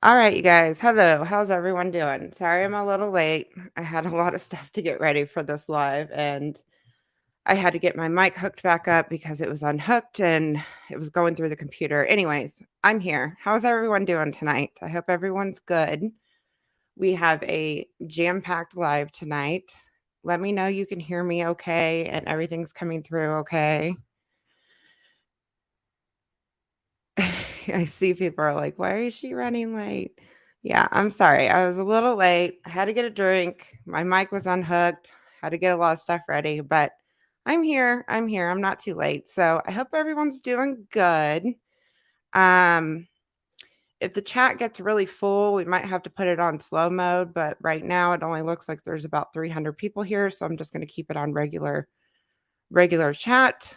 All right, you guys. Hello. How's everyone doing? Sorry I'm a little late. I had a lot of stuff to get ready for this live, and I had to get my mic hooked back up because it was unhooked and it was going through the computer. Anyways, I'm here. How's everyone doing tonight? I hope everyone's good. We have a jam-packed live tonight. Let me know you can hear me okay and everything's coming through okay. I see people are like, "Why is she running late?" Yeah, I'm sorry. I was a little late. I had to get a drink. My mic was unhooked. Had to get a lot of stuff ready, but I'm here. I'm here. I'm not too late. So I hope everyone's doing good. Um, if the chat gets really full, we might have to put it on slow mode, but right now it only looks like there's about 300 people here, so I'm just going to keep it on regular chat.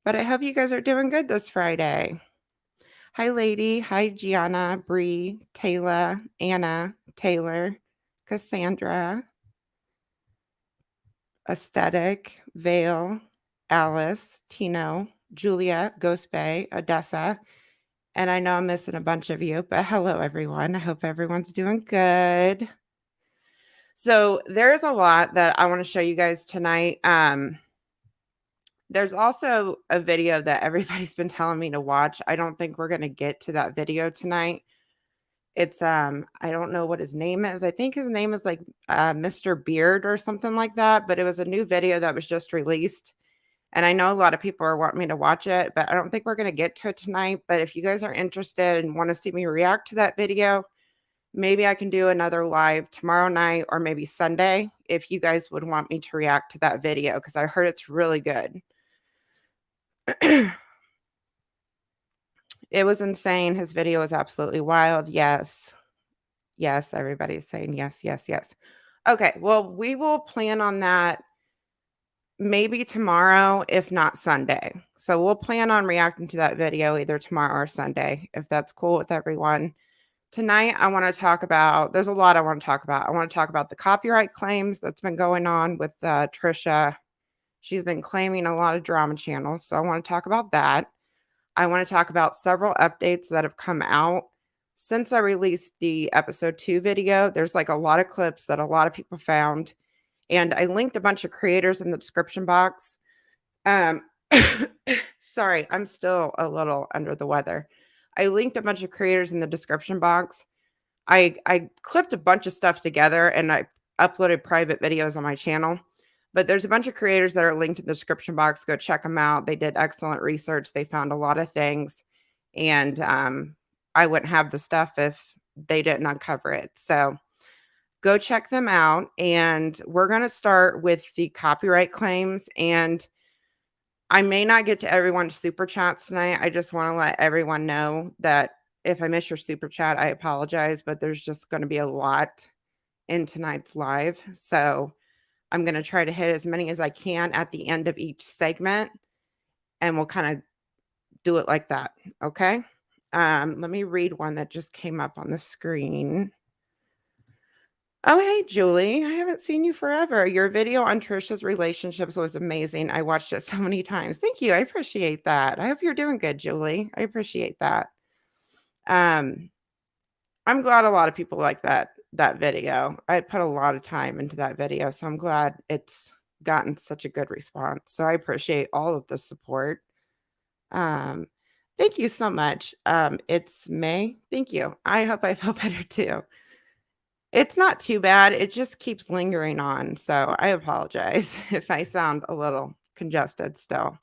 But I hope you guys are doing good this Friday. Hi, Lady. Hi, Gianna, Bree, Taylor, Anna, Taylor, Cassandra, Aesthetic, Vale, Alice, Tino, Julia, Ghost Bay, Odessa. And I know I'm missing a bunch of you, but hello, everyone. I hope everyone's doing good. So there's a lot that I want to show you guys tonight. There's also a video that everybody's been telling me to watch. I don't think we're going to get to that video tonight. It's, I don't know what his name is. I think his name is like, Mr. Beard or something like that, but it was a new video that was just released. And I know a lot of people are wanting me to watch it, but I don't think we're going to get to it tonight. But if you guys are interested and want to see me react to that video, maybe I can do another live tomorrow night or maybe Sunday if you guys would want me to react to that video, because I heard it's really good. It was insane. His video was absolutely wild. Yes. Yes, everybody's saying yes, yes, yes. Okay, well, we will plan on that maybe tomorrow, if not Sunday. So we'll plan on reacting to that video either tomorrow or Sunday, if that's cool with everyone. Tonight, I want to talk about, there's a lot I want to talk about. I want to talk about the copyright claims that's been going on with Trisha. She's been claiming a lot of drama channels, so I want to talk about that. I want to talk about several updates that have come out since I released the episode 2 video. There's like a lot of clips that a lot of people found, and I linked a bunch of creators in the description box. Sorry, I'm still a little under the weather. I linked a bunch of creators in the description box. I clipped a bunch of stuff together and I uploaded private videos on my channel. But there's a bunch of creators that are linked in the description box. Go check them out. They did excellent research. They found a lot of things. And I wouldn't have the stuff if they didn't uncover it. So go check them out. And we're going to start with the copyright claims. And I may not get to everyone's super chats tonight. I just want to let everyone know that if I miss your super chat, I apologize. But there's just going to be a lot in tonight's live. So I'm going to try to hit as many as I can at the end of each segment, and we'll kind of do it like that. Okay. Let me read one that just came up on the screen. Oh, hey, Julie. I haven't seen you forever. Your video on Trisha's relationships was amazing. I watched it so many times. Thank you. I appreciate that. I hope you're doing good, Julie. I appreciate that. I'm glad a lot of people like that video. I put a lot of time into that video, so I'm glad it's gotten such a good response. So I appreciate all of the support. Thank you so much. It's May. Thank you. I hope I feel better too. It's not too bad. It just keeps lingering on. So I apologize if I sound a little congested still.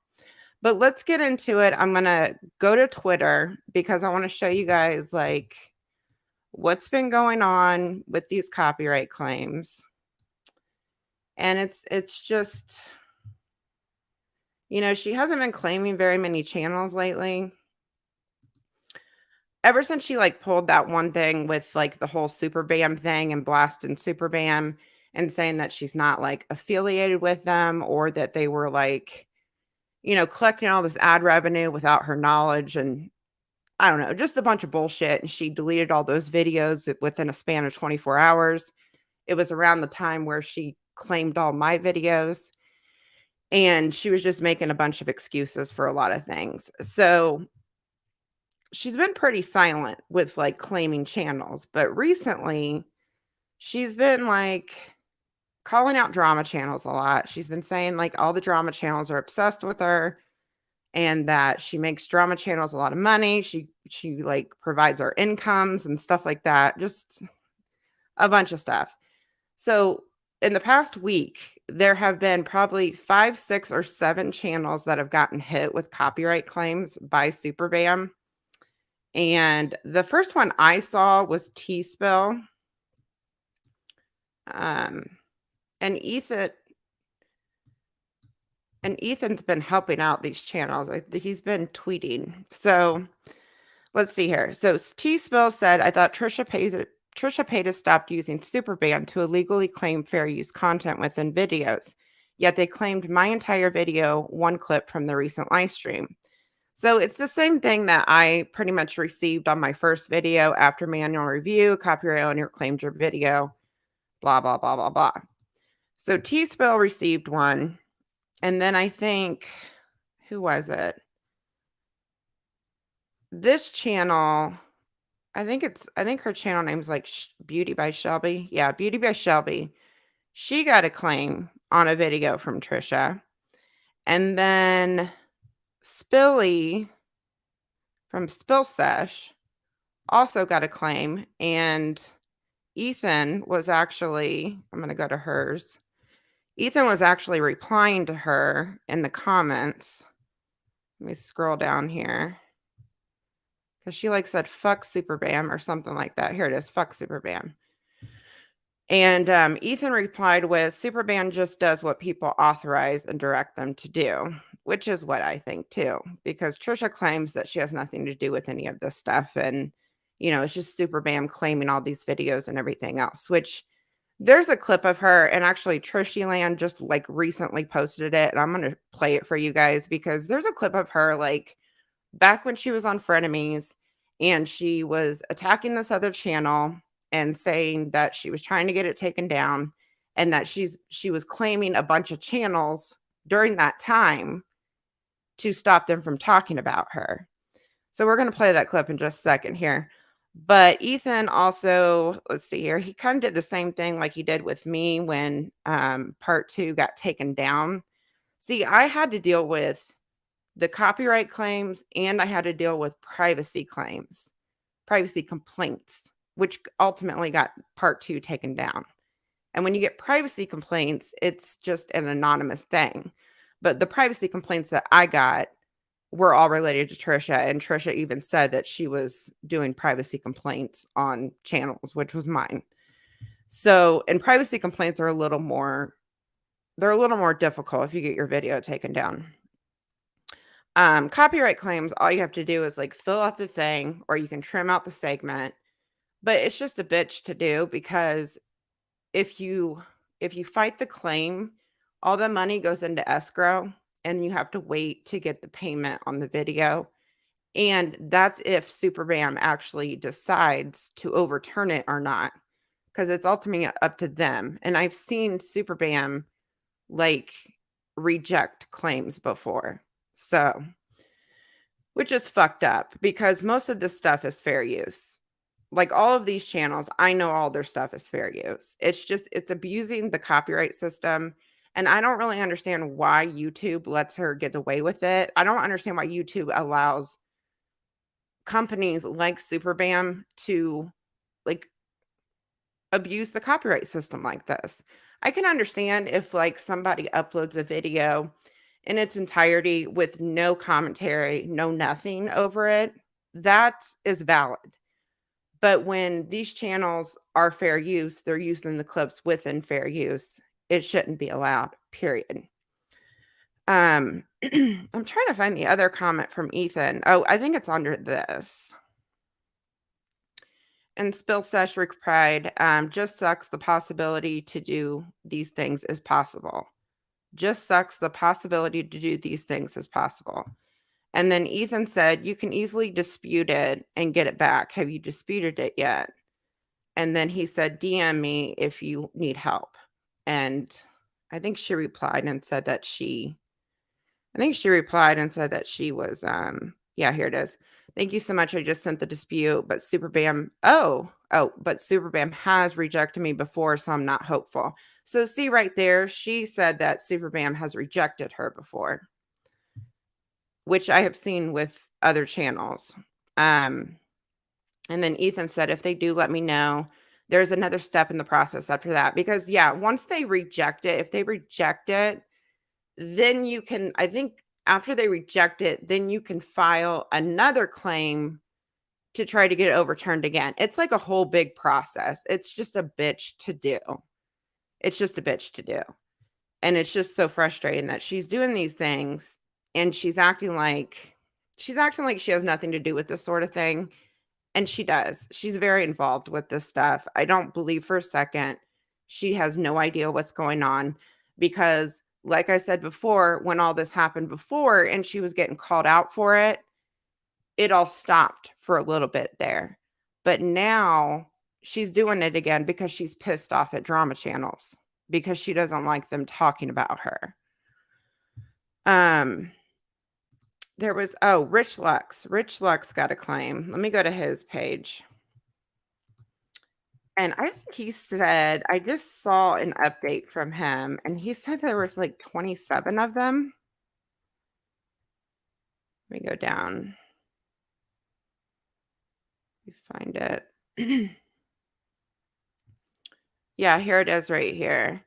But let's get into it. I'm going to go to Twitter because I want to show you guys like what's been going on with these copyright claims. And it's just, you know, she hasn't been claiming very many channels lately. Ever since she like pulled that one thing with like the whole Super Bam thing and blasting Super Bam and saying that she's not like affiliated with them, or that they were like, you know, collecting all this ad revenue without her knowledge, and I don't know, just a bunch of bullshit. And she deleted all those videos within a span of 24 hours. It was around the time where she claimed all my videos, and she was just making a bunch of excuses for a lot of things. So she's been pretty silent with, like, claiming channels, but recently, she's been, like, calling out drama channels a lot. She's been saying, like, all the drama channels are obsessed with her and that she makes drama channels a lot of money. She, like, provides our incomes and stuff like that, just a bunch of stuff. So, in the past week, there have been probably 5, 6, or 7 channels that have gotten hit with copyright claims by Superbam. And the first one I saw was T-Spill. Um, and Ethan's been helping out these channels. He's been tweeting. So let's see here. So T-Spill said, I thought Trisha Paytas stopped using Superband to illegally claim fair use content within videos. Yet they claimed my entire video, one clip from the recent live stream. So it's the same thing that I pretty much received on my first video after manual review, copyright owner claimed your video, blah, blah, blah, blah, blah. So T-Spill received one. And then I think, who was it? This channel, I think her channel name's like Beauty by Shelby. Yeah, Beauty by Shelby. She got a claim on a video from Trisha. And then Spilly from Spill Sesh also got a claim. And Ethan was actually, I'm going to go to hers. Ethan was actually replying to her in the comments. Let me scroll down here. Because she like said, fuck Superbam or something like that. Here it is, fuck Superbam. And Ethan replied with, Superbam just does what people authorize and direct them to do, which is what I think too. Because Trisha claims that she has nothing to do with any of this stuff. And, you know, it's just Superbam claiming all these videos and everything else, which there's a clip of her, and actually Trishyand just like recently posted it, and I'm going to play it for you guys because there's a clip of her like back when she was on Frenemies, and she was attacking this other channel and saying that she was trying to get it taken down and that she was claiming a bunch of channels during that time to stop them from talking about her. So we're going to play that clip in just a second here. But Ethan also, let's see here, he kind of did the same thing like he did with me when part 2 got taken down. See, I had to deal with the copyright claims and I had to deal with privacy claims, privacy complaints, which ultimately got part 2 taken down. And when you get privacy complaints, it's just an anonymous thing. But the privacy complaints that I got were all related to Trisha, and Trisha even said that she was doing privacy complaints on channels, which was mine. So, and privacy complaints are a little more difficult if you get your video taken down. Copyright claims, all you have to do is like fill out the thing, or you can trim out the segment, but it's just a bitch to do because if you fight the claim, all the money goes into escrow and you have to wait to get the payment on the video. And that's if Superbam actually decides to overturn it or not, because it's ultimately up to them. And I've seen Superbam like reject claims before. So, which is fucked up because most of this stuff is fair use. Like all of these channels, I know all their stuff is fair use. It's abusing the copyright system. And I don't really understand why YouTube lets her get away with it. I don't understand why YouTube allows companies like Superbam to like abuse the copyright system like this. I can understand if like somebody uploads a video in its entirety with no commentary, no nothing over it. That is valid. But when these channels are fair use, they're using the clips within fair use. It shouldn't be allowed, period. I'm trying to find the other comment from Ethan. Oh, I think it's under this. And Spill Sesh replied, just sucks the possibility to do these things is possible. Just sucks the possibility to do these things is possible. And then Ethan said, you can easily dispute it and get it back. Have you disputed it yet? And then he said, DM me if you need help. And I think she replied and said that she was, yeah, here it is. Thank you so much. I just sent the dispute, but but Superbam has rejected me before, so I'm not hopeful. So see right there, she said that Superbam has rejected her before, which I have seen with other channels. And then Ethan said, if they do, let me know. There's another step in the process after that, because yeah, once they reject it, if they reject it, then you can, I think after they reject it, then you can file another claim to try to get it overturned again. It's like a whole big process. It's just a bitch to do. It's just a bitch to do. And it's just so frustrating that she's doing these things and she's acting like she has nothing to do with this sort of thing. And she does. She's very involved with this stuff. I don't believe for a second she has no idea what's going on, because like I said before, when all this happened before and she was getting called out for it, it all stopped for a little bit there. But now she's doing it again because she's pissed off at drama channels, because she doesn't like them talking about her. There was Rich Lux. Rich Lux got a claim. Let me go to his page. And I think he said, I just saw an update from him, and he said there was like 27 of them. Let me go down. Let me find it. Yeah, here it is right here.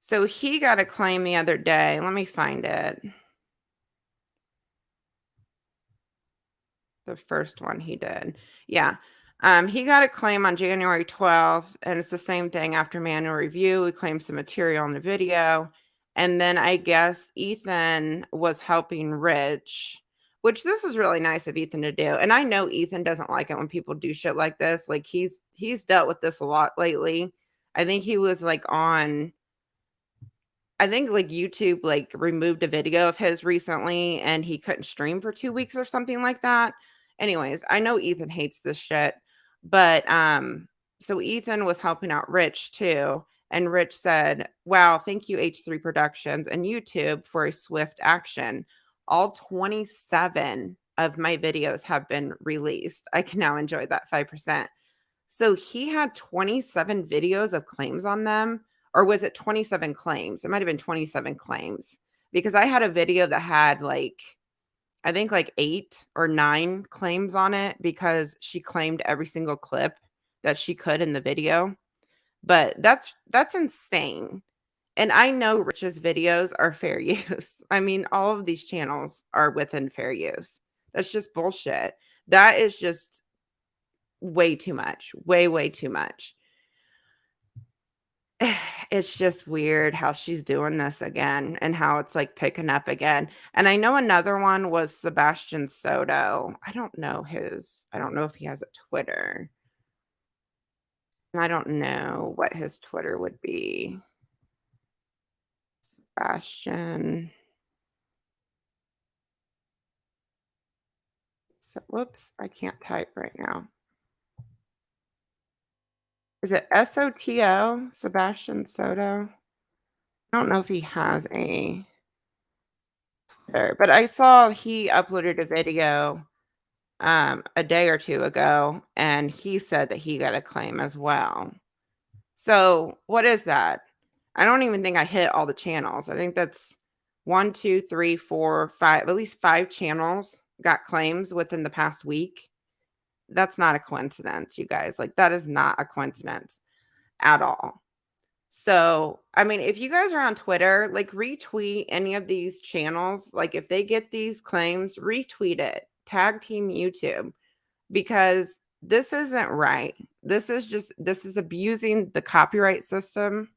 So he got a claim the other day. Let me find it. The first one he did. Yeah. He got a claim on January 12th, and it's the same thing. After manual review, we claimed some material in the video. And then I guess Ethan was helping Rich, which this is really nice of Ethan to do. And I know Ethan doesn't like it when people do shit like this. Like he's dealt with this a lot lately. I think he was like YouTube like removed a video of his recently and he couldn't stream for 2 weeks or something like that. Anyways, I know Ethan hates this shit, but so Ethan was helping out Rich too, and Rich said, "Wow, thank you H3 Productions and YouTube for a swift action. All 27 of my videos have been released. I can now enjoy that 5%." So he had 27 videos of claims on them. Or was it 27 claims? It might have been 27 claims, because I had a video that had I think 8 or 9 claims on it, because she claimed every single clip that she could in the video. But that's insane. And I know Rich's videos are fair use. I mean, all of these channels are within fair use. That's just bullshit. That is just way too much. Way, way too much. It's just weird how she's doing this again and how it's like picking up again. And I know another one was Sebastian Soto. I don't know if he has a Twitter. And I don't know what his Twitter would be. Sebastian. So, whoops, I can't type right now. Is it SOTO? Sebastian Soto? I don't know if he has a Twitter, but I saw he uploaded a video a day or two ago, and he said that he got a claim as well. So what is that? I don't even think I hit all the channels. I think that's 1, 2, 3, 4, 5, at least 5 channels got claims within the past week. That's not a coincidence, you guys. Like, that is not a coincidence at all. So, I mean, if you guys are on Twitter, like, retweet any of these channels. Like, if they get these claims, retweet it. Tag team YouTube, because this isn't right. This is abusing the copyright system.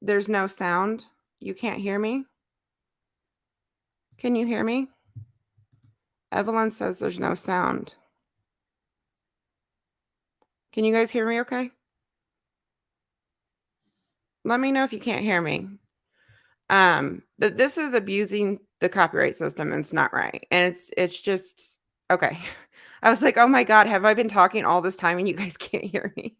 There's no sound. You can't hear me? Can you hear me? Evelyn says there's no sound. Can you guys hear me okay? Let me know if you can't hear me. But this is abusing the copyright system, and it's not right. And it's just okay. I was like, oh my God, have I been talking all this time and you guys can't hear me?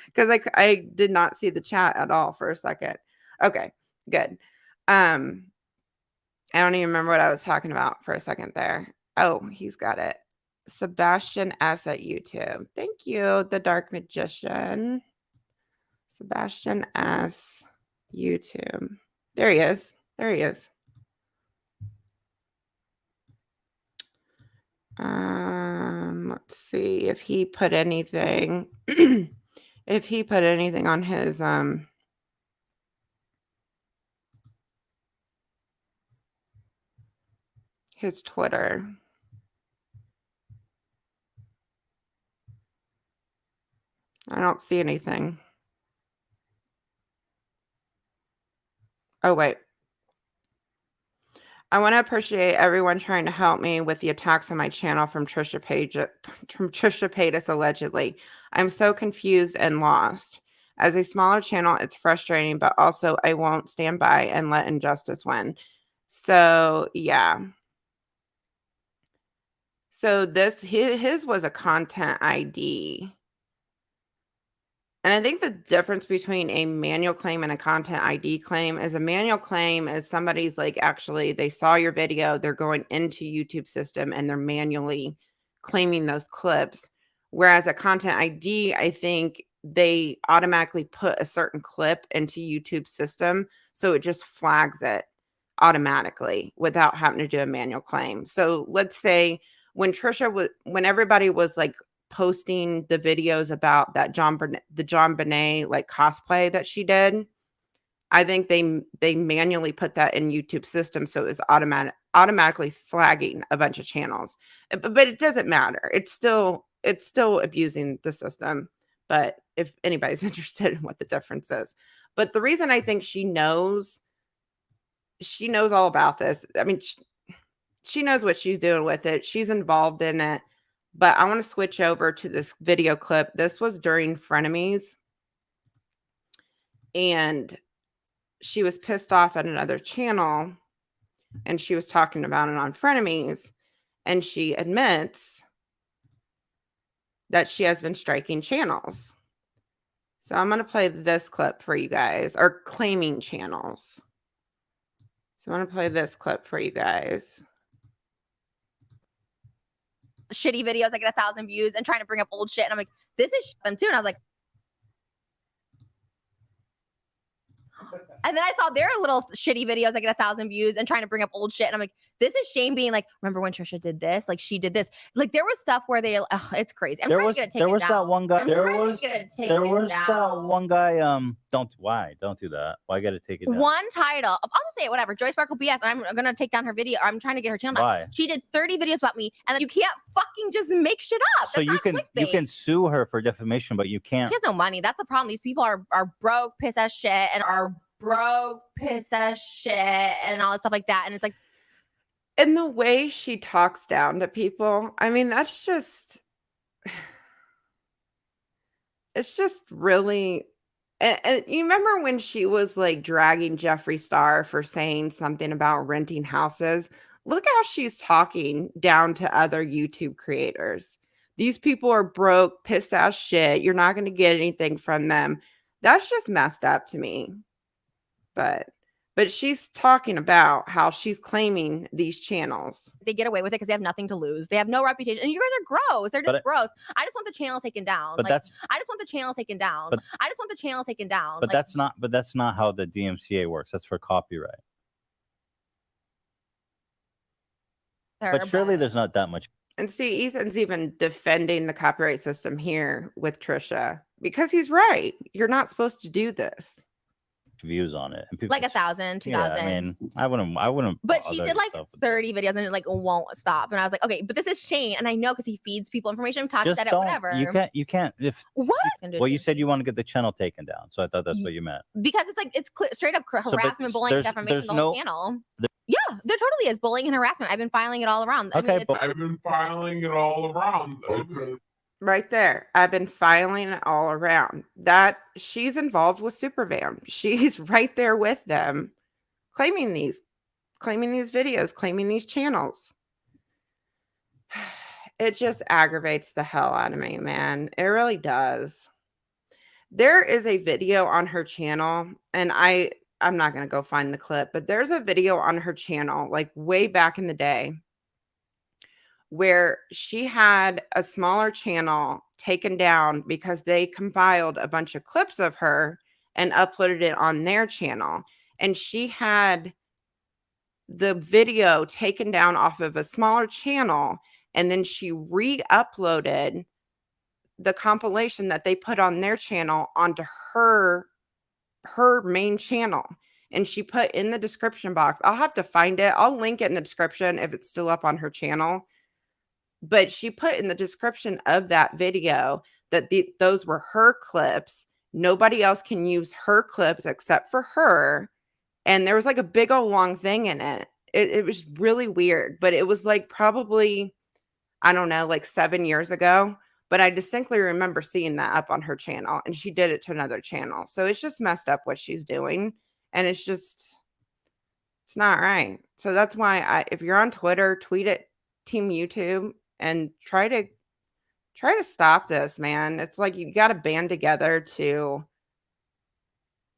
Because I did not see the chat at all for a second. Okay, good. I don't even remember what I was talking about for a second there. Oh, he's got it. Sebastian S at YouTube. Thank you, the Dark Magician. Sebastian S, YouTube. There he is. There he is. Let's see if he put anything. If he put anything on his Twitter. I don't see anything. Oh, wait. I want to appreciate everyone trying to help me with the attacks on my channel from Trisha Paytas allegedly. I'm so confused and lost. As a smaller channel, it's frustrating, but also I won't stand by and let injustice win. So, yeah. So his was a content ID. And I think the difference between a manual claim and a content ID claim is a manual claim is somebody's like, actually, they saw your video, they're going into YouTube system and they're manually claiming those clips. Whereas a content ID, I think they automatically put a certain clip into YouTube system. So it just flags it automatically without having to do a manual claim. So let's say when everybody was like posting the videos about that the John Bonet like cosplay that she did, I think they manually put that in YouTube system, so it was automatically flagging a bunch of channels. But it doesn't matter. It's still abusing the system. But if anybody's interested in what the difference is, but the reason I think she knows all about this. I mean, she knows what she's doing with it. She's involved in it. But I want to switch over to this video clip. This was during Frenemies. And she was pissed off at another channel. And she was talking about it on Frenemies. And she admits that she has been striking channels. So I'm going to play this clip for you guys. Or claiming channels. So I'm going to play this clip for you guys. Shitty videos that get 1,000 views and trying to bring up old shit. And I'm like, this is them too. And I was like, and then I saw their little shitty videos that get 1,000 views and trying to bring up old shit. And I'm like, this is Shane being like, remember when Trisha did this? Like she did this. Like there was stuff where they, it's crazy. There was that one guy. There was that one guy. Don't do that. Why gotta take it down? One title. I'll just say it, whatever. Joy Sparkle BS. And I'm gonna take down her video. I'm trying to get her channel. Why? She did 30 videos about me, and then you can't fucking just make shit up. So you can sue her for defamation, but you can't. She has no money. That's the problem. These people are broke, piss ass shit, and are broke, piss ass shit, and all that stuff like that. And it's like, and the way she talks down to people, I mean, that's just, it's just really, and you remember when she was like dragging Jeffree Star for saying something about renting houses? Look how she's talking down to other YouTube creators. These people are broke, pissed ass shit. You're not going to get anything from them. That's just messed up to me. But she's talking about how she's claiming these channels. They get away with it because they have nothing to lose. They have no reputation. And you guys are gross. They're just gross. I just want the channel taken down. But like, I just want the channel taken down. I just want the channel taken down. But like, that's not how the DMCA works. That's for copyright. But surely there's not that much. And see, Ethan's even defending the copyright system here with Trisha because he's right. You're not supposed to do this. Views on it, and people, like 1,000, 2,000. Yeah, I mean, I wouldn't. But she did like 30 videos and it like won't stop. And I was like, okay, but this is Shane, and I know because he feeds people information. Talk said it, whatever. You can't. If what? Well, you said you want to get the channel taken down, so I thought that's what you meant. Because it's like it's straight up harassment, bullying, defamation, the whole channel. Yeah, there totally is bullying and harassment. I've been filing it all around. Okay, I mean, I've been filing it all around. Okay. Right there. I've been filing it all around. That she's involved with Supervam. She's right there with them, claiming these videos, claiming these channels. It just aggravates the hell out of me, man. It really does. There is a video on her channel, and I'm not going to go find the clip, but there's a video on her channel, like way back in the day, where she had a smaller channel taken down because they compiled a bunch of clips of her and uploaded it on their channel. And she had the video taken down off of a smaller channel, and then she re-uploaded the compilation that they put on their channel onto her main channel. And she put in the description box, I'll have to find it, I'll link it in the description if it's still up on her channel, but she put in the description of that video that those were her clips. Nobody else can use her clips except for her. And there was like a big old long thing in it. It was really weird, but it was like probably, I don't know, like 7 years ago. But I distinctly remember seeing that up on her channel, and she did it to another channel. So it's just messed up what she's doing. And it's not right. So that's why if you're on Twitter, tweet at Team YouTube and try to stop this, man. It's like you got to band together to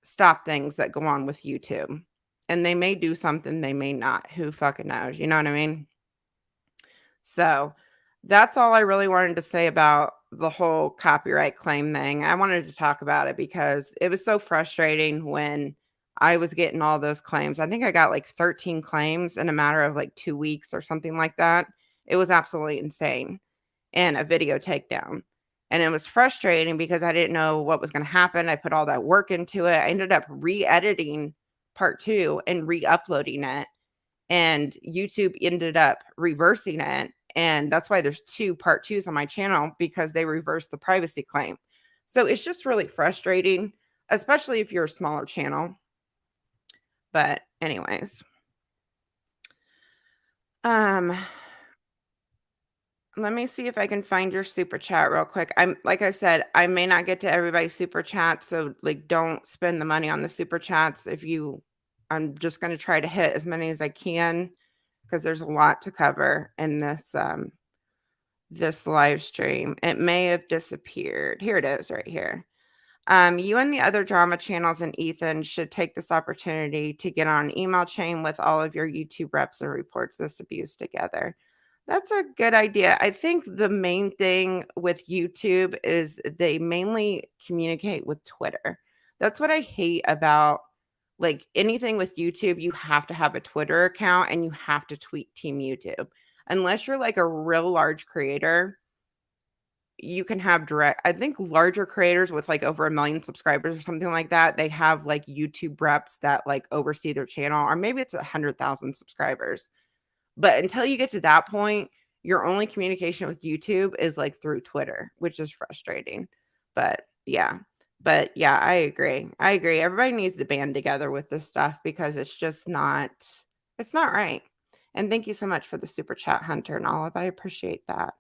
stop things that go on with YouTube. And they may do something, they may not. Who fucking knows? You know what I mean? So that's all I really wanted to say about the whole copyright claim thing. I wanted to talk about it because it was so frustrating when I was getting all those claims. I think I got like 13 claims in a matter of like 2 weeks or something like that. It was absolutely insane. And a video takedown. And it was frustrating because I didn't know what was going to happen. I put all that work into it. I ended up re-editing part 2 and re-uploading it. And YouTube ended up reversing it. And that's why there's 2 part 2s on my channel, because they reversed the privacy claim. So it's just really frustrating, especially if you're a smaller channel. But anyways, let me see if I can find your super chat real quick. Like I said, I may not get to everybody's super chat, so like don't spend the money on the super chats. I'm just going to try to hit as many as I can because there's a lot to cover in this this live stream. It may have disappeared. Here it is, right here. You and the other drama channels and Ethan should take this opportunity to get on an email chain with all of your YouTube reps and reports this abuse together. That's a good idea. I think the main thing with YouTube is they mainly communicate with Twitter. That's what I hate about like anything with YouTube. You have to have a Twitter account and you have to tweet Team YouTube. Unless you're like a real large creator, you can have direct. I think larger creators with like over 1 million subscribers or something like that, they have like YouTube reps that like oversee their channel, or maybe it's 100,000 subscribers. But until you get to that point, your only communication with YouTube is like through Twitter, which is frustrating. But yeah, I agree. Everybody needs to band together with this stuff because it's not right. And thank you so much for the super chat, Hunter and Olive. I appreciate that.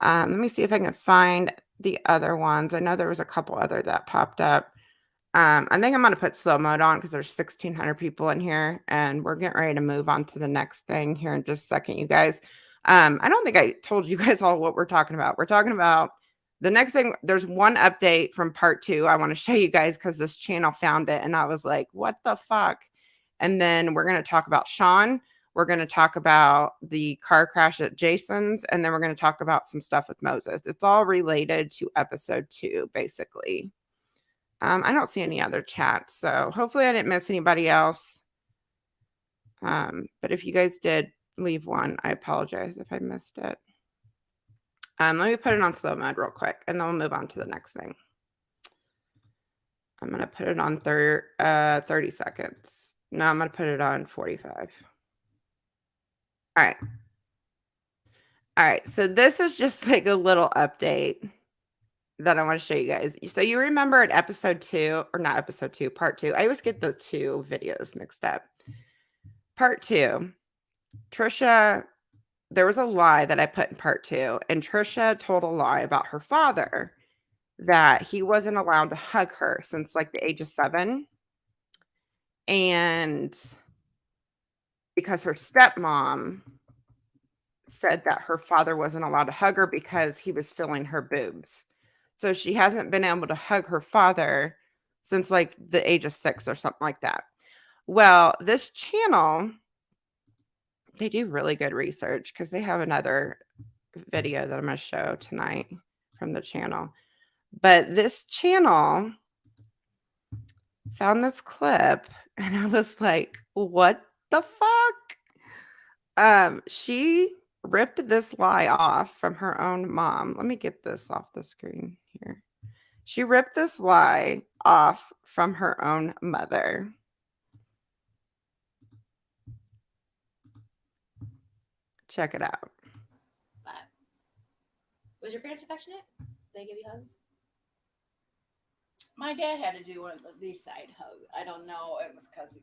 Let me see if I can find the other ones. I know there was a couple other that popped up. I think I'm going to put slow mode on because there's 1,600 people in here and we're getting ready to move on to the next thing here in just a second, you guys. I don't think I told you guys all what we're talking about. We're talking about the next thing. There's one update from part 2 I want to show you guys because this channel found it and I was like, what the fuck? And then we're going to talk about Sean. We're going to talk about the car crash at Jason's, and then we're going to talk about some stuff with Moses. It's all related to episode 2, basically. I don't see any other chats, so hopefully I didn't miss anybody else. But if you guys did leave one, I apologize if I missed it. Let me put it on slow mode real quick, and then we'll move on to the next thing. I'm going to put it on 30 seconds. No, I'm going to put it on 45. All right, so this is just like a little update that I want to show you guys. So you remember in episode 2, or not episode 2, part 2. I always get the 2 videos mixed up. Part 2, Trisha, there was a lie that I put in part 2, and Trisha told a lie about her father that he wasn't allowed to hug her since like the age of 7. And because her stepmom said that her father wasn't allowed to hug her because he was filling her boobs. So she hasn't been able to hug her father since like the age of 6 or something like that. Well, this channel, they do really good research because they have another video that I'm going to show tonight from the channel. But this channel found this clip and I was like, what the fuck? She ripped this lie off from her own mom. Let me get this off the screen here. She ripped this lie off from her own mother. Check it out. But was your parents affectionate? They give you hugs? My dad had to do one of these side hugs. I don't know. It was because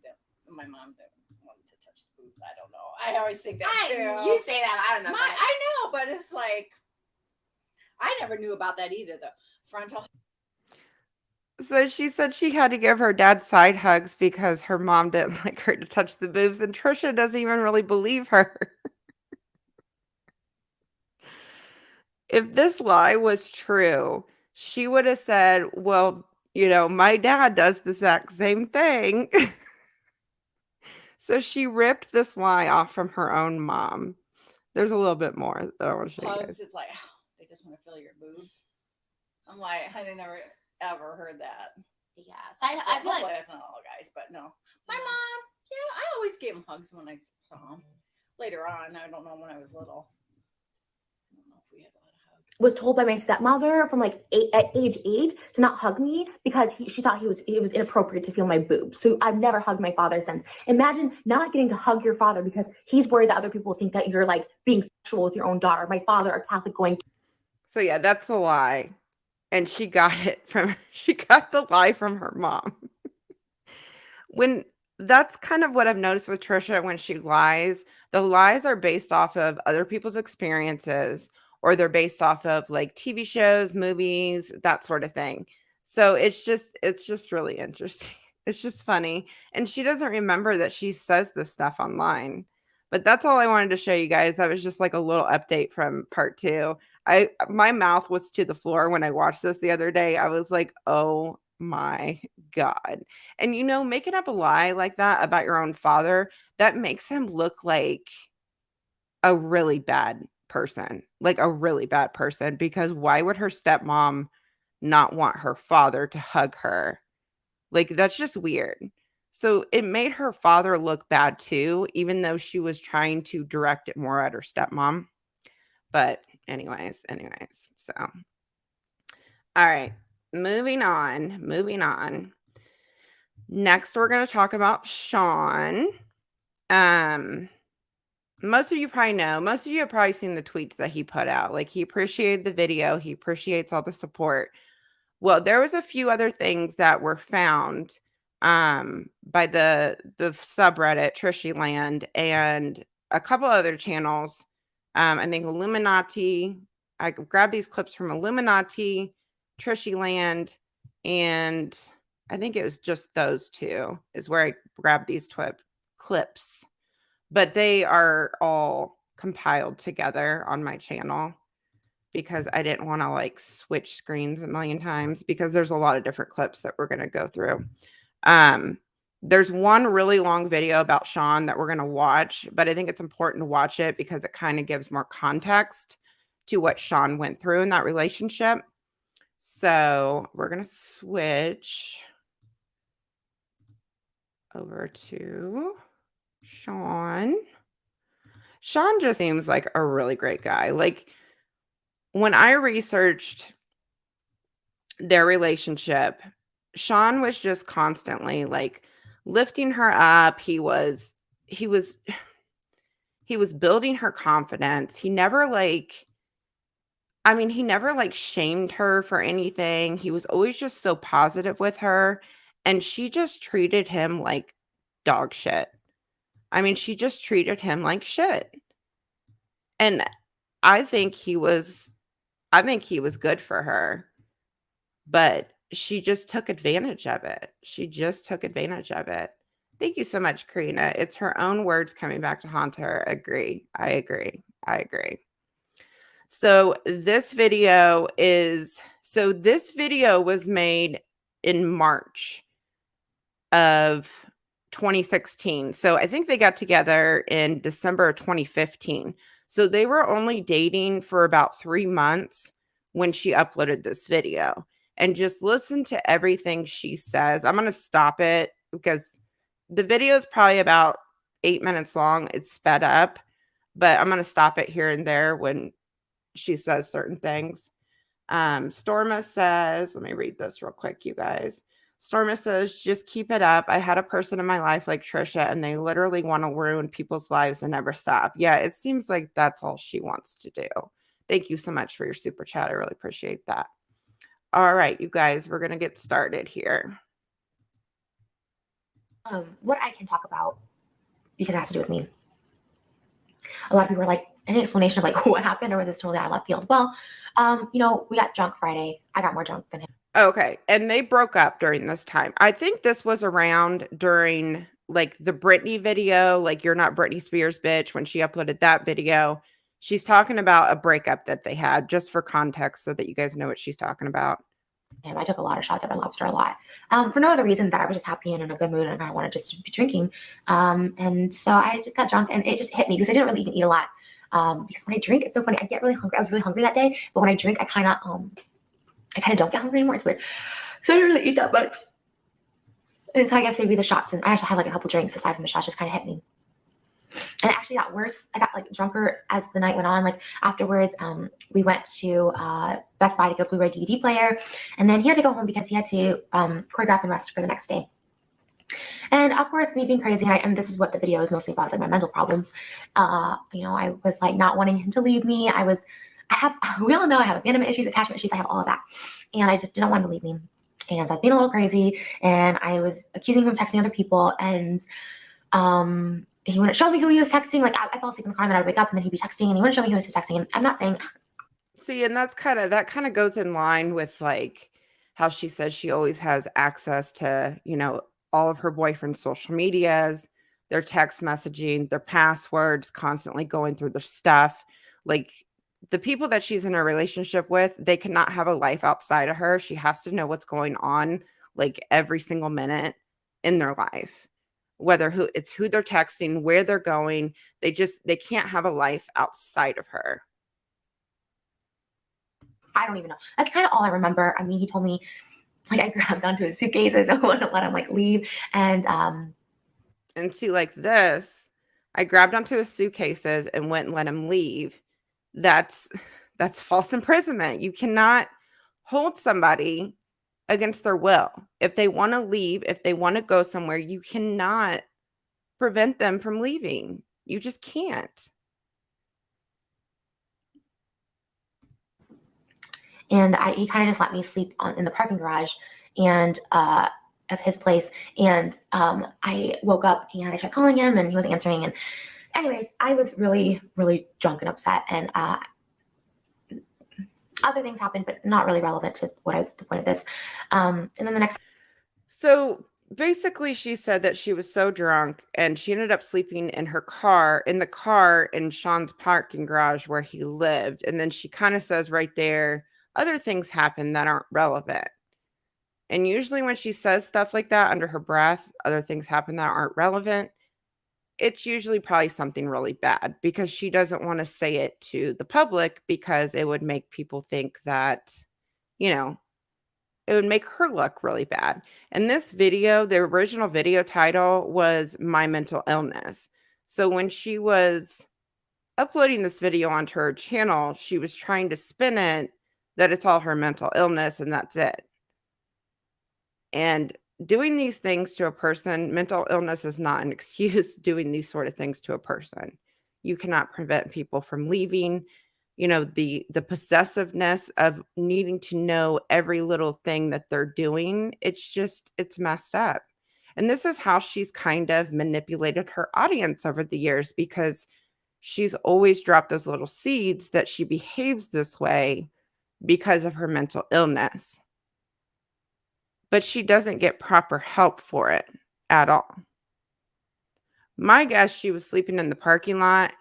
my mom didn't want to touch the boobs. I don't know. I always think that too. You say that. I don't know. I know, but it's like I never knew about that either. The frontal. So she said she had to give her dad side hugs because her mom didn't like her to touch the boobs, and Trisha doesn't even really believe her. If this lie was true, she would have said, well, you know, my dad does the exact same thing. So she ripped this lie off from her own mom. There's a little bit more that I want to show you guys. Hugs, it's like, oh, they just want to feel your boobs. I'm like, I never ever heard that. Yeah, I feel like that's not all guys, but no. My mom, yeah, I always gave him hugs when I saw him. Later on, I don't know when I was little. I don't know if we had a lot of hugs. Was told by my stepmother from like at age 8 to not hug me because she thought it was inappropriate to feel my boobs. So I've never hugged my father since. Imagine not getting to hug your father because he's worried that other people think that you're like being sexual with your own daughter. My father, a Catholic, going. So yeah, that's the lie. And she got the lie from her mom. That's kind of what I've noticed with Trisha when she lies. The lies are based off of other people's experiences, or they're based off of like TV shows, movies, that sort of thing. So it's just really interesting. It's just funny. And she doesn't remember that she says this stuff online. But that's all I wanted to show you guys. That was just like a little update from part 2. My mouth was to the floor when I watched this the other day. I was like, oh my God. And you know, making up a lie like that about your own father, that makes him look like a really bad person, because why would her stepmom not want her father to hug her? Like, that's just weird. So it made her father look bad too, even though she was trying to direct it more at her stepmom. But anyways, so. All right, moving on. Next, we're going to talk about Sean. Most of you probably know, most of you have probably seen the tweets that he put out. Like, he appreciated the video. He appreciates all the support. Well, there was a few other things that were found by the subreddit Trishyand and a couple other channels. I think Illuminatea. I grabbed these clips from Illuminatea, Trishyand, and I think it was just those two is where I grabbed these clips. But they are all compiled together on my channel because I didn't want to like switch screens a million times because there's a lot of different clips that we're going to go through. There's one really long video about Sean that we're going to watch, but I think it's important to watch it because it kind of gives more context to what Sean went through in that relationship. So we're going to switch over to Sean. Sean just seems like a really great guy. Like, when I researched their relationship, Sean was just constantly like lifting her up. He was building her confidence. He never shamed her for anything. He was always just so positive with her, and she just treated him like dog shit. I mean, she just treated him like shit. And I think he was good for her, but she just took advantage of it. Thank you so much, Karina. It's her own words coming back to haunt her. I agree. So this video was made in March of 2016. So I think they got together in December of 2015. So they were only dating for about 3 months when she uploaded this video. And just listen to everything she says. I'm going to stop it because the video is probably about 8 minutes long. It's sped up, but I'm going to stop it here and there when she says certain things. Storma says, let me read this real quick, you guys. Storma says, just keep it up. I had a person in my life like Trisha, and they literally want to ruin people's lives and never stop. Yeah, it seems like that's all she wants to do. Thank you so much for your super chat. I really appreciate that. All right, you guys, we're going to get started here. What I can talk about, because it has to do with me. A lot of people are like, any explanation of like what happened, or was this totally out of left field? Well, you know, we got drunk Friday. I got more drunk than him. Okay, and they broke up during this time. I think this was around during like the Britney video, like You're Not Britney Spears, bitch, when she uploaded that video. She's talking about a breakup that they had, just for context so that you guys know what she's talking about. And I took a lot of shots at Red Lobster, a lot, for no other reason that I was just happy and in a good mood and I wanted just to be drinking. And so I just got drunk and it just hit me because I didn't really even eat a lot. Because when I drink, it's so funny. I get really hungry. I was really hungry that day, but when I drink, I kind of don't get hungry anymore. It's weird. So I didn't really eat that much. And so I guess maybe the shots, and I actually had like a couple drinks aside from the shots, just kind of hit me. And it actually got worse. I got like drunker as the night went on. Like afterwards, we went to Best Buy to get a Blu-ray DVD player, and then he had to go home because he had to choreograph and rest for the next day. And of course, me being crazy, and this is what the video is mostly about, like my mental problems. You know, I was like not wanting him to leave me. We all know I have abandonment issues, attachment issues. I have all of that, and I just didn't want him to leave me. And I was being a little crazy, and I was accusing him of texting other people, and he wouldn't show me who he was texting. Like I fell asleep in the car, and then I'd wake up, and then he'd be texting, and he wouldn't show me who he was texting. And I'm not saying. See, and that kind of goes in line with like how she says she always has access to, you know, all of her boyfriend's social medias, their text messaging, their passwords, constantly going through their stuff. Like the people that she's in a relationship with, they cannot have a life outside of her. She has to know what's going on like every single minute in their life. Whether who they're texting, where they're going, they can't have a life outside of her. I don't even know. That's kind of all I remember. I mean, he told me, like, I grabbed onto his suitcases and wouldn't let him like leave. And see, like this, I grabbed onto his suitcases and wouldn't let him leave. That's false imprisonment. You cannot hold somebody against their will. If they want to leave, if they want to go somewhere, you cannot prevent them from leaving. You just can't. And he kind of just let me sleep in the parking garage and of his place. And I woke up and I tried calling him and he wasn't answering. And anyways, I was really, really drunk and upset. And other things happened, but not really relevant to what I was the point of this. And then the next. So basically, she said that she was so drunk and she ended up sleeping in the car in Sean's parking garage where he lived. And then she kind of says right there, other things happen that aren't relevant. And usually when she says stuff like that under her breath, other things happen that aren't relevant, it's usually probably something really bad because she doesn't want to say it to the public because it would make people think that, you know, it would make her look really bad. And this video, the original video title was My Mental Illness. So when she was uploading this video onto her channel, she was trying to spin it that it's all her mental illness and that's it. And doing these things to a person, mental illness is not an excuse. Doing these sort of things to a person, you cannot prevent people from leaving. You know, the possessiveness of needing to know every little thing that they're doing, it's messed up. And this is how she's kind of manipulated her audience over the years, because she's always dropped those little seeds that she behaves this way because of her mental illness. But she doesn't get proper help for it at all. My guess, she was sleeping in the parking lot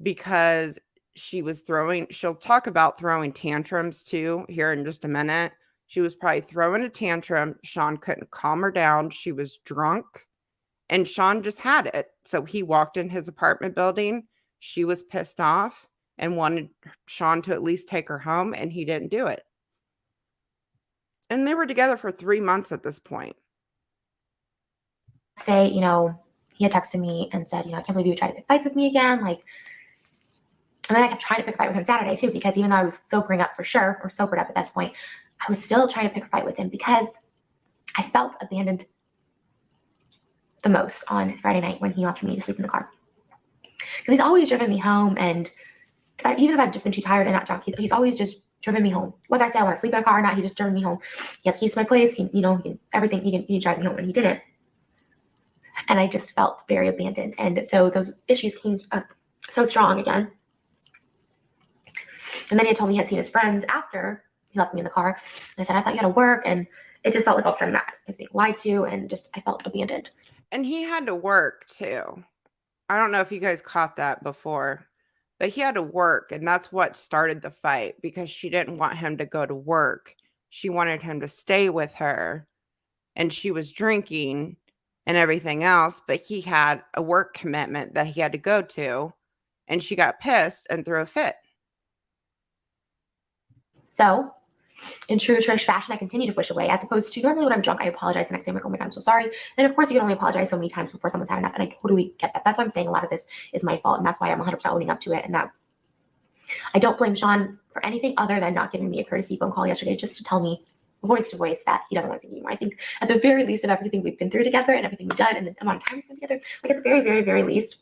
because she'll talk about throwing tantrums too here in just a minute. She was probably throwing a tantrum. Sean couldn't calm her down. She was drunk and Sean just had it. So he walked in his apartment building. She was pissed off and wanted Sean to at least take her home, and he didn't do it. And they were together for 3 months at this point. Day, he had texted me and said, I can't believe you tried to pick fights with me again. Like, and then I kept trying to pick a fight with him Saturday too, because even though I was sobering up for sure, or sobered up at this point, I was still trying to pick a fight with him because I felt abandoned the most on Friday night when he left me to sleep in the car. Because he's always driven me home, and even if I've just been too tired and not drunk, he's always just driven me home. Whether I say I want to sleep in a car or not, he just driven me home. He has keys to my place, everything. He drive me home, and he didn't. And I just felt very abandoned. And so those issues came up so strong again. And then he had told me he had seen his friends after he left me in the car. And I said, I thought you had to work. And it just felt like all of a sudden that I was being lied to, and just I felt abandoned. And he had to work too. I don't know if you guys caught that before, but he had to work, and that's what started the fight, because she didn't want him to go to work. She wanted him to stay with her, and she was drinking and everything else, but he had a work commitment that he had to go to, and she got pissed and threw a fit. So, in true Trish fashion, I continue to push away, as opposed to normally when I'm drunk, I apologize the next day. I'm like, oh my God, I'm so sorry. And of course, you can only apologize so many times before someone's had enough. And I totally get that. That's why I'm saying a lot of this is my fault. And that's why I'm 100% owning up to it. And that I don't blame Sean for anything other than not giving me a courtesy phone call yesterday just to tell me voice to voice that he doesn't want to see me anymore. I think at the very least of everything we've been through together and everything we've done and the amount of time we spent together, like at the very, very, very least,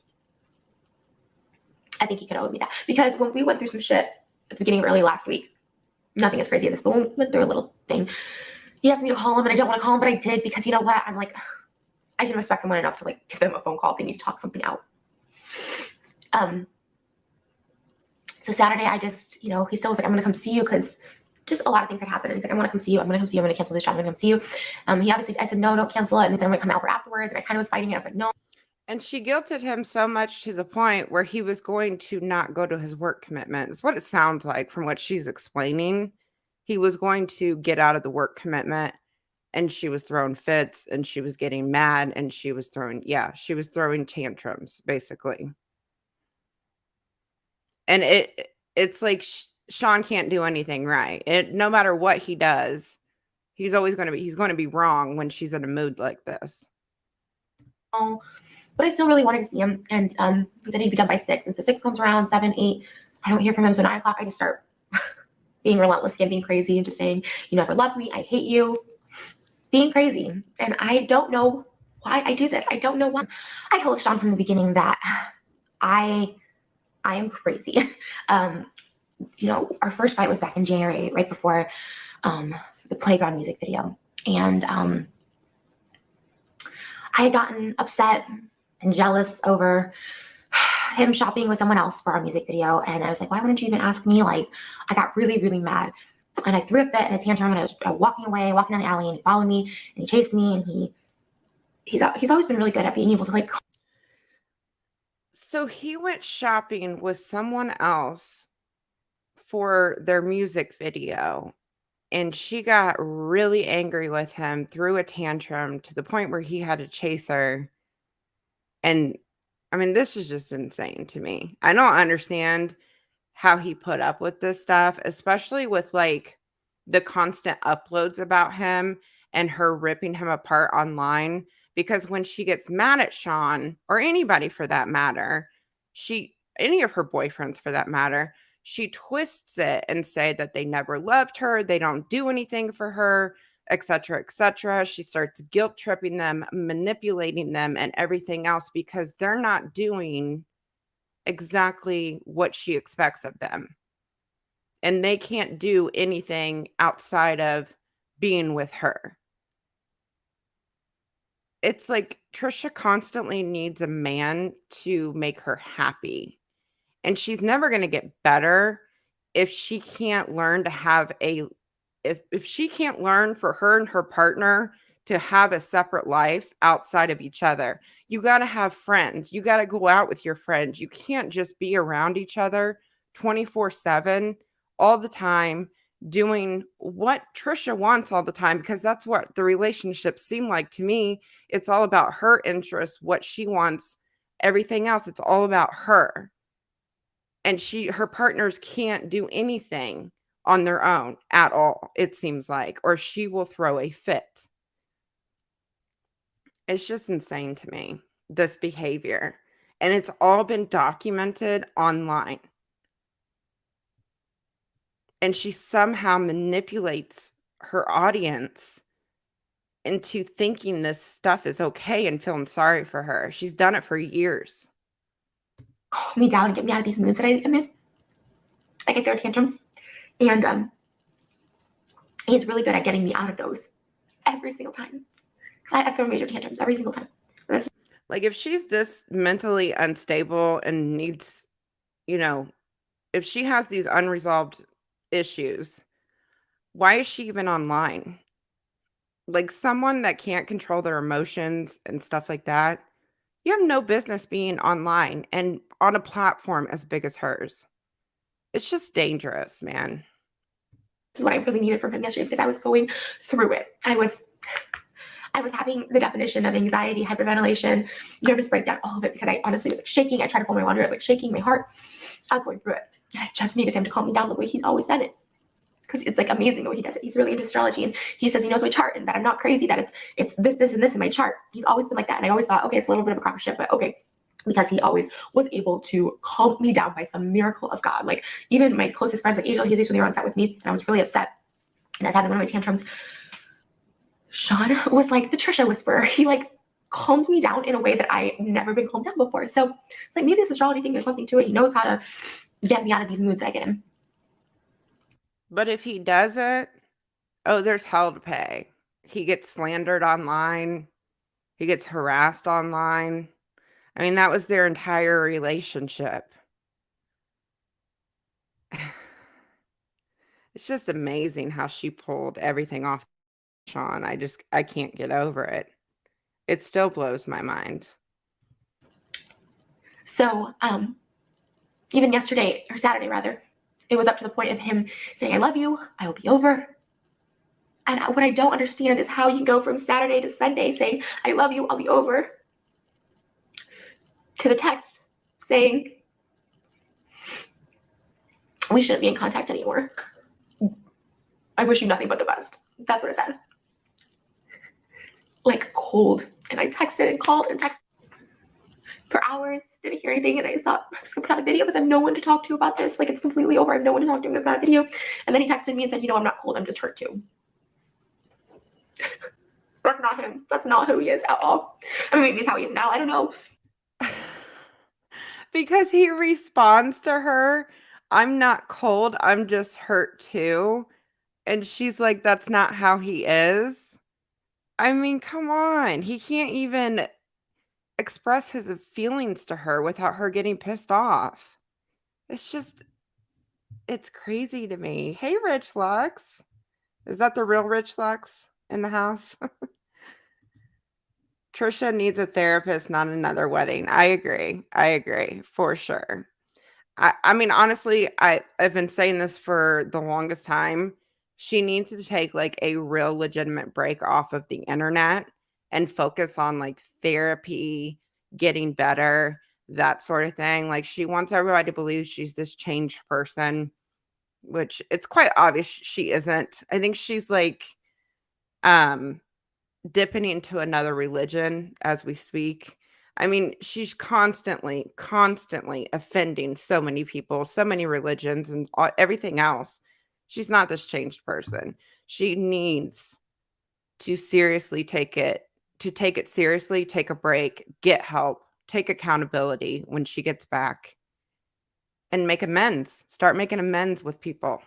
I think he could owe me that. Because when we went through some shit at the beginning of early last week, nothing as crazy as this, but when we went through a little thing, he asked me to call him, and I don't want to call him, but I did, because you know what? I'm like, I can respect someone enough to like give them a phone call if they need to talk something out. So Saturday, I just, he still was like, I'm going to come see you, because just a lot of things had happened. And he's like, I want to come see you. I'm going to come see you. I'm going to cancel this job. I'm going to come see you. He obviously, I said, no, don't cancel it. And he said, I'm going to come over afterwards. And I kind of was fighting it. I was like, no. And she guilted him so much to the point where he was going to not go to his work commitment. It's what it sounds like from what she's explaining. He was going to get out of the work commitment, and she was throwing fits, and she was getting mad, and she was throwing tantrums, basically. And it's like Sean can't do anything right. No matter what he does, he's going to be wrong when she's in a mood like this. But I still really wanted to see him, and he said he'd be done by 6. And so 6 comes around, 7, 8. I don't hear from him. So 9 o'clock, I just start being relentless again, being crazy, and just saying, you never loved me. I hate you. Being crazy. And I don't know why I do this. I don't know why. I told Sean from the beginning that I am crazy. Our first fight was back in January, right before the Playground music video. And I had gotten upset and jealous over him shopping with someone else for our music video. And I was like, why wouldn't you even ask me? Like, I got really, really mad. And I threw a fit and a tantrum, and I was walking away, walking down the alley, and he followed me, and he chased me, and he's always been really good at being able to like. So he went shopping with someone else for their music video, and she got really angry with him, threw a tantrum to the point where he had to chase her. And I mean, this is just insane to me. I don't understand how he put up with this stuff, especially with like the constant uploads about him and her ripping him apart online. Because when she gets mad at Sean, or anybody for that matter, any of her boyfriends for that matter, she twists it and say that they never loved her, they don't do anything for her, etc., etc. She starts guilt tripping them, manipulating them, and everything else, because they're not doing exactly what she expects of them. And they can't do anything outside of being with her. It's like Trisha constantly needs a man to make her happy. And she's never going to get better if she can't learn to have if she can't learn for her and her partner to have a separate life outside of each other. You got to have friends. You got to go out with your friends. You can't just be around each other 24/7 all the time, doing what Trisha wants all the time, because that's what the relationships seem like to me. It's all about her interests, what she wants, everything else. It's all about her. and her partners can't do anything on their own at all, it seems like, or she will throw a fit. It's just insane to me, this behavior. And it's all been documented online. And she somehow manipulates her audience into thinking this stuff is okay and feeling sorry for her. She's done it for years. Calm me down and get me out of these moods that I'm in. I get their tantrums. And he's really good at getting me out of those every single time. I throw major tantrums every single time. Like, if she's this mentally unstable and needs, if she has these unresolved issues, why is she even online? Like, someone that can't control their emotions and stuff like that, you have no business being online and on a platform as big as hers. It's just dangerous, man. This is what I really needed from him yesterday because I was going through it. I was having the definition of anxiety, hyperventilation, nervous breakdown, all of it, because I honestly was like shaking. I tried to pull my laundry. I was like shaking my heart. I was going through it. I just needed him to calm me down the way he's always done it. Because it's like amazing the way he does it. He's really into astrology, and he says he knows my chart and that I'm not crazy, that it's this, and this in my chart. He's always been like that. And I always thought, okay, it's a little bit of a crock of shit, but okay. Because he always was able to calm me down by some miracle of God. Like, even my closest friends, like Angel, he was when they were on set with me, and I was really upset. And I was having one of my tantrums. Sean was like the Trisha whisperer. He like calmed me down in a way that I never been calmed down before. So it's like, maybe this astrology thing, there's something to it. He knows how to get me out of these moods I get in. But if he doesn't, there's hell to pay. He gets slandered online. He gets harassed online. I mean, that was their entire relationship. It's just amazing how she pulled everything off Sean. I can't get over it. It still blows my mind. So, even yesterday, or Saturday rather, it was up to the point of him saying, I love you, I will be over. And what I don't understand is how you go from Saturday to Sunday saying, I love you, I'll be over, to the text saying, we shouldn't be in contact anymore. I wish you nothing but the best. That's what it said. Like, cold. And I texted and called and texted for hours, didn't hear anything, and I thought, I'm just gonna put out a video because I have no one to talk to about this. Like, it's completely over. I have no one to talk to about a video. And then he texted me and said, I'm not cold, I'm just hurt too. That's not him. That's not who he is at all. I mean, maybe it's how he is now. I don't know. Because he responds to her, I'm not cold, I'm just hurt too. And she's like, that's not how he is. I mean, come on. He can't even express his feelings to her without her getting pissed off. It's crazy to me. Hey, Rich Lux. Is that the real Rich Lux in the house? Trisha needs a therapist, not another wedding. I agree for sure. I mean, honestly, I've been saying this for the longest time. She needs to take like a real legitimate break off of the internet and focus on like therapy, getting better, that sort of thing. Like, she wants everybody to believe she's this changed person, which it's quite obvious she isn't. I think she's like dipping into another religion as we speak. I mean, she's constantly offending so many people, so many religions and everything else. She's not this changed person. She needs to seriously take it seriously, take a break, get help, take accountability when she gets back, and make amends. Start making amends with people.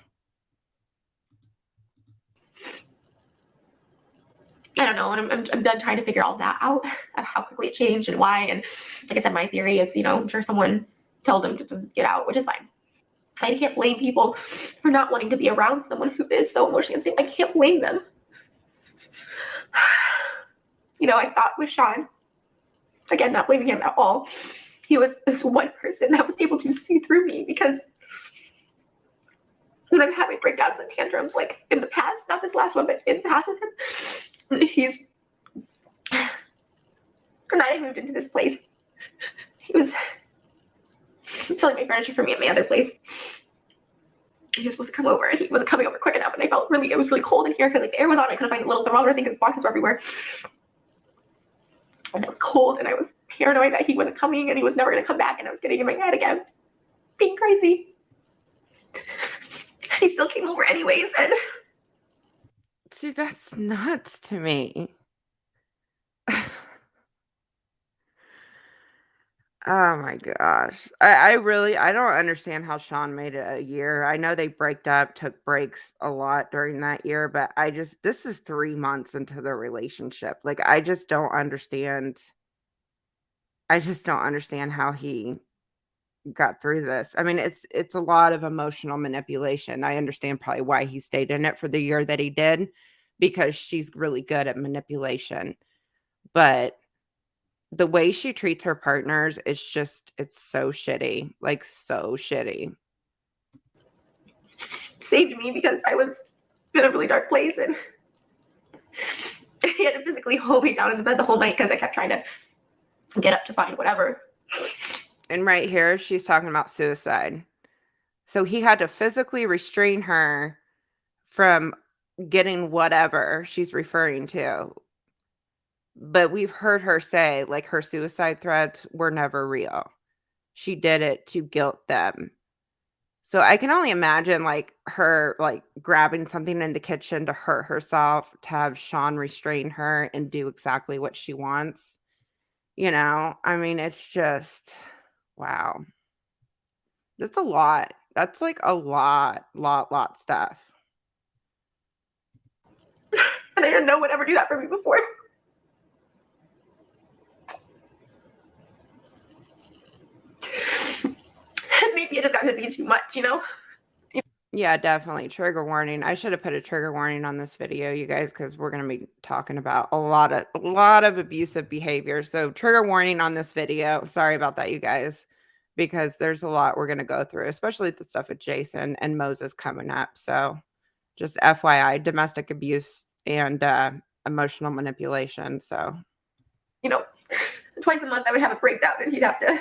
I don't know, and I'm done trying to figure all that out, of how quickly it changed and why. And like I said, my theory is, I'm sure someone told him to just get out, which is fine. I can't blame people for not wanting to be around someone who is so emotionally unstable. I can't blame them. I thought with Sean, again, not blaming him at all, he was this one person that was able to see through me, because when I'm having breakdowns and tantrums, like in the past, not this last one, but in the past with him, and I moved into this place. He was selling my furniture for me at my other place. He was supposed to come over, and he wasn't coming over quick enough, and it was really cold in here because like the air was on. I couldn't find a little thermometer thing because boxes were everywhere, and it was cold, and I was paranoid that he wasn't coming and he was never going to come back, and I was getting in my head again, being crazy. He still came over anyways, and See, that's nuts to me. Oh my gosh. I don't understand how Sean made it a year. I know they braked up, took breaks a lot during that year, but this is 3 months into their relationship. Like, I just don't understand. I just don't understand how he got through this. I mean, it's a lot of emotional manipulation. I understand probably why he stayed in it for the year that he did, because she's really good at manipulation. But the way she treats her partners is just, it's so shitty. Like, so shitty. saved me because I was in a really dark place, and he had to physically hold me down in the bed the whole night because I kept trying to get up to find whatever. And right here, she's talking about suicide. So he had to physically restrain her from getting whatever she's referring to. But we've heard her say, like, her suicide threats were never real. She did it to guilt them. So I can only imagine, like, her, like, grabbing something in the kitchen to hurt herself, to have Sean restrain her and do exactly what she wants. You know, I mean, it's just, wow. That's a lot. That's like a lot stuff. And I didn't know would ever do that for me before. Maybe it just got to be too much, you know? Yeah, definitely. Trigger warning. I should have put a trigger warning on this video, you guys, because we're going to be talking about a lot of abusive behavior. So trigger warning on this video. Sorry about that, you guys, because there's a lot we're going to go through, especially the stuff with Jason and Moses coming up. So just FYI, domestic abuse and emotional manipulation. So, You know, twice a month I would have a breakdown and he'd have to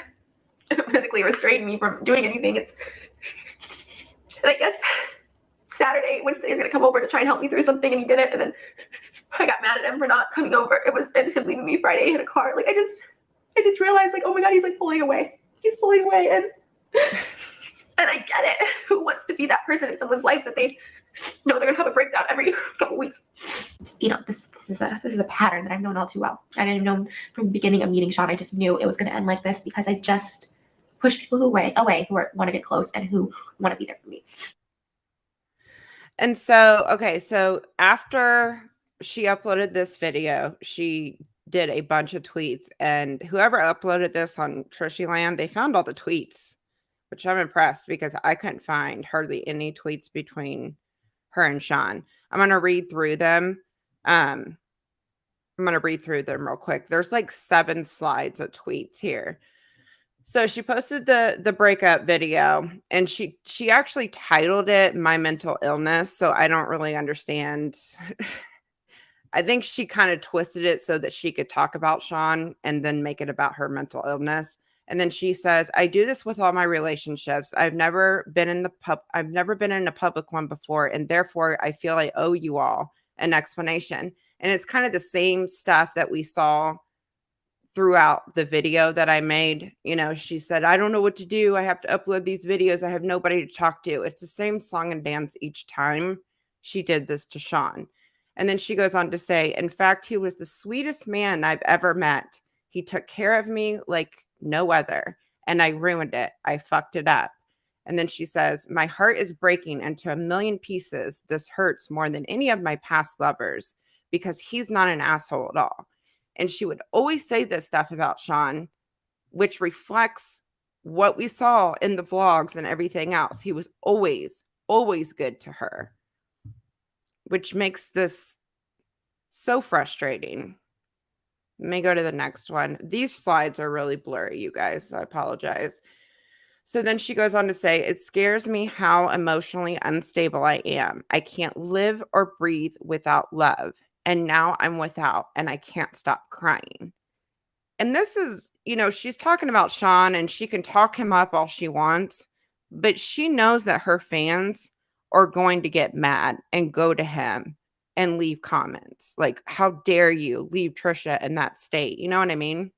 physically restrain me from doing anything. And I guess Saturday, Wednesday is going to come over to try and help me through something, and he didn't. And then I got mad at him for not coming over. And him leaving me Friday in a car. Like, I just realized, like, oh my God, he's like pulling away. He's pulling away. And I get it. Who wants to be that person in someone's life that they know they're going to have a breakdown every couple weeks? You know, this is a pattern that I've known all too well. I didn't know from the beginning of meeting Sean. I just knew it was going to end like this because I just push people away who want to get close and who want to be there for me. And so, okay, so after she uploaded this video, she did a bunch of tweets, and whoever uploaded this on Trishyland, they found all the tweets, which I'm impressed because I couldn't find hardly any tweets between her and Sean. I'm going to read through them. I'm going to read through them real quick. There's like 7 slides of tweets here. So she posted the breakup video, and she actually titled it "My Mental Illness." So I don't really understand. I think she kind of twisted it so that she could talk about Sean and then make it about her mental illness. And then she says, "I do this with all my relationships. I've never been in a public one before, and therefore I feel I owe you all an explanation." And it's kind of the same stuff that we saw throughout the video that I made. You know, she said, "I don't know what to do. I have to upload these videos. I have nobody to talk to." It's the same song and dance each time she did this to Sean. And then she goes on to say, "In fact, he was the sweetest man I've ever met. He took care of me like no other, and I ruined it. I fucked it up." And then she says, "My heart is breaking into a million pieces. This hurts more than any of my past lovers because he's not an asshole at all." And she would always say this stuff about Sean, which reflects what we saw in the vlogs and everything else. He was always good to her, which makes this so frustrating. Let me go to the next one. These slides are really blurry, you guys. I apologize. So then she goes on to say, "It scares me how emotionally unstable I am. I can't live or breathe without love. And now I'm without, and I can't stop crying." And this is, she's talking about Sean and she can talk him up all she wants, but she knows that her fans are going to get mad and go to him and leave comments like, how dare you leave Trisha in that state? You know what I mean?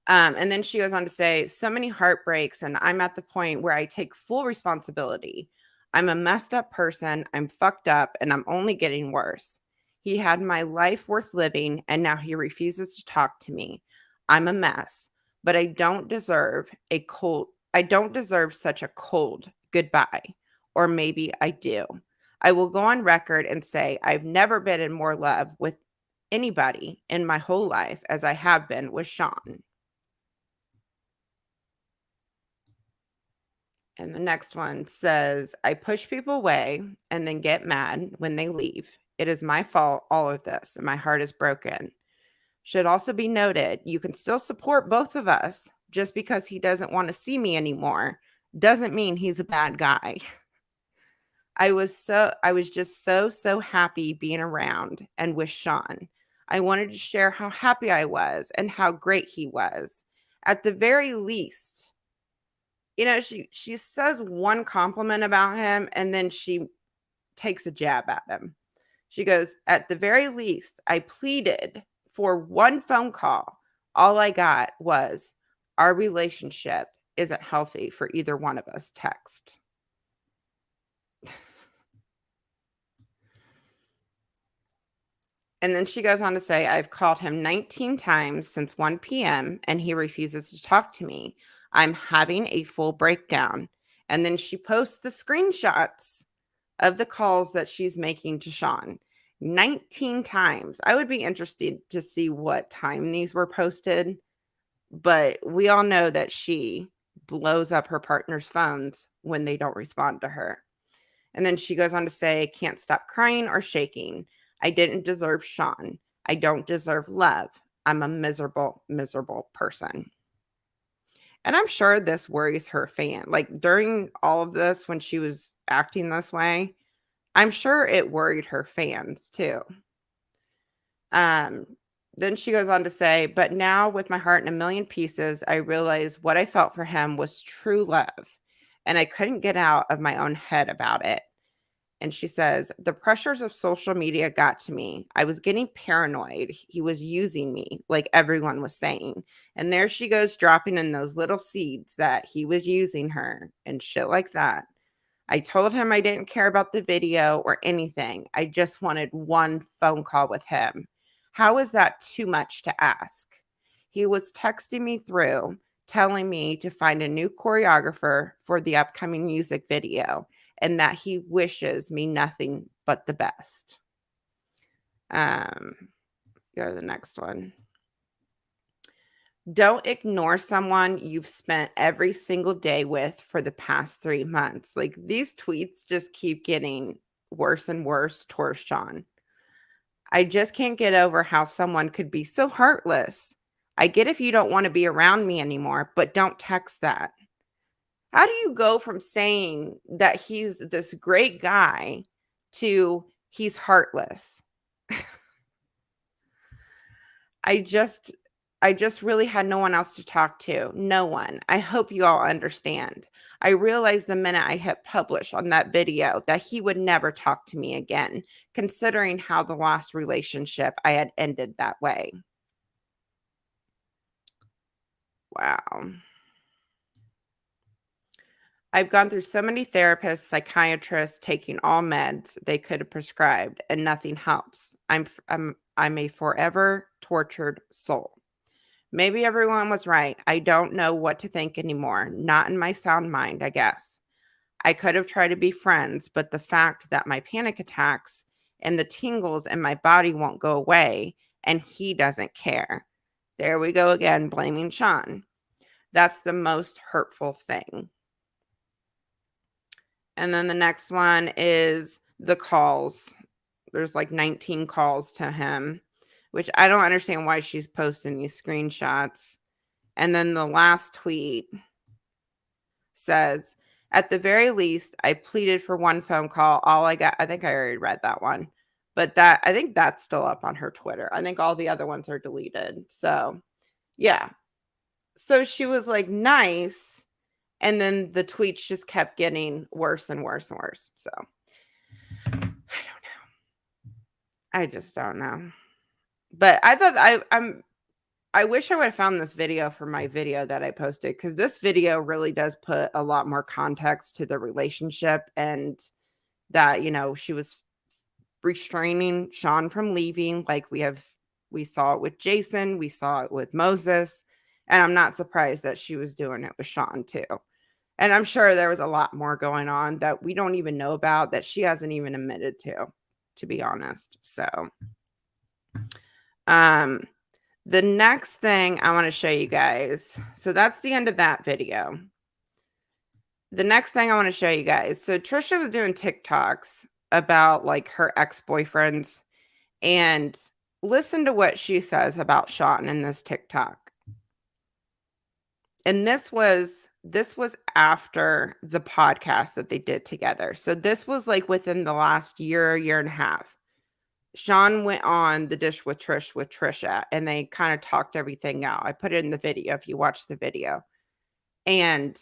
And then she goes on to say, so many heartbreaks, and I'm at the point where I take full responsibility. I'm a messed up person. I'm fucked up, and I'm only getting worse. He had my life worth living, and now he refuses to talk to me. I'm a mess, but I don't deserve such a cold goodbye. Or maybe I do. I will go on record and say I've never been in more love with anybody in my whole life as I have been with Sean. And the next one says, I push people away and then get mad when they leave. It is my fault, all of this, and my heart is broken. Should also be noted, you can still support both of us. Just because he doesn't want to see me anymore doesn't mean he's a bad guy. I was just so happy being around and with Sean. I wanted to share how happy I was and how great he was. At the very least, she says one compliment about him and then she takes a jab at him. She goes, at the very least, I pleaded for one phone call. All I got was, our relationship isn't healthy for either one of us text. And then she goes on to say, I've called him 19 times since 1 p.m. and he refuses to talk to me. I'm having a full breakdown. And then she posts the screenshots of the calls that she's making to Sean. 19 times. I would be interested to see what time these were posted. But we all know that she blows up her partner's phones when they don't respond to her. And then she goes on to say, can't stop crying or shaking. I didn't deserve Sean. I don't deserve love. I'm a miserable, miserable person. And I'm sure this worries her fan. Like during all of this, when she was acting this way, I'm sure it worried her fans too. Then she goes on to say, but now with my heart in a million pieces, I realize what I felt for him was true love. And I couldn't get out of my own head about it. And she says, the pressures of social media got to me. I was getting paranoid. He was using me, like everyone was saying. And there she goes, dropping in those little seeds that he was using her and shit like that. I told him I didn't care about the video or anything. I just wanted one phone call with him. How is that too much to ask? He was texting me through, telling me to find a new choreographer for the upcoming music video, and that he wishes me nothing but the best. Go to the next one. Don't ignore someone you've spent every single day with for the past 3 months. Like these tweets just keep getting worse and worse towards Sean. I just can't get over how someone could be so heartless. I get if you don't want to be around me anymore, but don't text that. How do you go from saying that he's this great guy to he's heartless? I just really had no one else to talk to. No one. I hope you all understand. I realized the minute I hit publish on that video that he would never talk to me again, considering how the last relationship I had ended that way. Wow. I've gone through so many therapists, psychiatrists, taking all meds they could have prescribed, and nothing helps. I'm a forever tortured soul. Maybe everyone was right. I don't know what to think anymore. Not in my sound mind, I guess. I could have tried to be friends, but the fact that my panic attacks and the tingles in my body won't go away, and he doesn't care. There we go again, blaming Sean. That's the most hurtful thing. And then the next one is the calls. There's like 19 calls to him, which I don't understand why she's posting these screenshots. And then the last tweet says, at the very least, I pleaded for one phone call. All I got, I think I already read that one, but I think that's still up on her Twitter. I think all the other ones are deleted. So Yeah. So she was like nice, and then the tweets just kept getting worse and worse and worse. So I don't know. I just don't know. But I thought I wish I would have found this video for my video that I posted, because this video really does put a lot more context to the relationship, and that, you know, she was restraining Sean from leaving. Like we saw it with Jason, we saw it with Moses, and I'm not surprised that she was doing it with Sean too. And I'm sure there was a lot more going on that we don't even know about, that she hasn't even admitted to be honest. So the next thing I want to show you guys, so that's the end of that video. The next thing I want to show you guys, so Trisha was doing TikToks about like her ex-boyfriends, and listen to what she says about Sean in this TikTok. And this was after the podcast that they did together. So this was like within the last year and a half. Sean went on The Dish with Trisha, and they kind of talked everything out. I put it in the video if you watch the video. And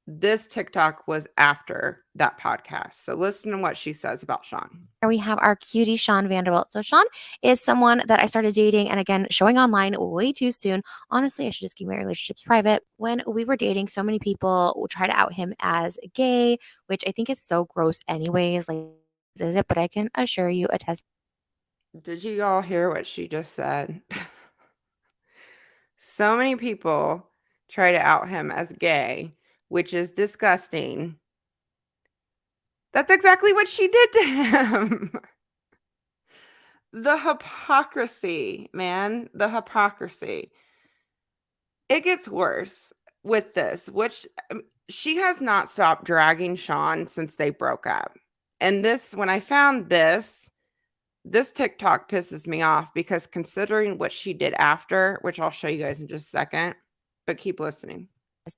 this TikTok was after that podcast. So listen to what she says about Sean. We have our cutie Sean Vanderbilt. So Sean is someone that I started dating and again showing online way too soon. Honestly, I should just keep my relationships private. When we were dating, so many people would try to out him as gay, which I think is so gross anyways. Like, is it? But I can assure you, attest. Did you all hear what she just said? So many people try to out him as gay, which is disgusting. That's exactly what she did to him. The hypocrisy, man. The hypocrisy. It gets worse with this, which she has not stopped dragging Sean since they broke up. And this, when I found this TikTok pisses me off, because considering what she did after, which I'll show you guys in just a second, but keep listening.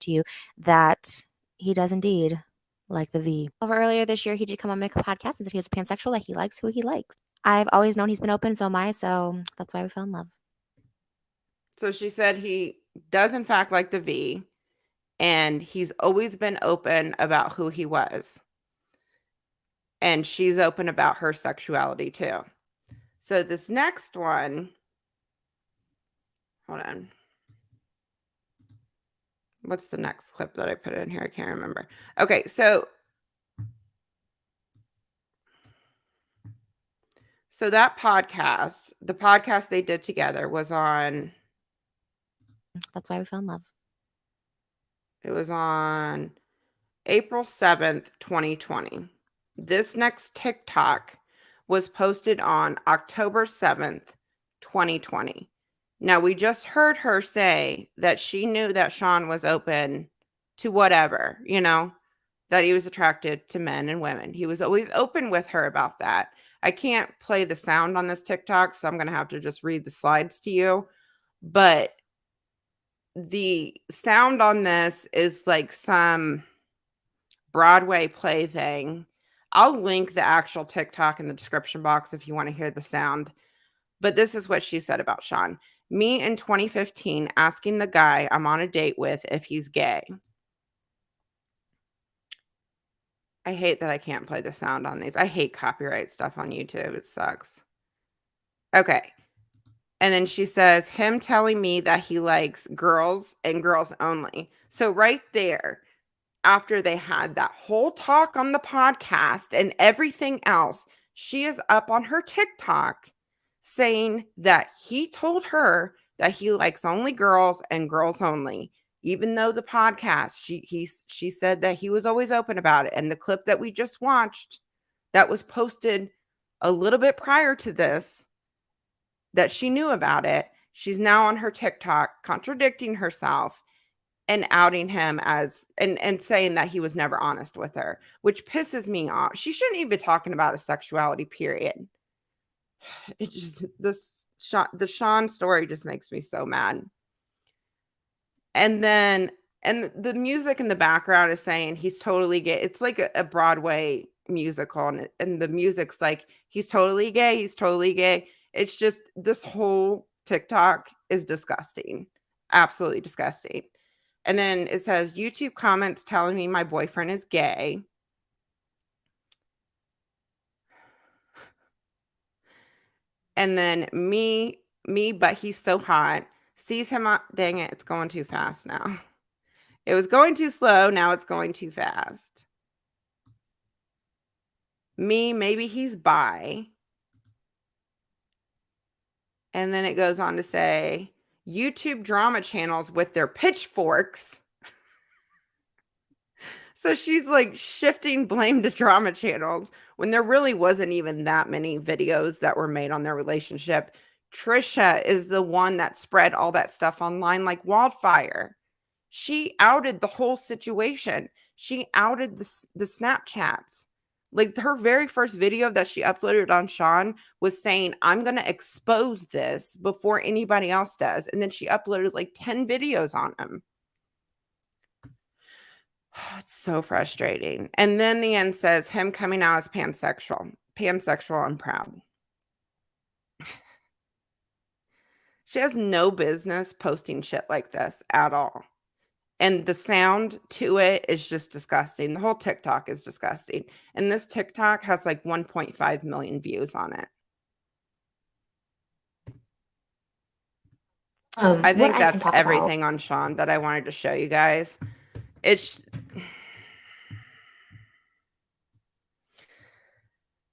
To you that he does indeed like the V. Over earlier this year, he did come on my podcast and said he was pansexual, like he likes who he likes. I've always known he's been open, so am I, so that's why we fell in love. So she said he does in fact like the V, and he's always been open about who he was. And she's open about her sexuality too. So this next one, hold on. What's the next clip that I put in here? I can't remember. Okay, so that podcast, the podcast they did together was on. That's why we fell in love. It was on April 7th, 2020. This next TikTok was posted on October 7th, 2020. Now, we just heard her say that she knew that Sean was open to whatever, you know, that he was attracted to men and women. He was always open with her about that. I can't play the sound on this TikTok, so I'm going to have to just read the slides to you. But the sound on this is like some Broadway play thing. I'll link the actual TikTok in the description box if you want to hear the sound. But this is what she said about Sean. Me in 2015 asking the guy I'm on a date with if he's gay. I hate that I can't play the sound on these. I hate copyright stuff on YouTube. It sucks. Okay. And then she says, him telling me that he likes girls and girls only. So right there, after they had that whole talk on the podcast and everything else, she is up on her TikTok saying that he told her that he likes only girls and girls only. Even though the podcast, she said that he was always open about it. And the clip that we just watched that was posted a little bit prior to this, that she knew about it, she's now on her TikTok contradicting herself and outing him as and saying that he was never honest with her, which pisses me off. She shouldn't even be talking about his sexuality, period. It just, the Sean story just makes me so mad. And then, and the music in the background is saying he's totally gay. It's like a Broadway musical, and the music's like, he's totally gay, he's totally gay. It's just, this whole TikTok is disgusting. absolutely disgusting. And then it says YouTube comments telling me my boyfriend is gay. And then me, but he's so hot. Sees him on, dang it, it's going too fast now. It was going too slow, now it's going too fast. Me, maybe he's bi. And then it goes on to say, YouTube drama channels with their pitchforks. So she's like shifting blame to drama channels when there really wasn't even that many videos that were made on their relationship. Trisha is the one that spread all that stuff online like wildfire. She outed the whole situation. She outed the Snapchats. Like her very first video that she uploaded on Sean was saying, I'm going to expose this before anybody else does. And then she uploaded like 10 videos on him. It's so frustrating. And then the end says him coming out as pansexual. Pansexual and proud. She has no business posting shit like this at all. And the sound to it is just disgusting. The whole TikTok is disgusting. And this TikTok has like 1.5 million views on it. I think that's everything on Sean that I wanted to show you guys. It's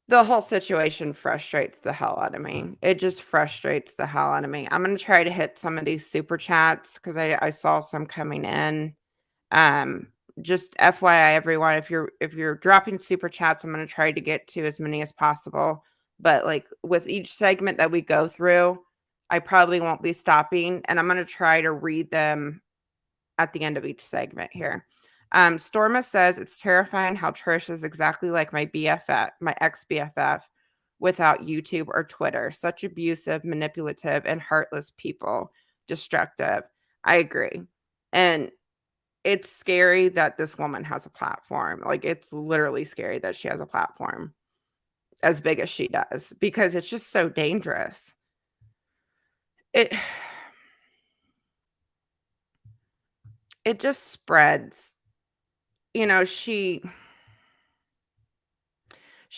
the whole situation frustrates the hell out of me. It just frustrates the hell out of me. I'm going to try to hit some of these super chats because I saw some coming in. Just FYI, everyone, if you're dropping super chats, I'm going to try to get to as many as possible. But like with each segment that we go through, I probably won't be stopping, and I'm going to try to read them at the end of each segment here. Storma says, it's terrifying how Trish is exactly like my BFF, my ex-BFF, without YouTube or Twitter. Such abusive, manipulative, and heartless people. Destructive. I agree. And it's scary that this woman has a platform. Like, it's literally scary that she has a platform as big as she does, because it's just so dangerous. It just spreads. You know, she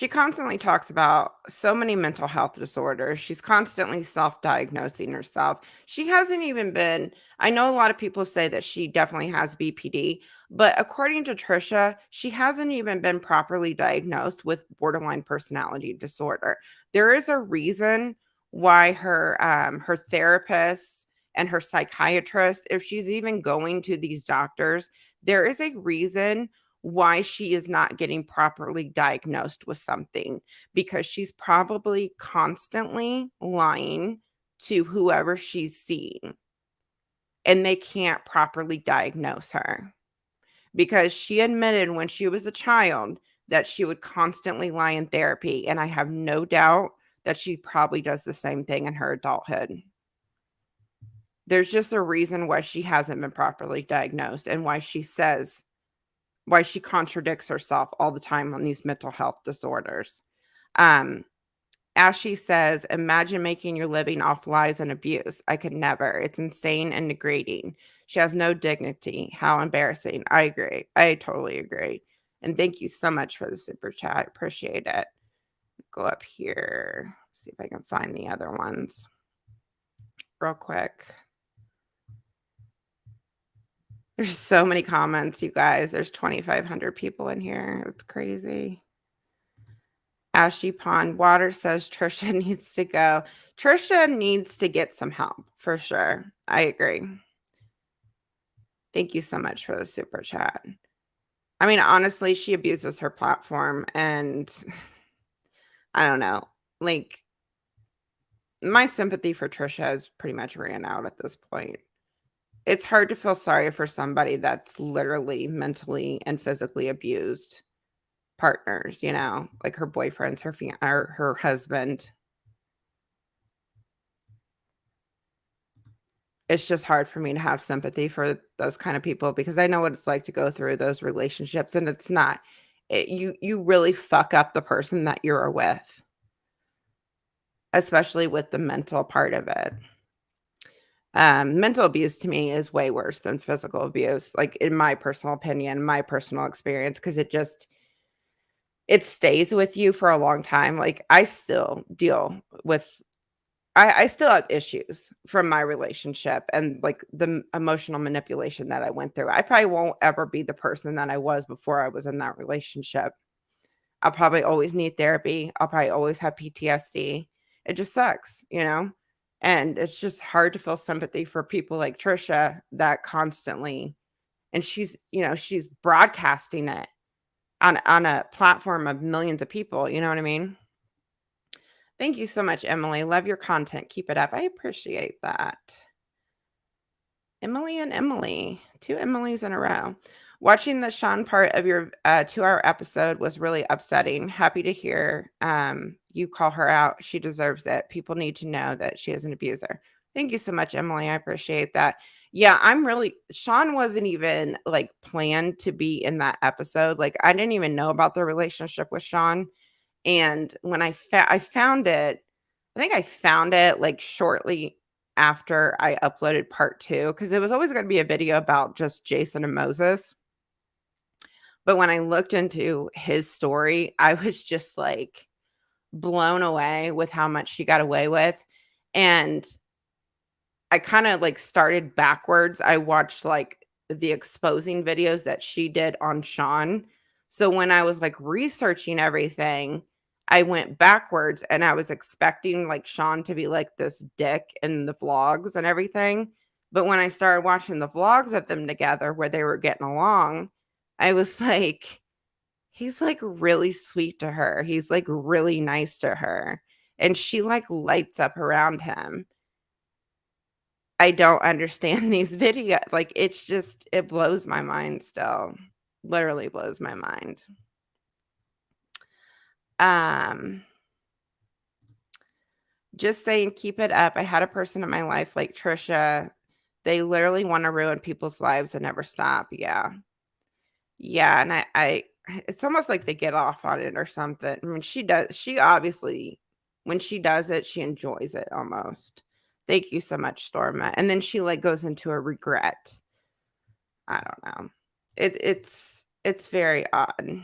constantly talks about so many mental health disorders. She's constantly self-diagnosing herself. She hasn't even been, I know a lot of people say that she definitely has BPD, but according to Trisha, she hasn't even been properly diagnosed with borderline personality disorder. There is a reason why her therapist and her psychiatrist, if she's even going to these doctors, there is a reason why she is not getting properly diagnosed with something, because she's probably constantly lying to whoever she's seeing, and they can't properly diagnose her, because she admitted when she was a child that she would constantly lie in therapy, and I have no doubt that she probably does the same thing in her adulthood. There's just a reason why she hasn't been properly diagnosed, and why she contradicts herself all the time on these mental health disorders. Ashley says, imagine making your living off lies and abuse. I could never. It's insane and degrading. She has no dignity. How embarrassing. I agree. I totally agree. And thank you so much for the super chat. I appreciate it. Go up here. See if I can find the other ones real quick. There's so many comments, you guys. There's 2,500 people in here. That's crazy. Ashy Pond Water says Trisha needs to go. Trisha needs to get some help, for sure. I agree. Thank you so much for the super chat. I mean, honestly, she abuses her platform, and I don't know. Like, my sympathy for Trisha has pretty much ran out at this point. It's hard to feel sorry for somebody that's literally mentally and physically abused partners, you know, like her boyfriends, her husband. It's just hard for me to have sympathy for those kind of people, because I know what it's like to go through those relationships, and it's not. You really fuck up the person that you're with, especially with the mental part of it. Mental abuse to me is way worse than physical abuse, like in my personal opinion, my personal experience, because it stays with you for a long time. Like I still deal with I still have issues from my relationship and like the emotional manipulation that I went through. I probably won't ever be the person that I was before I was in that relationship. I'll probably always need therapy. I'll probably always have PTSD. It just sucks, you know? And it's just hard to feel sympathy for people like Trisha that constantly, and she's broadcasting it on a platform of millions of people, you know what I mean? Thank you so much, Emily. Love your content. Keep it up. I appreciate that. Emily and Emily, 2 Emilys in a row. Watching the Sean part of your 2-hour episode was really upsetting. Happy to hear you call her out. She deserves it. People need to know that she is an abuser. Thank you so much, Emily. I appreciate that. Yeah, Sean wasn't even like planned to be in that episode. Like I didn't even know about the relationship with Sean. And when I found it, I think I found it like shortly after I uploaded part 2, because it was always going to be a video about just Jason and Moses. But when I looked into his story, I was just like blown away with how much she got away with. And I kind of like started backwards. I watched like the exposing videos that she did on Sean. So when I was like researching everything, I went backwards and I was expecting like Sean to be like this dick in the vlogs and everything. But when I started watching the vlogs of them together where they were getting along, I was like, he's like really sweet to her. He's like really nice to her. And she like lights up around him. I don't understand these videos. Like it blows my mind still. Literally blows my mind. Just saying, keep it up. I had a person in my life like Trisha. They literally want to ruin people's lives and never stop. Yeah. Yeah. And I it's almost like they get off on it or something. I mean, she obviously, when she does it, she enjoys it almost. Thank you so much, Storma. And then she like goes into a regret. I don't know. It's very odd.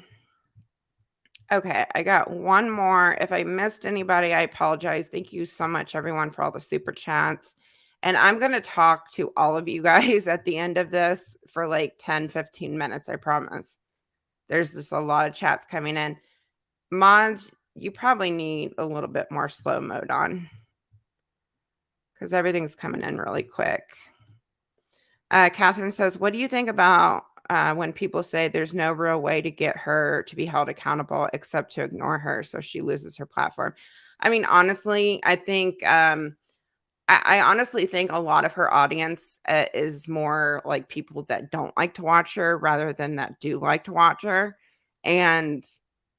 Okay, I got one more. If I missed anybody, I apologize. Thank you so much, everyone, for all the super chats. And I'm going to talk to all of you guys at the end of this for like 10, 15 minutes, I promise. There's just a lot of chats coming in. Mods, you probably need a little bit more slow mode on because everything's coming in really quick. Catherine says, what do you think about when people say there's no real way to get her to be held accountable except to ignore her so she loses her platform? I mean, honestly, I think I honestly think a lot of her audience is more like people that don't like to watch her rather than that do like to watch her. And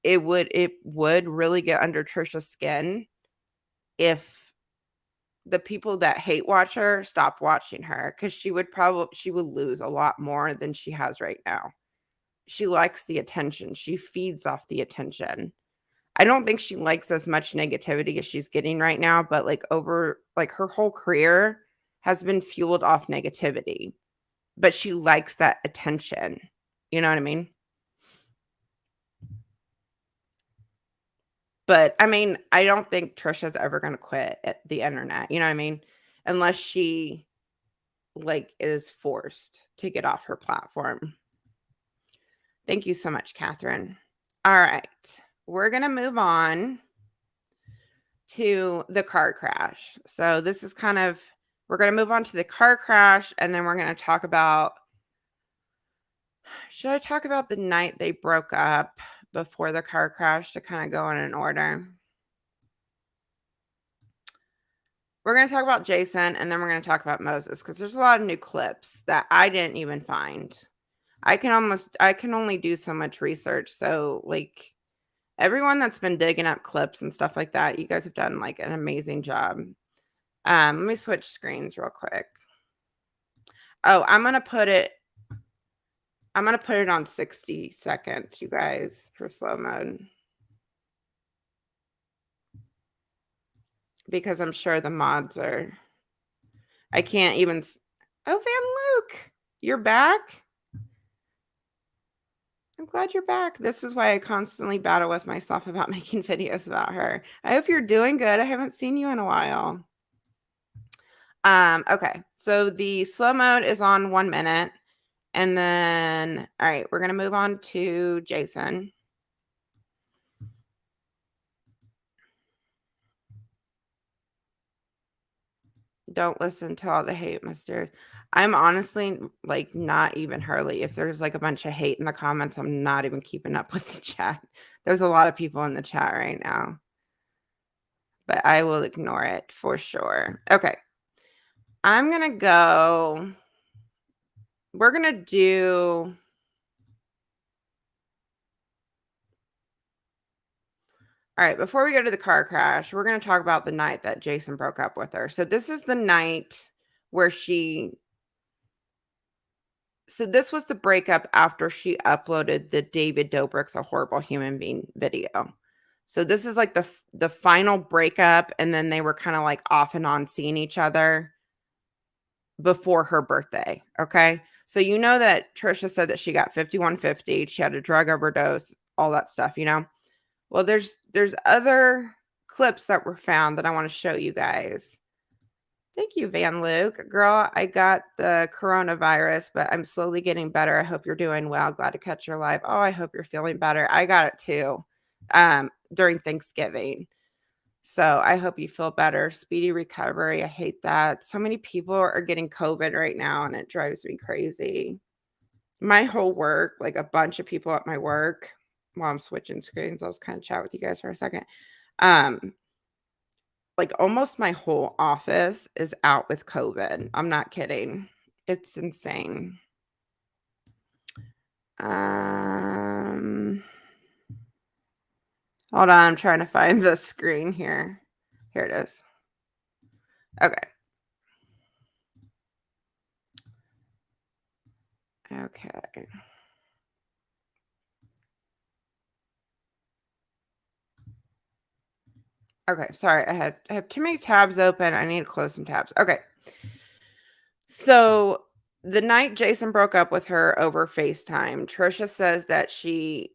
it would really get under Trisha's skin if the people that hate watch her stopped watching her, because she would lose a lot more than she has right now. She likes the attention. She feeds off the attention. I don't think she likes as much negativity as she's getting right now, but like over like her whole career has been fueled off negativity. But she likes that attention. You know what I mean? But I mean, I don't think Trisha's ever going to quit at the internet. You know what I mean? Unless she like is forced to get off her platform. Thank you so much, Catherine. All right. We're going to move on to the car crash. So this is we're going to move on to the car crash, and then we're going to talk about, should I talk about the night they broke up before the car crash to kind of go in an order? We're going to talk about Jason, and then we're going to talk about Moses, because there's a lot of new clips that I didn't even find. I can only do so much research. So like everyone that's been digging up clips and stuff like that, you guys have done like an amazing job. Let me switch screens real quick. Oh, I'm going to put it on 60 seconds, you guys, for slow mode. Because I'm sure the mods are. I can't even. Oh, Van Luke, you're back. I'm glad you're back. This is why I constantly battle with myself about making videos about her. I hope you're doing good. I haven't seen you in a while. Okay, so the slow mode is on 1 minute. And then, all right, we're going to move on to Jason. Don't listen to all the hate, mysterious. I'm honestly like not even hardly. If there's like a bunch of hate in the comments, I'm not even keeping up with the chat. There's a lot of people in the chat right now, but I will ignore it for sure. Okay. I'm going to go. We're going to do. All right, before we go to the car crash, we're going to talk about the night that Jason broke up with her. So this is the night where so this was the breakup after she uploaded the David Dobrik's A Horrible Human Being video. So this is like the final breakup, and then they were kind of like off and on seeing each other before her birthday, okay? So you know that Trisha said that she got 5150, she had a drug overdose, all that stuff, you know? Well, there's other clips that were found that I want to show you guys. Thank you, Van Luke. Girl, I got the coronavirus, but I'm slowly getting better. I hope you're doing well. Glad to catch your live. Oh, I hope you're feeling better. I got it too during Thanksgiving. So I hope you feel better. Speedy recovery. I hate that. So many people are getting COVID right now, and it drives me crazy. My whole work, like a bunch of people at my work, while I'm switching screens, I'll just kind of chat with you guys for a second. Like almost my whole office is out with COVID. I'm not kidding. It's insane. Hold on, I'm trying to find the screen here. Here it is. Okay. Okay. Okay, sorry. I have too many tabs open. I need to close some tabs. Okay. So the night Jason broke up with her over FaceTime, Trisha says that she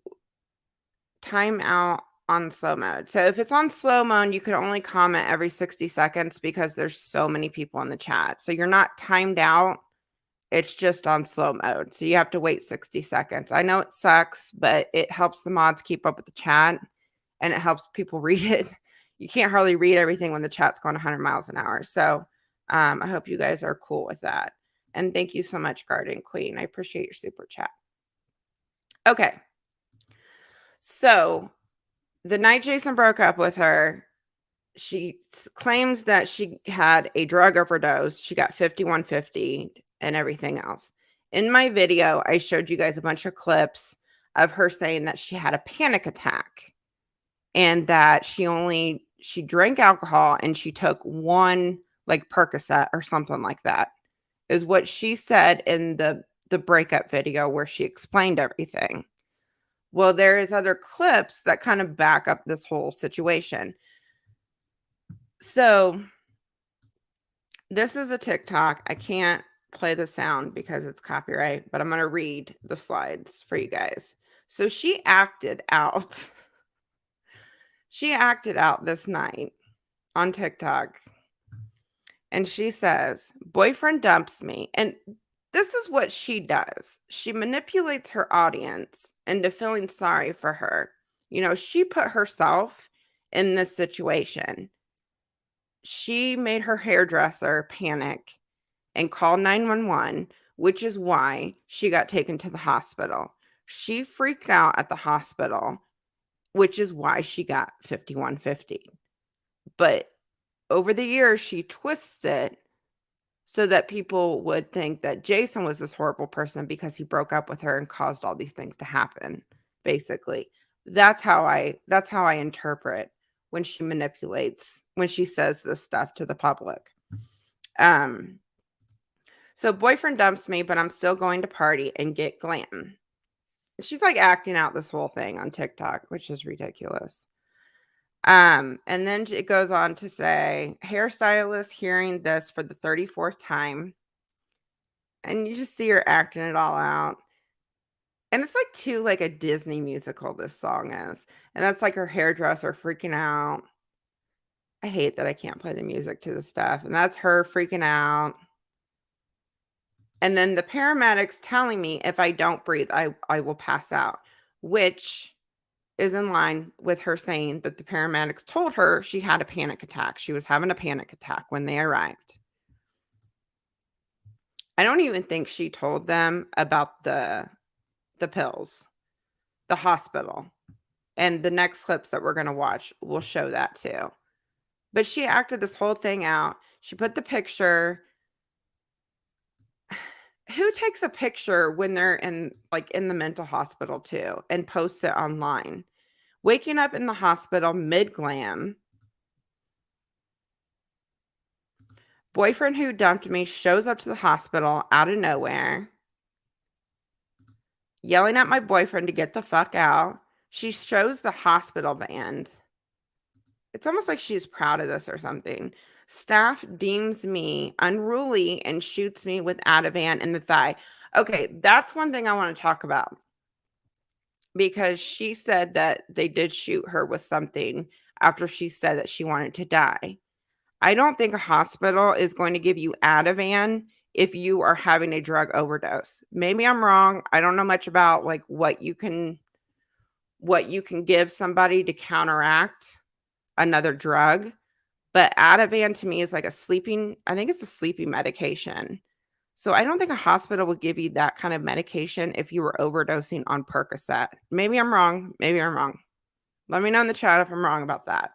time out on slow mode. So if it's on slow mode, you can only comment every 60 seconds because there's so many people in the chat. So you're not timed out. It's just on slow mode. So you have to wait 60 seconds. I know it sucks, but it helps the mods keep up with the chat, and it helps people read it. You can't hardly read everything when the chat's going 100 miles an hour. So I hope you guys are cool with that. And thank you so much, Garden Queen. I appreciate your super chat. Okay. So the night Jason broke up with her, she claims that she had a drug overdose. She got 5150 and everything else. In my video, I showed you guys a bunch of clips of her saying that she had a panic attack and that she drank alcohol and she took one like Percocet or something like that, is what she said in the breakup video where she explained everything. Well, there is other clips that kind of back up this whole situation. So this is a TikTok. I can't play the sound because it's copyright, but I'm going to read the slides for you guys. So she acted out. She acted out this night on TikTok. And she says, boyfriend dumps me. And this is what she does. She manipulates her audience into feeling sorry for her. You know, she put herself in this situation. She made her hairdresser panic and call 911, which is why she got taken to the hospital. She freaked out at the hospital, which is why she got 5150. But over the years, she twists it so that people would think that Jason was this horrible person because he broke up with her and caused all these things to happen. Basically, that's how I interpret when she manipulates, when she says this stuff to the public. So boyfriend dumps me, but I'm still going to party and get glam. She's like acting out this whole thing on TikTok, which is ridiculous. And then it goes on to say, hairstylist hearing this for the 34th time. And you just see her acting it all out. And it's like too like a Disney musical, this song is. And that's like her hairdresser freaking out. I hate that I can't play the music to the stuff. And that's her freaking out. And then the paramedics telling me if I don't breathe, I will pass out, which is in line with her saying that the paramedics told her she had a panic attack. She was having a panic attack when they arrived. I don't even think she told them about the pills, the hospital. And the next clips that we're going to watch will show that too. But she acted this whole thing out. She put the picture. Who takes a picture when they're in the mental hospital too and posts it online? Waking up in the hospital mid-glam. Boyfriend who dumped me shows up to the hospital out of nowhere. Yelling at my boyfriend to get the fuck out. She shows the hospital band. It's almost like she's proud of this or something. Staff deems me unruly and shoots me with Ativan in the thigh. Okay, that's one thing I want to talk about. Because she said that they did shoot her with something after she said that she wanted to die. I don't think a hospital is going to give you Ativan if you are having a drug overdose. Maybe I'm wrong. I don't know much about like what you can give somebody to counteract another drug. But Ativan to me is like I think it's a sleeping medication. So I don't think a hospital would give you that kind of medication if you were overdosing on Percocet. Maybe I'm wrong. Maybe I'm wrong. Let me know in the chat if I'm wrong about that.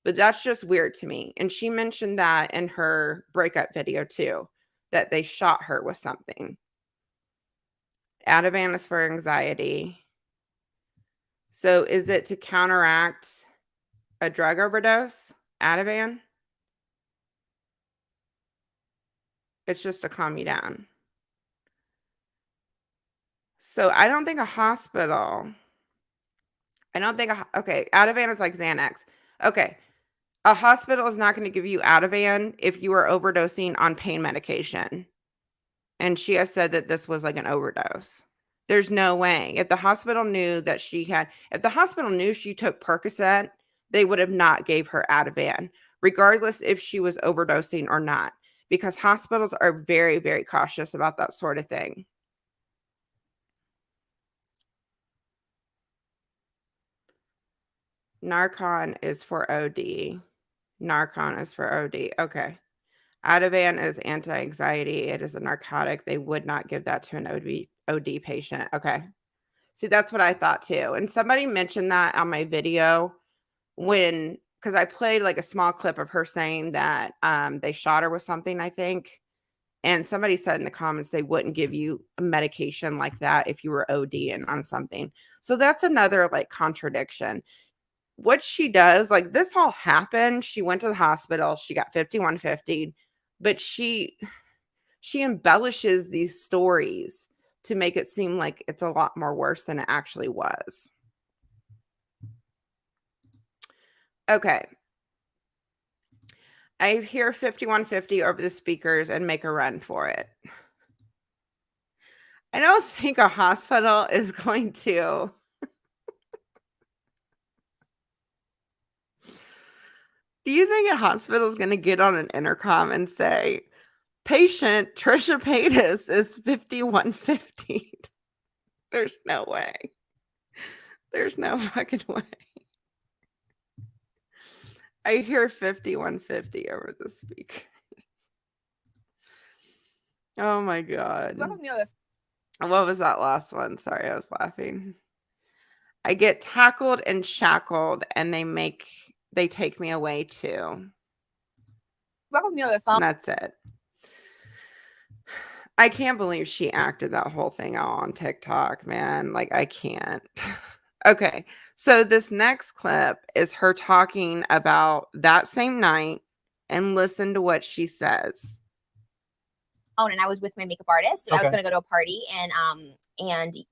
But that's just weird to me. And she mentioned that in her breakup video too, that they shot her with something. Ativan is for anxiety. So is it to counteract a drug overdose? Ativan? It's just to calm you down. So I don't think a hospital. Okay, Ativan is like Xanax. Okay, a hospital is not going to give you Ativan if you are overdosing on pain medication. And she has said that this was like an overdose. There's no way. If the hospital knew that she took Percocet, they would have not gave her Ativan, regardless if she was overdosing or not, because hospitals are very, very cautious about that sort of thing. Narcan is for OD. Narcan is for OD. Okay. Ativan is anti-anxiety. It is a narcotic. They would not give that to an OD patient. Okay. See, that's what I thought too. And somebody mentioned that on my video because I played like a small clip of her saying that they shot her with something, I think. And somebody said in the comments they wouldn't give you a medication like that if you were ODing on something. So that's another like contradiction. What she does, like this all happened. She went to the hospital. She got 5150, but she embellishes these stories to make it seem like it's a lot more worse than it actually was. Okay. I hear 5150 over the speakers and make a run for it. I don't think a hospital is going to. Do you think a hospital is going to get on an intercom and say, patient Trisha Paytas is 5150? There's no way. There's no fucking way. I hear 5150 over the speakers. Oh my God. What was that last one? Sorry, I was laughing. I get tackled and shackled and they take me away too. That's it. I can't believe she acted that whole thing out on TikTok, man. Like, I can't. Okay, so this next clip is her talking about that same night, and listen to what she says. and I was with my makeup artist. I was Okay. going to go to a party, and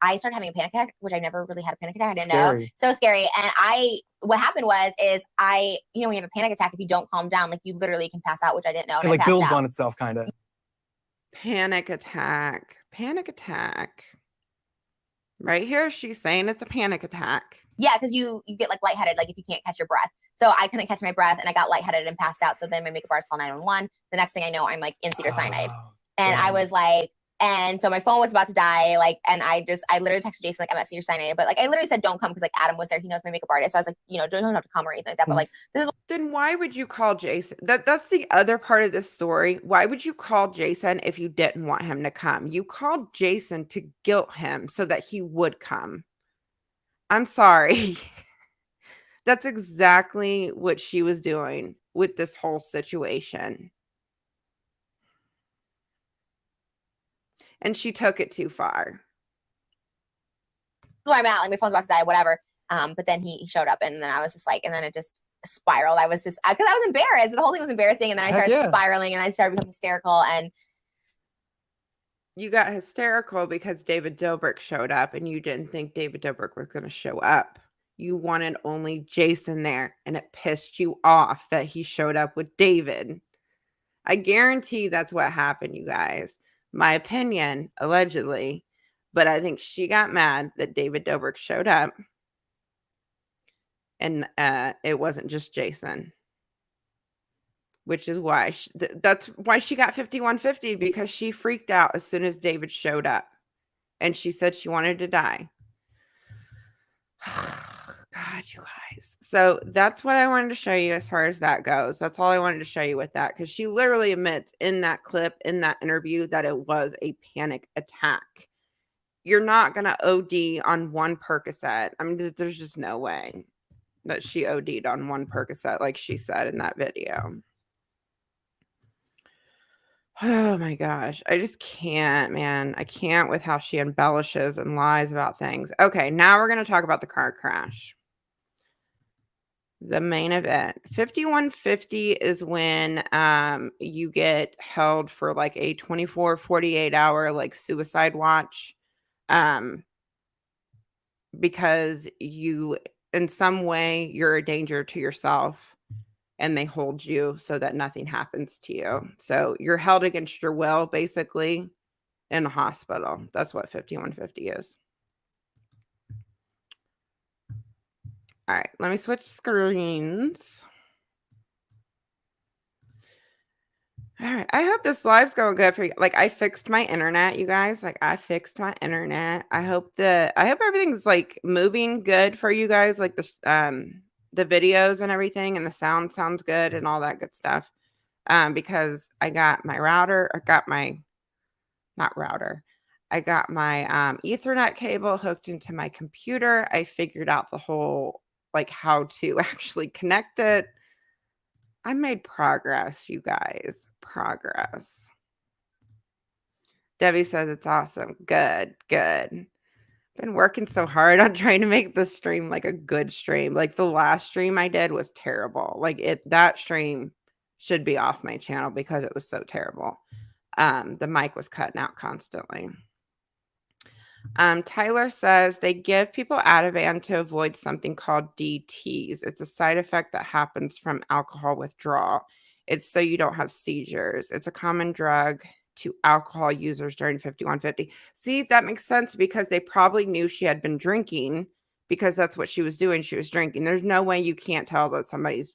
I started having a panic attack, which I never really had a panic attack. I didn't know. Scary. So scary. And what happened was when you have a panic attack, if you don't calm down, like you literally can pass out, which I didn't know. It and I like passed builds out. on itself, kind of. Panic attack. Panic attack. Right here, she's saying it's a panic attack. Yeah, because you get like lightheaded, like if you can't catch your breath. So I couldn't catch my breath, and I got lightheaded and passed out. So then my makeup artist called 911. The next thing I know, I'm like in cedar cyanide. And I was like, and so my phone was about to die. Like, and I literally texted Jason, like, I'm at cedar cyanide. But like, I literally said, don't come, because like Adam was there. He knows my makeup artist. So I was like, don't have to come or anything like that. But like, this is. Then why would you call Jason? That's the other part of this story. Why would you call Jason if you didn't want him to come? You called Jason to guilt him so that he would come. I'm sorry. That's exactly what she was doing with this whole situation. And she took it too far. Where I'm at, like my phone's about to die, whatever. But then he showed up, and then I was just like, and then it just spiraled. I was just, because I was embarrassed. The whole thing was embarrassing, and then I started spiraling, and I started becoming hysterical. And you got hysterical because David Dobrik showed up, and you didn't think David Dobrik was going to show up. You wanted only Jason there, and it pissed you off that he showed up with David. I guarantee that's what happened, you guys. My opinion, allegedly, but I think she got mad that David Dobrik showed up, and it wasn't just Jason, which is why that's why she got 5150, because she freaked out as soon as David showed up, and she said she wanted to die. God, you guys. So that's what I wanted to show you as far as that goes. That's all I wanted to show you with that, because she literally admits in that clip, in that interview, that it was a panic attack. You're not going to OD on one Percocet. I mean, there's just no way that she OD'd on one Percocet like she said in that video. Oh my gosh. I just can't, man. I can't with how she embellishes and lies about things. Okay, now we're going to talk about the car crash. The main event. 5150 is when you get held for like a 24, 48 hour like suicide watch. Because you, in some way, you're a danger to yourself, and they hold you so that nothing happens to you. So you're held against your will, basically, in a hospital. That's what 5150 is. All right, let me switch screens. All right, I hope this live's going good for you. Like, I fixed my internet, you guys. Like, I fixed my internet. I hope everything's like moving good for you guys. Like the videos and everything, and the sound sounds good and all that good stuff. Because I got my router, I got my Ethernet cable hooked into my computer. I figured out the whole like how to actually connect it. I made progress, you guys. Progress. Debbie says it's awesome. Good. Been working so hard on trying to make this stream like a good stream. Like the last stream I did was terrible. Like that stream should be off my channel because it was so terrible. The mic was cutting out constantly. Tyler says they give people Ativan to avoid something called DTs. It's a side effect that happens from alcohol withdrawal. It's so you don't have seizures. It's a common drug to alcohol users during 5150. See, that makes sense because they probably knew she had been drinking because that's what she was doing. She was drinking. There's no way you can't tell that somebody's,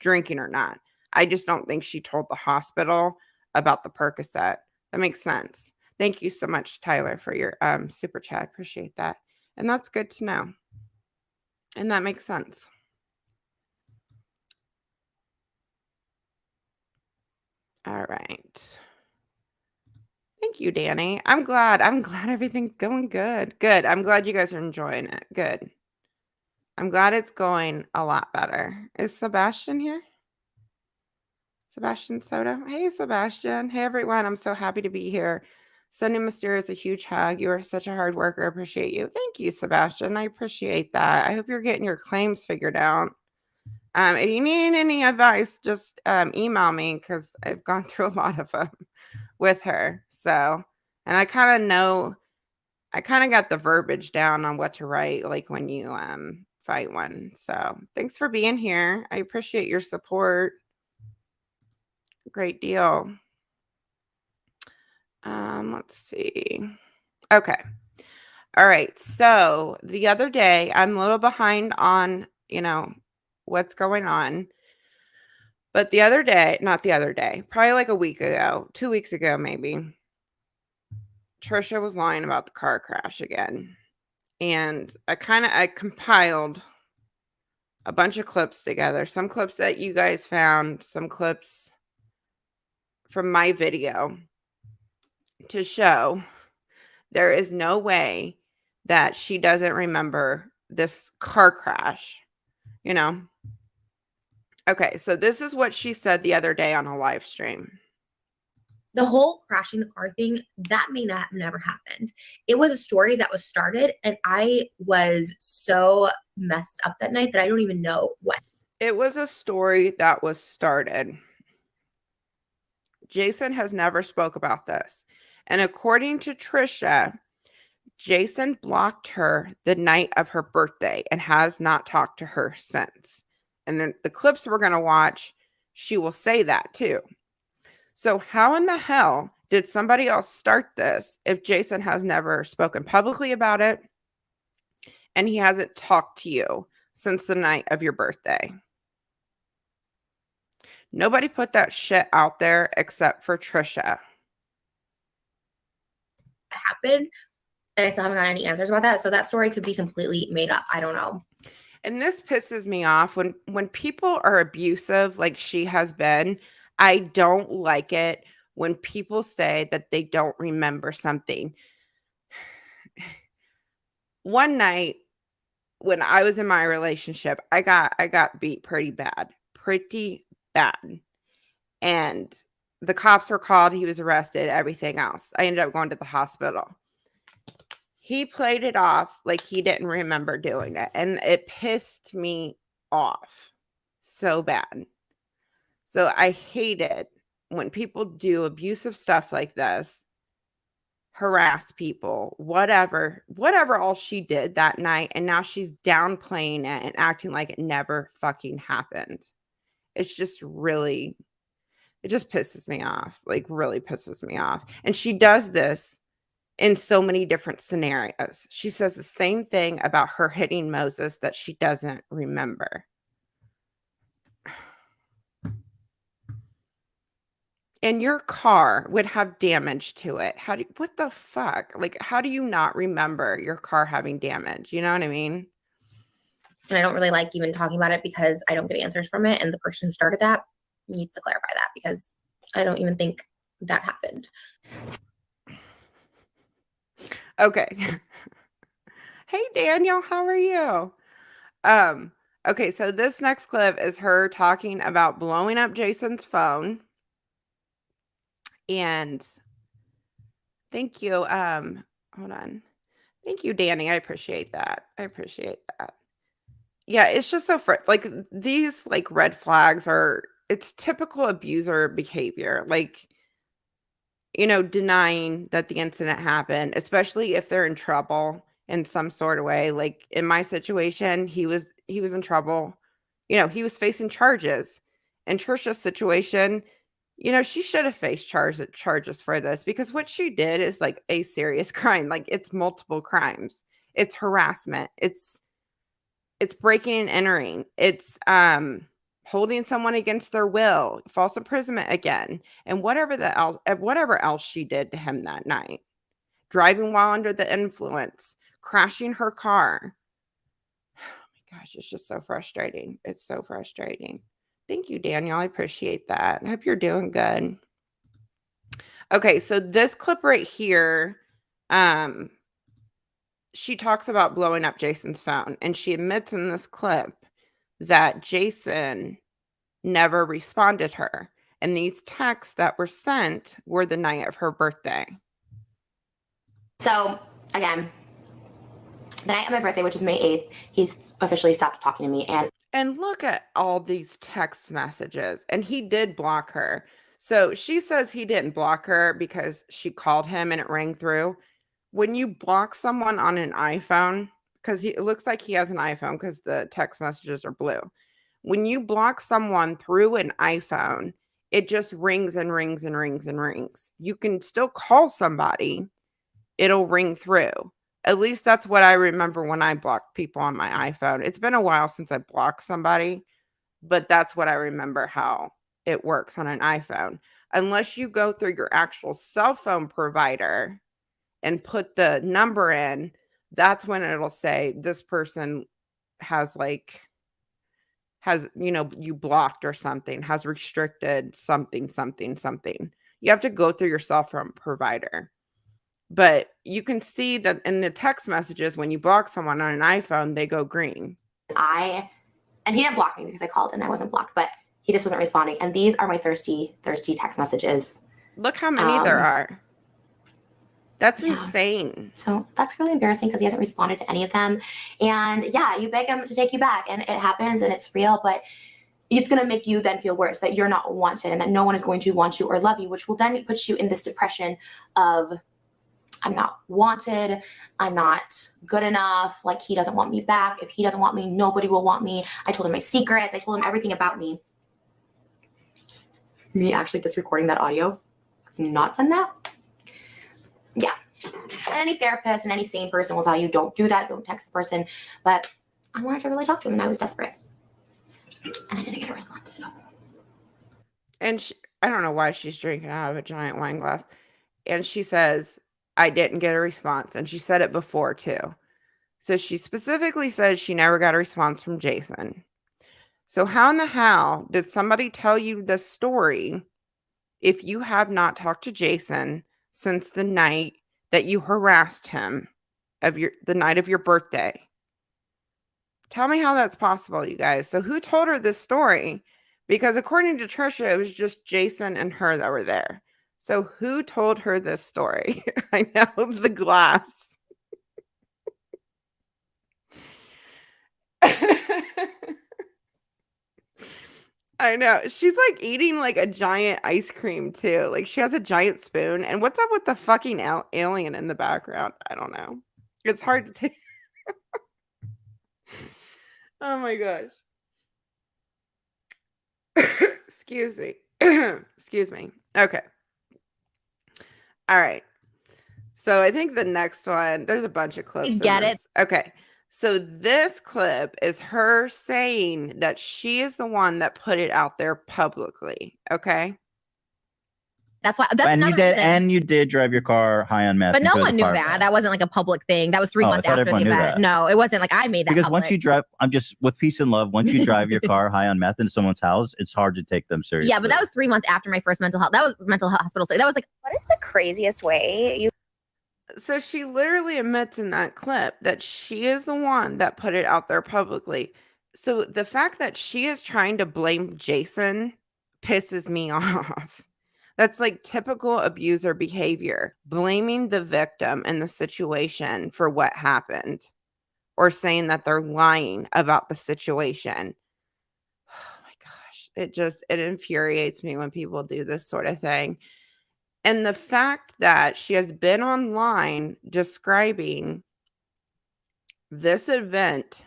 drinking or not. I just don't think she told the hospital about the Percocet. That makes sense. Thank you so much, Tyler, for your super chat. I appreciate that. And that's good to know. And that makes sense. All right. Thank you, Danny. I'm glad everything's going good. Good. I'm glad you guys are enjoying it. Good. I'm glad it's going a lot better. Is Sebastian here? Sebastian Soto? Hey, Sebastian. Hey, everyone. I'm so happy to be here. Sending Mysterious a huge hug. You are such a hard worker. I appreciate you. Thank you, Sebastian. I appreciate that. I hope you're getting your claims figured out. If you need any advice, just email me because I've gone through a lot of them. with her. So, and I kind of know, I kind of got the verbiage down on what to write, like when you fight one. So thanks for being here. I appreciate your support. Great deal. Let's see. Okay. All right. So the other day, I'm a little behind on, what's going on. But the other day, not the other day, probably like a week ago, 2 weeks ago, maybe, Trisha was lying about the car crash again. And I compiled a bunch of clips together. Some clips that you guys found, some clips from my video to show there is no way that she doesn't remember this car crash, Okay, so this is what she said the other day on a live stream. The whole crashing the car thing, that may not have never happened. It was a story that was started, and I was so messed up that night that I don't even know what. It was a story that was started. Jason has never spoke about this. And according to Trisha, Jason blocked her the night of her birthday and has not talked to her since. And then the clips we're going to watch, she will say that too. So how in the hell did somebody else start this if Jason has never spoken publicly about it and he hasn't talked to you since the night of your birthday? Nobody put that shit out there except for Trisha. Happened, and I still haven't got any answers about that. So that story could be completely made up. I don't know. And this pisses me off when people are abusive like she has been. I don't like it when people say that they don't remember something. One night when I was in my relationship, I got beat pretty bad. And the cops were called, he was arrested, everything else. I ended up going to the hospital. He played it off like he didn't remember doing it, and it pissed me off so bad. So I hate it when people do abusive stuff like this, harass people, whatever all she did that night, and now she's downplaying it and acting like it never fucking happened. It's just really, it just pisses me off, like really pisses me off. And she does this in so many different scenarios. She says the same thing about her hitting Moses that she doesn't remember. And your car would have damage to it. What the fuck? Like, how do you not remember your car having damage? You know what I mean? And I don't really like even talking about it because I don't get answers from it. And the person who started that needs to clarify that because I don't even think that happened. Okay. Hey, Daniel, how are you? Okay, so this next clip is her talking about blowing up Jason's phone. And thank you. Hold on. Thank you, Danny. I appreciate that. Yeah, it's just so like these like red flags it's typical abuser behavior. Like, denying that the incident happened, especially if they're in trouble in some sort of way. Like in my situation, he was in trouble. He was facing charges. In Trisha's situation, she should have faced charges for this because what she did is like a serious crime. Like it's multiple crimes. It's harassment. It's breaking and entering. It's holding someone against their will, false imprisonment again, and whatever else she did to him that night. Driving while under the influence, crashing her car. Oh my gosh, it's just so frustrating. It's so frustrating. Thank you, Daniel. I appreciate that. I hope you're doing good. Okay, so this clip right here, she talks about blowing up Jason's phone, and she admits in this clip that Jason never responded her. And these texts that were sent were the night of her birthday. So, again, the night of my birthday, which is May 8th, he's officially stopped talking to me. And look at all these text messages. And he did block her. So she says he didn't block her because she called him and it rang through. When you block someone on an iPhone, because it looks like he has an iPhone because the text messages are blue. When you block someone through an iPhone, it just rings and rings and rings and rings. You can still call somebody, it'll ring through. At least that's what I remember when I blocked people on my iPhone. It's been a while since I blocked somebody, but that's what I remember how it works on an iPhone. Unless you go through your actual cell phone provider and put the number in, that's when it'll say this person has you blocked or something, has restricted something. You have to go through your cell phone provider. But you can see that in the text messages, when you block someone on an iPhone, they go green. And he didn't block me because I called and I wasn't blocked, but he just wasn't responding. And these are my thirsty text messages. Look how many there are. That's yeah. insane. So that's really embarrassing because he hasn't responded to any of them. And yeah, you beg him to take you back and it happens and it's real, but it's going to make you then feel worse that you're not wanted and that no one is going to want you or love you, which will then put you in this depression of I'm not wanted, I'm not good enough, like he doesn't want me back. If he doesn't want me, nobody will want me. I told him my secrets. I told him everything about me. Me actually just recording that audio. Let's not send that. Yeah. Any therapist and any sane person will tell you don't do that, don't text the person. But I wanted to really talk to him and I was desperate. And I didn't get a response. So. And I don't know why she's drinking out of a giant wine glass. And she says, I didn't get a response. And she said it before too. So she specifically says she never got a response from Jason. So how in the hell did somebody tell you this story if you have not talked to Jason since the night that you harassed him the night of your birthday? Tell me how that's possible, you guys. So who told her this story? Because according to Trisha, it was just Jason and her that were there. So who told her this story? I know the glass. I know. She's like eating like a giant ice cream too. Like she has a giant spoon. And what's up with the fucking alien in the background? I don't know. It's hard to take. Oh my gosh. Excuse me. Excuse me. Okay. All right. So I think the next one, there's a bunch of clips. Get it? Okay. So this clip is her saying that she is the one that put it out there publicly. Okay. That's why. That's And another you did, reason. and you did drive your car high on meth. But no into his one knew apartment. that. That wasn't like a public thing. That was 3 Oh, I months thought after the everyone knew event. that. No, it wasn't like I made that Because public. once you drive, I'm just with peace and love. Once you drive your car high on meth in someone's house, it's hard to take them seriously. Yeah, but that was 3 months after my first mental health. That was mental health hospital. So that was like, What is the craziest way you So she literally admits in that clip that she is the one that put it out there publicly. So the fact that she is trying to blame Jason pisses me off. That's like typical abuser behavior, blaming the victim and the situation for what happened or saying that they're lying about the situation. Oh my gosh, it infuriates me when people do this sort of thing. And the fact that she has been online describing this event,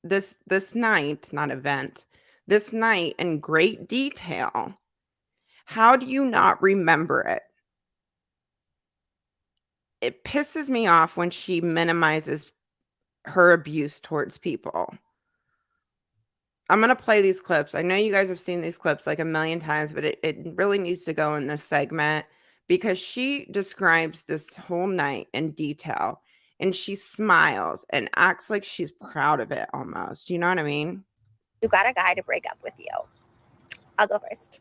this night in great detail, how do you not remember it? It pisses me off when she minimizes her abuse towards people. I'm going to play these clips. I know you guys have seen these clips like a million times, but it really needs to go in this segment because she describes this whole night in detail and she smiles and acts like she's proud of it almost. You know what I mean? got a guy to break up with you? I'll go first.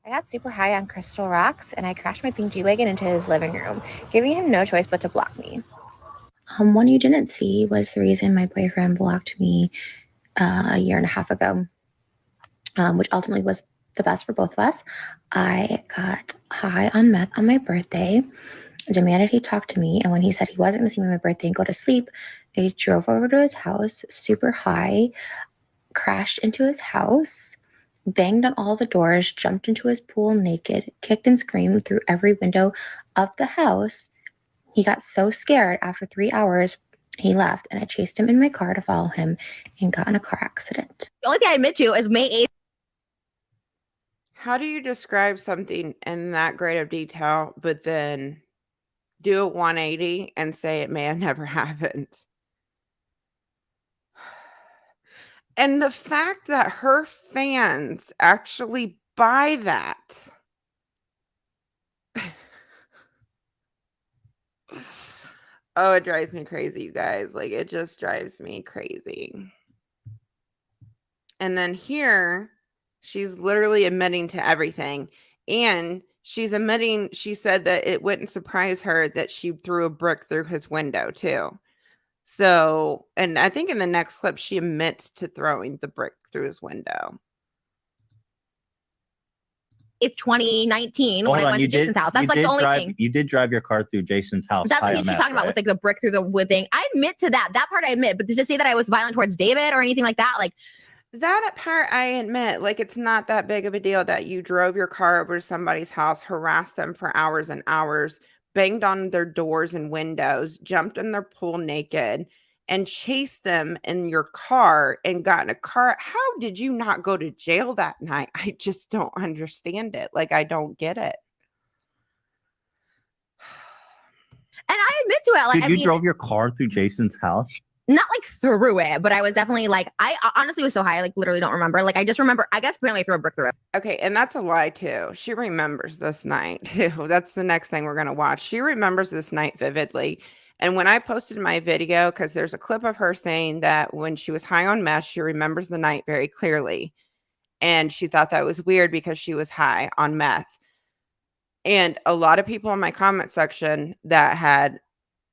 I got super high on crystal rocks and I crashed my pink G-Wagon into his living room, giving him no choice but to block me. One you didn't see was the reason my boyfriend blocked me a year and a half ago, which ultimately was the best for both of us. I got high on meth on my birthday, demanded he talk to me, and when he said he wasn't going to see me on my birthday and go to sleep, I drove over to his house super high, crashed into his house, banged on all the doors, jumped into his pool naked, kicked and screamed through every window of the house. He got so scared after 3 hours, he left, and I chased him in my car to follow him and got in a car accident. The only thing I admit to is May 8th. How do you describe something in that great of detail, but then do a 180 and say it may have never happened? And the fact that her fans actually buy that. Oh, it drives me crazy, you guys. Like, it just drives me crazy. And then here, she's literally admitting to everything. And she's admitting, she said that it wouldn't surprise her that she threw a brick through his window, too. So, and I think in the next clip, she admits to throwing the brick through his window. It's 2019 when I went to Jason's house. That's like the only thing. You did drive your car through Jason's house. That's what she's talking about with like the brick through the wood thing. I admit to that. That part I admit. But to just say that I was violent towards David or anything like that, like that part I admit, like it's not that big of a deal that you drove your car over to somebody's house, harassed them for hours and hours, banged on their doors and windows, jumped in their pool naked, and chased them in your car and got in a car. How did you not go to jail that night? I just don't understand it. Like, I don't get it. And I admit to it. Like, Dude, you drove your car through Jason's house? Not like through it, but I was definitely like, I honestly was so high, I like literally don't remember. Like, I just remember, I guess apparently I threw a brick through it. Okay, and that's a lie too. She remembers this night too. That's the next thing we're going to watch. She remembers this night vividly. And when I posted my video, because there's a clip of her saying that when she was high on meth, she remembers the night very clearly. And she thought that was weird because she was high on meth. And a lot of people in my comment section that had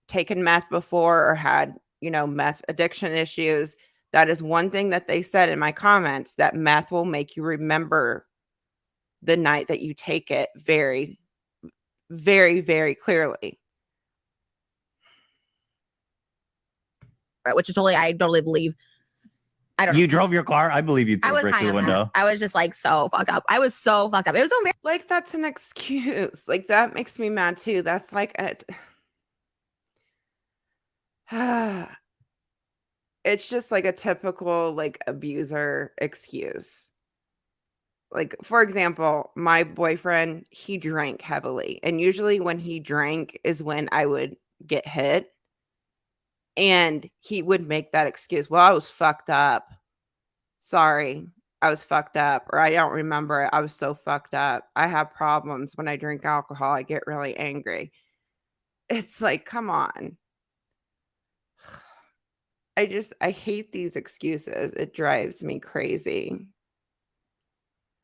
taken meth before or had, you know, meth addiction issues, that is one thing that they said in my comments, that meth will make you remember the night that you take it very, very, very clearly. Which is totally, I totally believe. I don't know. You drove your car? I believe you threw a brick through the window. I was just like so fucked up. I was so fucked up. It was so like, that's an excuse. Like, that makes me mad too. That's like it's just like a typical like abuser excuse. Like, for example, my boyfriend, he drank heavily. And usually when he drank is when I would get hit. And he would make that excuse. Well, I was fucked up. Sorry, I was fucked up. Or I don't remember it. I was so fucked up. I have problems when I drink alcohol. I get really angry. It's like, come on. I hate these excuses. It drives me crazy.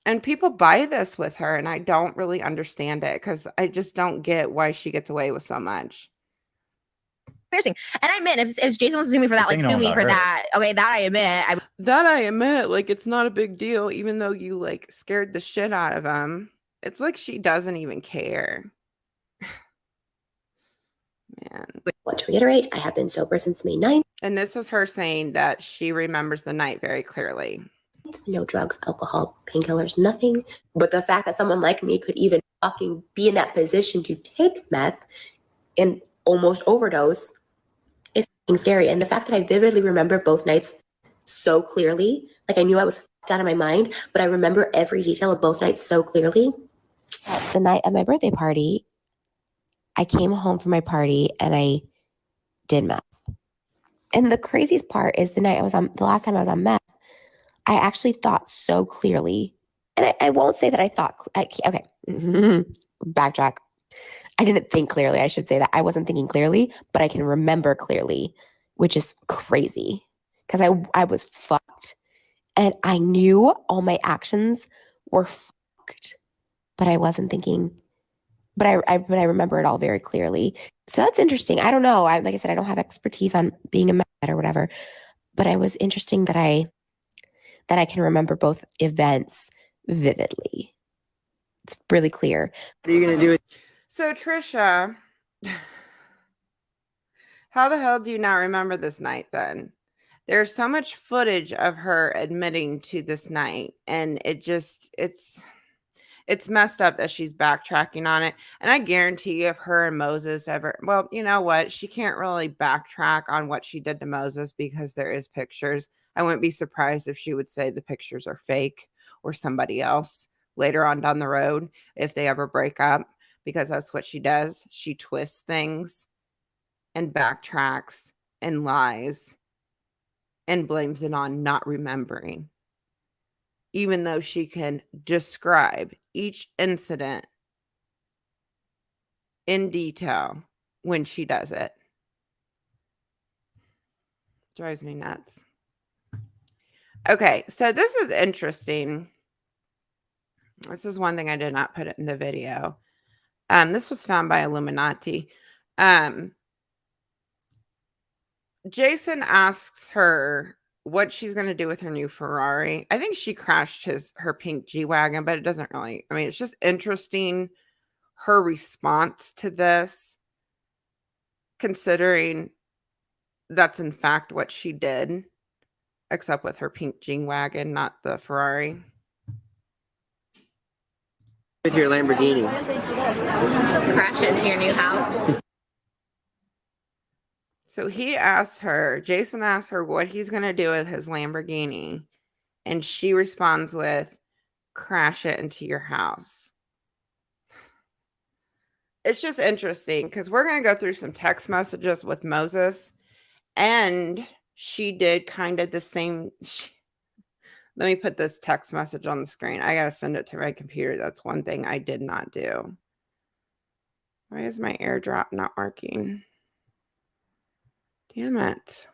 And people buy this with her, and I don't really understand it because I just don't get why she gets away with so much. embarrassing. And I admit, if Jason wants to sue me for that, like sue me for that. Okay, that I admit. That I admit, like, it's not a big deal, even though you like scared the shit out of him. It's like she doesn't even care. Man. Want to reiterate, I have been sober since May 9th. And this is her saying that she remembers the night very clearly. No drugs, alcohol, painkillers, nothing. But the fact that someone like me could even fucking be in that position to take meth and almost overdose is fucking scary. And the fact that I vividly remember both nights so clearly, like I knew I was fucked out of my mind, but I remember every detail of both nights so clearly. The night of my birthday party, I came home from my party and I did meth. And the craziest part is the last time I was on meth, I actually thought so clearly. And I won't say that I thought, okay, backtrack. I didn't think clearly. I should say that I wasn't thinking clearly, but I can remember clearly, which is crazy because I was fucked. And I knew all my actions were fucked, but I wasn't thinking. But I remember it all very clearly. So that's interesting. I don't know. Like I said, I don't have expertise on being a meth or whatever. But it was interesting that I can remember both events vividly. It's really clear. What are you gonna do? So Trisha, how the hell do you not remember this night then? there's so much footage of her admitting to this night, and it's messed up that she's backtracking on it. And I guarantee you, if her and Moses ever, well, you know what? She can't really backtrack on what she did to Moses because there is pictures. I wouldn't be surprised if she would say the pictures are fake or somebody else later on down the road if they ever break up, because that's what she does. She twists things and backtracks and lies and blames it on not remembering, even though she can describe each incident in detail when she does it. Drives me nuts. Okay, so this is interesting. This is one thing I did not put it in the video. This was found by Illuminatea. Jason asks her what she's going to do with her new Ferrari. I think she crashed her pink G-Wagon, but it doesn't really, I mean, it's just interesting her response to this, considering that's in fact what she did, except with her pink G-Wagon, not the Ferrari. With your Lamborghini. Crash into your new house. So Jason asks her what he's going to do with his Lamborghini. And she responds with, crash it into your house. It's just interesting because we're going to go through some text messages with Moses. And she did kind of the same. Let me put this text message on the screen. I got to send it to my computer. That's one thing I did not do. Why is my AirDrop not working? Damn it.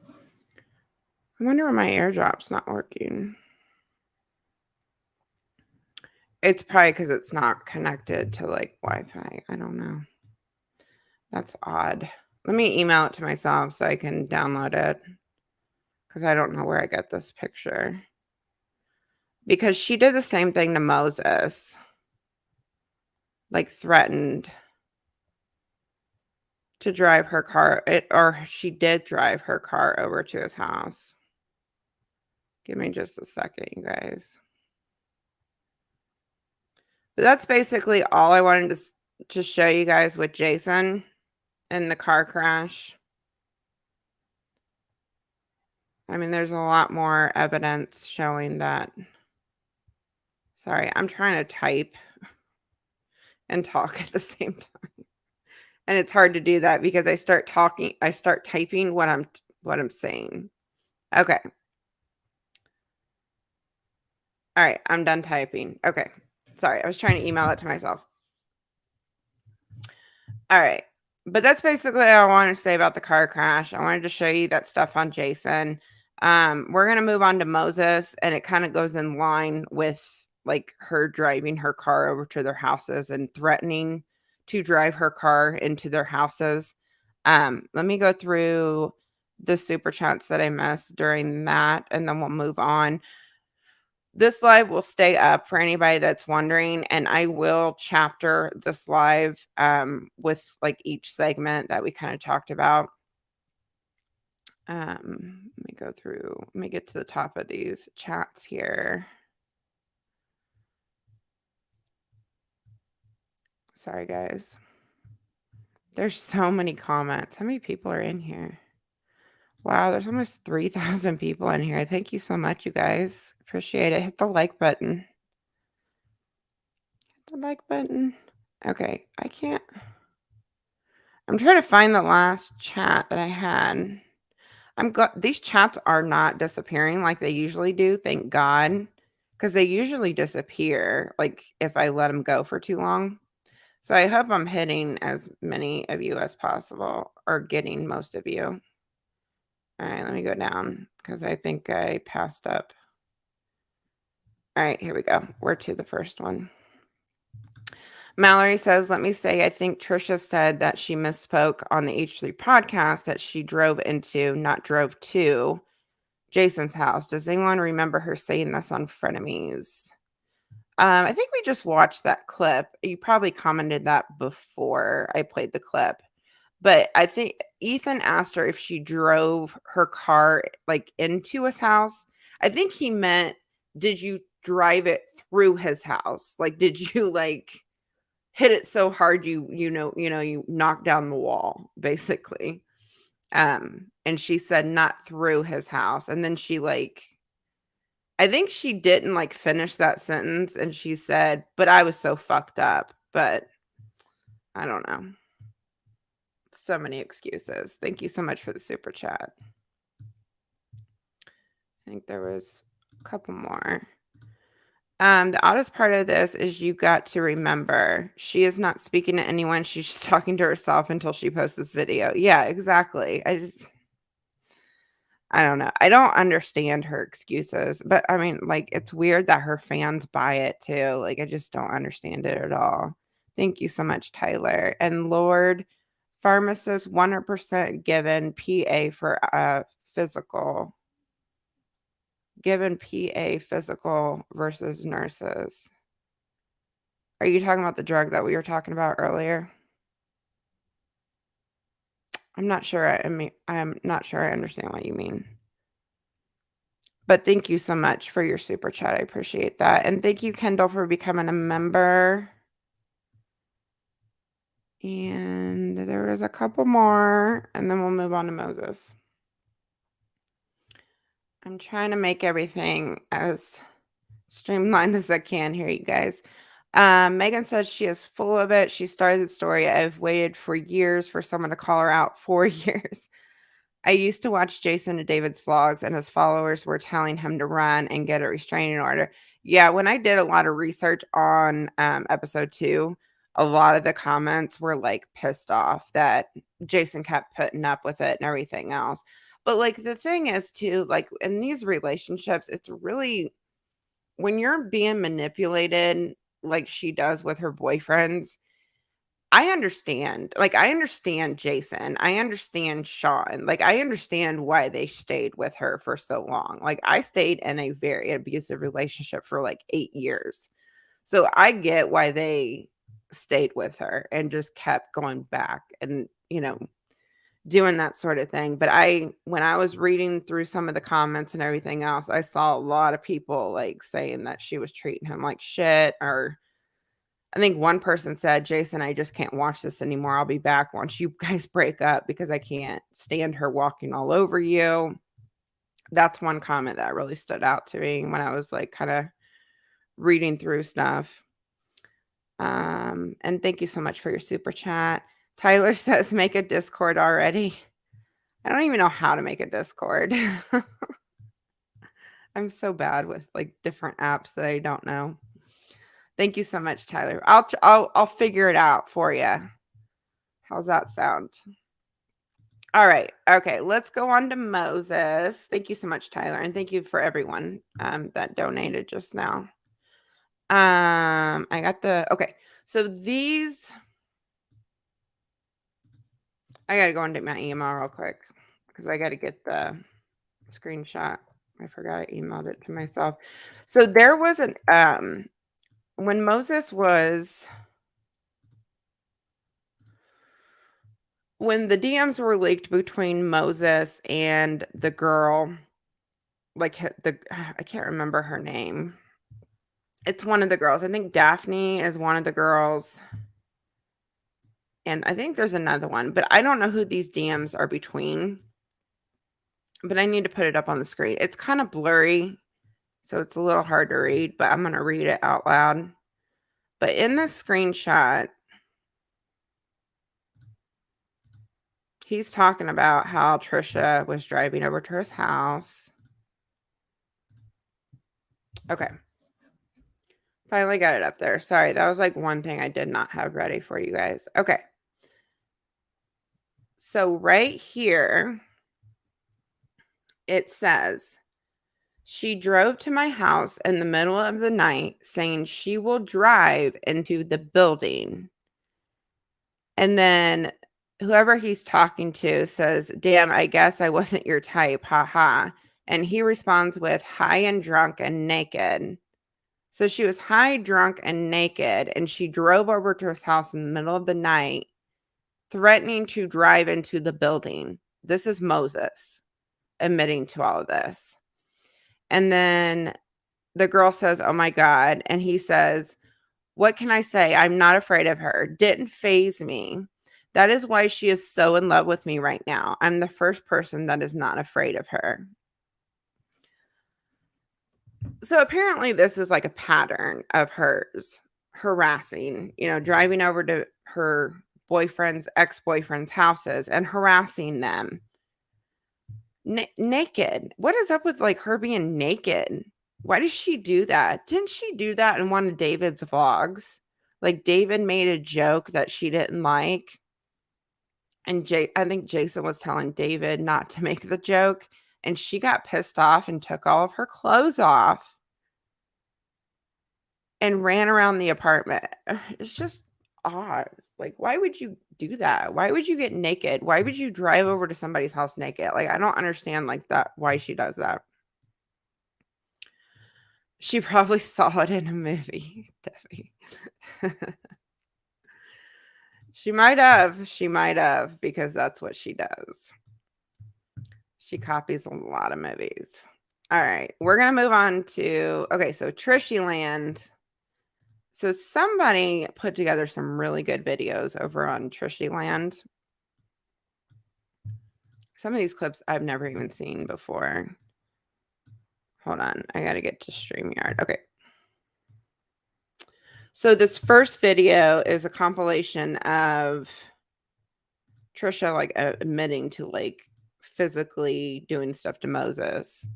I wonder why my AirDrop's not working. It's probably because it's not connected to like Wi-Fi. I don't know. That's odd. Let me email it to myself so I can download it, because I don't know where I got this picture. Because she did the same thing to Moses. Like threatened to drive her car, or she did drive her car over to his house. Give me just a second, you guys. But that's basically all I wanted to show you guys with Jason and the car crash. I mean, there's a lot more evidence showing that. Sorry, I'm trying to type and talk at the same time. And it's hard to do that because I start typing what I'm saying. Okay. All right, I'm done typing. Okay. Sorry, I was trying to email it to myself. All right. But that's basically all I wanted to say about the car crash. I wanted to show you that stuff on Jason. We're going to move on to Moses, and it kind of goes in line with like her driving her car over to their houses and threatening to drive her car into their houses. Let me go through the super chats that I missed during that, and then we'll move on. This live will stay up for anybody that's wondering, and I will chapter this live with like each segment that we kind of talked about. Let me go through, let me get to the top of these chats here. Sorry, guys. There's so many comments. How many people are in here? Wow, there's almost 3,000 people in here. Thank you so much, you guys. Appreciate it. Hit the like button. Hit the like button. Okay, I'm trying to find the last chat that I had. These chats are not disappearing like they usually do, thank God. Because they usually disappear, like if I let them go for too long. So I hope I'm hitting as many of you as possible, or getting most of you. All right, let me go down because I think I passed up. All right, here we go. We're to the first one. Mallory says, let me say, I think Trisha said that she misspoke on the H3 podcast that she drove into, not drove to, Jason's house. Does anyone remember her saying this on Frenemies? I think we just watched that clip. You probably commented that before I played the clip. But I think Ethan asked her if she drove her car like into his house. I think he meant, did you drive it through his house? Like, did you like hit it so hard you knocked down the wall, basically. And she said not through his house. And then she like, I think she didn't like finish that sentence, and she said, but I was so fucked up. But I don't know. So many excuses. Thank you so much for the super chat. I think there was a couple more. The oddest part of this is you got to remember she is not speaking to anyone. She's just talking to herself until she posts this video. Yeah, exactly. I don't know. I don't understand her excuses, but I mean, like, it's weird that her fans buy it too. Like, I just don't understand it at all. Thank you so much, Tyler. And Lord Pharmacist 100% given PA for physical. Given PA physical versus nurses. Are you talking about the drug that we were talking about earlier? I'm not sure. I'm not sure I understand what you mean. But thank you so much for your super chat. I appreciate that. And thank you, Kendall, for becoming a member. And there was a couple more, and then we'll move on to Moses. I'm trying to make everything as streamlined as I can here, you guys. Megan says she is full of it. She started the story. I've waited for years for someone to call her out. 4 years. I used to watch Jason and David's vlogs, and his followers were telling him to run and get a restraining order. Yeah, when I did a lot of research on episode 2, a lot of the comments were like pissed off that Jason kept putting up with it and everything else. But like the thing is too, like in these relationships, it's really when you're being manipulated like she does with her boyfriends, I understand. Like, I understand Jason. I understand Sean. Like, I understand why they stayed with her for so long. Like, I stayed in a very abusive relationship for like 8 years. So I get why they stayed with her and just kept going back and, doing that sort of thing. But when I was reading through some of the comments and everything else, I saw a lot of people like saying that she was treating him like shit, or I think one person said, Jason, I just can't watch this anymore. I'll be back once you guys break up because I can't stand her walking all over you. That's one comment that really stood out to me when I was like kind of reading through stuff. And thank you so much for your super chat. Tyler says, make a Discord already. I don't even know how to make a Discord. I'm so bad with like different apps that I don't know. Thank you so much, Tyler. I'll figure it out for you. How's that sound? All right. Okay, let's go on to Moses. Thank you so much, Tyler, and thank you for everyone that donated just now. I got okay. So these, I gotta go into my email real quick because I gotta get the screenshot. I forgot I emailed it to myself. So there was an when Moses was, when the DMs were leaked between Moses and the girl, like I can't remember her name. It's one of the girls. I think Daphne is one of the girls. And I think there's another one, but I don't know who these DMs are between. But I need to put it up on the screen. It's kind of blurry, so it's a little hard to read, but I'm going to read it out loud. But in this screenshot, he's talking about how Trisha was driving over to his house. Okay. Finally got it up there. Sorry, that was like one thing I did not have ready for you guys. Okay. So right here, it says, she drove to my house in the middle of the night saying she will drive into the building. And then whoever he's talking to says, damn, I guess I wasn't your type. Ha ha. And he responds with high and drunk and naked. So she was high, drunk, and naked. And she drove over to his house in the middle of the night threatening to drive into the building. This is Moses admitting to all of this. And then the girl says, oh my God. And he says, what can I say? I'm not afraid of her. Didn't faze me. That is why she is so in love with me right now. I'm the first person that is not afraid of her. So apparently this is like a pattern of hers harassing, driving over to her ex-boyfriend's houses and harassing them. Naked. What is up with like her being naked? Why does she do that? Didn't she do that in one of David's vlogs? Like David made a joke that she didn't like. And I think Jason was telling David not to make the joke. And she got pissed off and took all of her clothes off and ran around the apartment. It's just odd. Like, why would you do that? Why would you get naked? Why would you drive over to somebody's house naked? Like, I don't understand like that, why she does that. She probably saw it in a movie, Debbie. She might have, because that's what she does. She copies a lot of movies. All right, we're going to move on to, okay, so Trishyland. So somebody put together some really good videos over on Trishyland. Some of these clips I've never even seen before. Hold on, I got to get to StreamYard. Okay. So this first video is a compilation of Trisha like admitting to like physically doing stuff to Moses.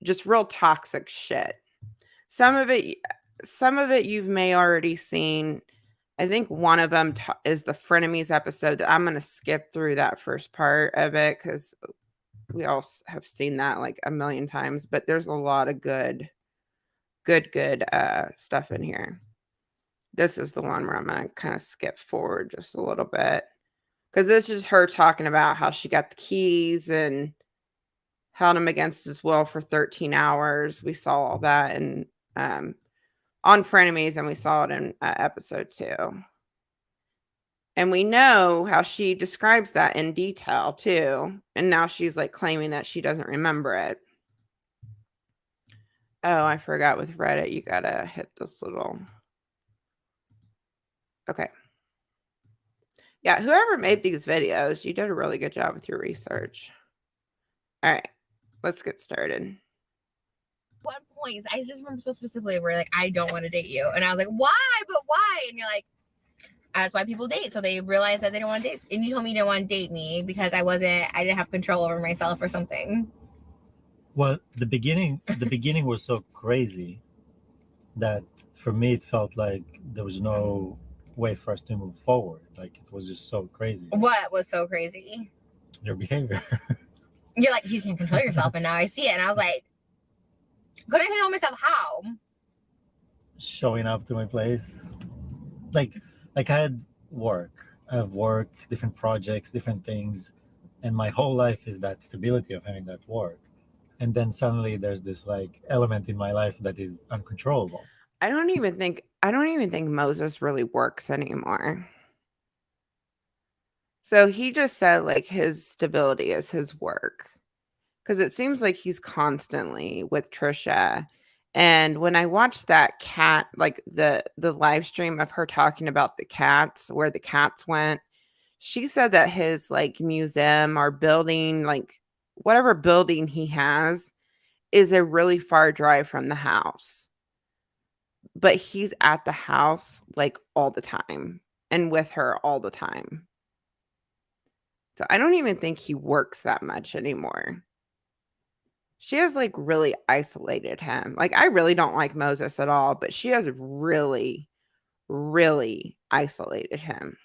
Just real toxic shit. Some of it you may already seen. I think one of them is the Frenemies episode. I'm going to skip through that first part of it because we all have seen that like a million times. But there's a lot of good stuff in here. This is the one where I'm going to kind of skip forward just a little bit. Because this is her talking about how she got the keys and held him against his will for 13 hours. We saw all that in on Frenemies, and we saw it in episode 2. And we know how she describes that in detail too. And now she's like claiming that she doesn't remember it. Oh, I forgot with Reddit, you gotta hit this little. Okay. Yeah, whoever made these videos, you did a really good job with your research. All right, let's get started. One point, I just remember so specifically where like, I don't want to date you. And I was like, why? But why? And you're like, that's why people date. So they realize that they don't want to date. And you told me you didn't want to date me because I didn't have control over myself or something. Well, the beginning was so crazy that for me it felt like there was no way for us to move forward. Like it was just so crazy. What was so crazy? Your behavior. You're like, you can control yourself, and now I see it. And I was like, couldn't control myself how? Showing up to my place. Like I had work. I have work, different projects, different things. And my whole life is that stability of having that work. And then suddenly there's this like element in my life that is uncontrollable. I don't even think Moses really works anymore. So he just said like his stability is his work. Because it seems like he's constantly with Trisha. And when I watched that cat, like the live stream of her talking about the cats, where the cats went, she said that his like museum or building, like whatever building he has, is a really far drive from the house. But he's at the house like all the time and with her all the time. So I don't even think he works that much anymore. She has like really isolated him. Like I really don't like Moses at all, but she has really, really isolated him.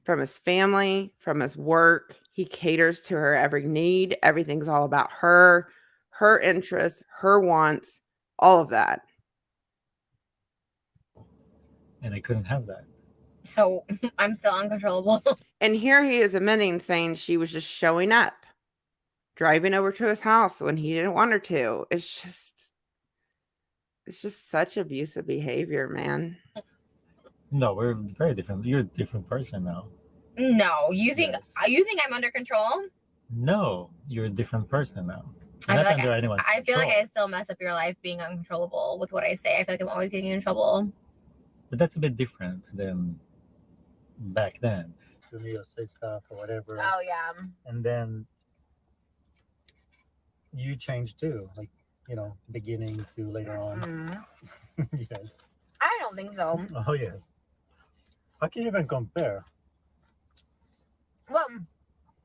From his family, from his work, he caters to her every need. Everything's all about her interests, her wants, all of that. And I couldn't have that. So I'm still uncontrollable. And here he is admitting, saying she was just showing up, driving over to his house when he didn't want her to. It's just such abusive behavior, man. No, we're very different. You're a different person now. No, you think Yes. I'm under control? No, you're a different person now. You're I not feel like under anyone's I feel like control. I still mess up your life being uncontrollable with what I say. I feel like I'm always getting in trouble. But that's a bit different than back then. So you'll say stuff or whatever, Oh yeah. and then you change too. Like, beginning to later on. Mm. Yes. I don't think so. Oh yes. How can you even compare? Well,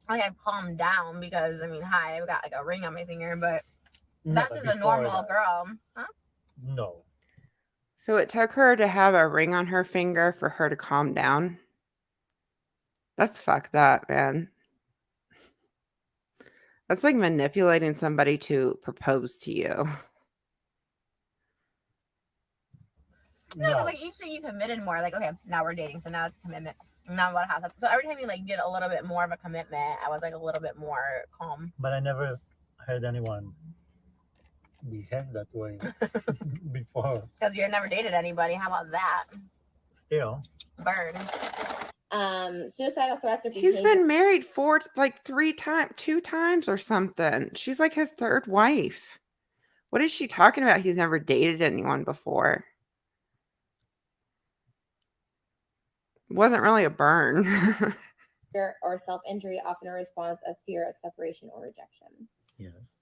like I've calmed down because I mean, hi, I've got like a ring on my finger, but No, that's but just a before normal that, girl. Huh? No. So it took her to have a ring on her finger for her to calm down. That's fucked up, man. That's like manipulating somebody to propose to you. No, 'cause, like each day you committed more. Like, okay, now we're dating, so now it's a commitment. Now what happens? So every time you like get a little bit more of a commitment, I was like a little bit more calm. But I never heard anyone behave that way before. Because you had never dated anybody. How about that? Still. Burn. Suicidal threats or He's been married two times or something. She's like his third wife. What is she talking about? He's never dated anyone before. Wasn't really a burn. or self-injury, often a response of fear of separation or rejection. Yes.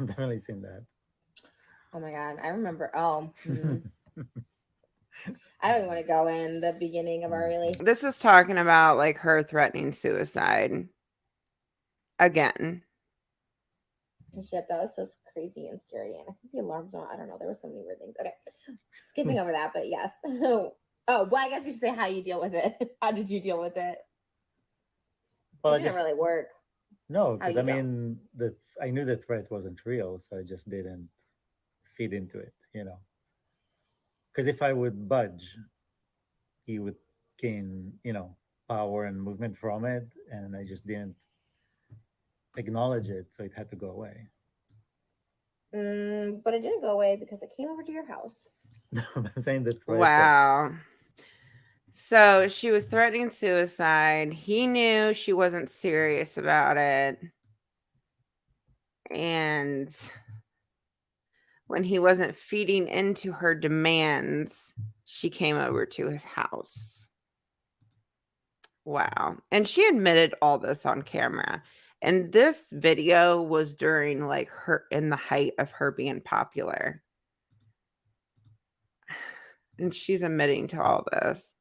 I've definitely seen that. Oh my god, I remember. I don't even want to go in the beginning of our relationship. This is talking about like her threatening suicide again. That was so crazy and scary, and I think the alarm's not. I don't know. There were so many weird things. Okay, skipping over that, but yes. Oh, well, I guess we should say how you deal with it. How did you deal with it? Well, it didn't really work. No, because you I mean, I knew the threat wasn't real, so I just didn't feed into it, Because if I would budge, he would gain, power and movement from it, and I just didn't acknowledge it, so it had to go away. But it didn't go away because it came over to your house. No, I'm saying the threat. Wow. So she was threatening suicide. He knew she wasn't serious about it. And when he wasn't feeding into her demands, she came over to his house. Wow. And she admitted all this on camera. And this video was during like her in the height of her being popular. And she's admitting to all this.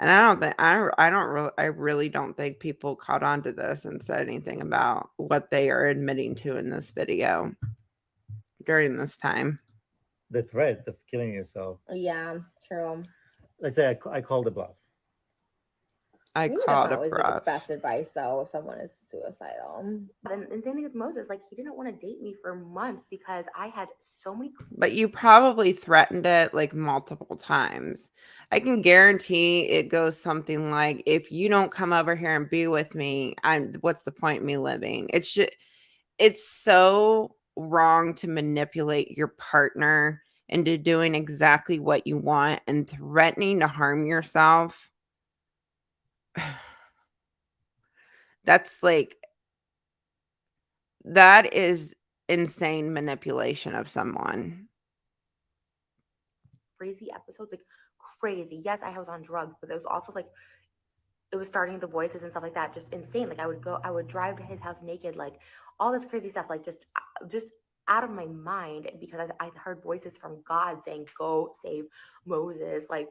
And I really don't think people caught on to this and said anything about what they are admitting to in this video during this time. The threat of killing yourself. Yeah, true. Let's say I called a bluff. I Maybe called that's it always like the rough. best advice though if someone is suicidal. And same thing with Moses. Like he didn't want to date me for months because I had so many. But you probably threatened it like multiple times. I can guarantee it goes something like, if you don't come over here and be with me, what's the point in me living? It's so wrong to manipulate your partner into doing exactly what you want and threatening to harm yourself. That is insane manipulation of someone. Crazy episodes, like crazy. Yes, I was on drugs, but it was also like it was starting the voices and stuff like that. Just insane. Like I would drive to his house naked, like all this crazy stuff, like just out of my mind because I heard voices from God saying, "Go save Moses." Like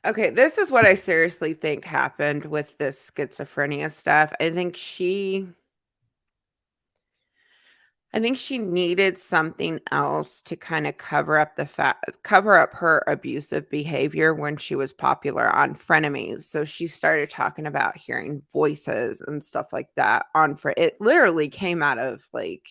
Okay, this is what I seriously think happened with this schizophrenia stuff. I think she needed something else to kind of cover up her abusive behavior when she was popular on Frenemies. So she started talking about hearing voices and stuff like that it literally came out of like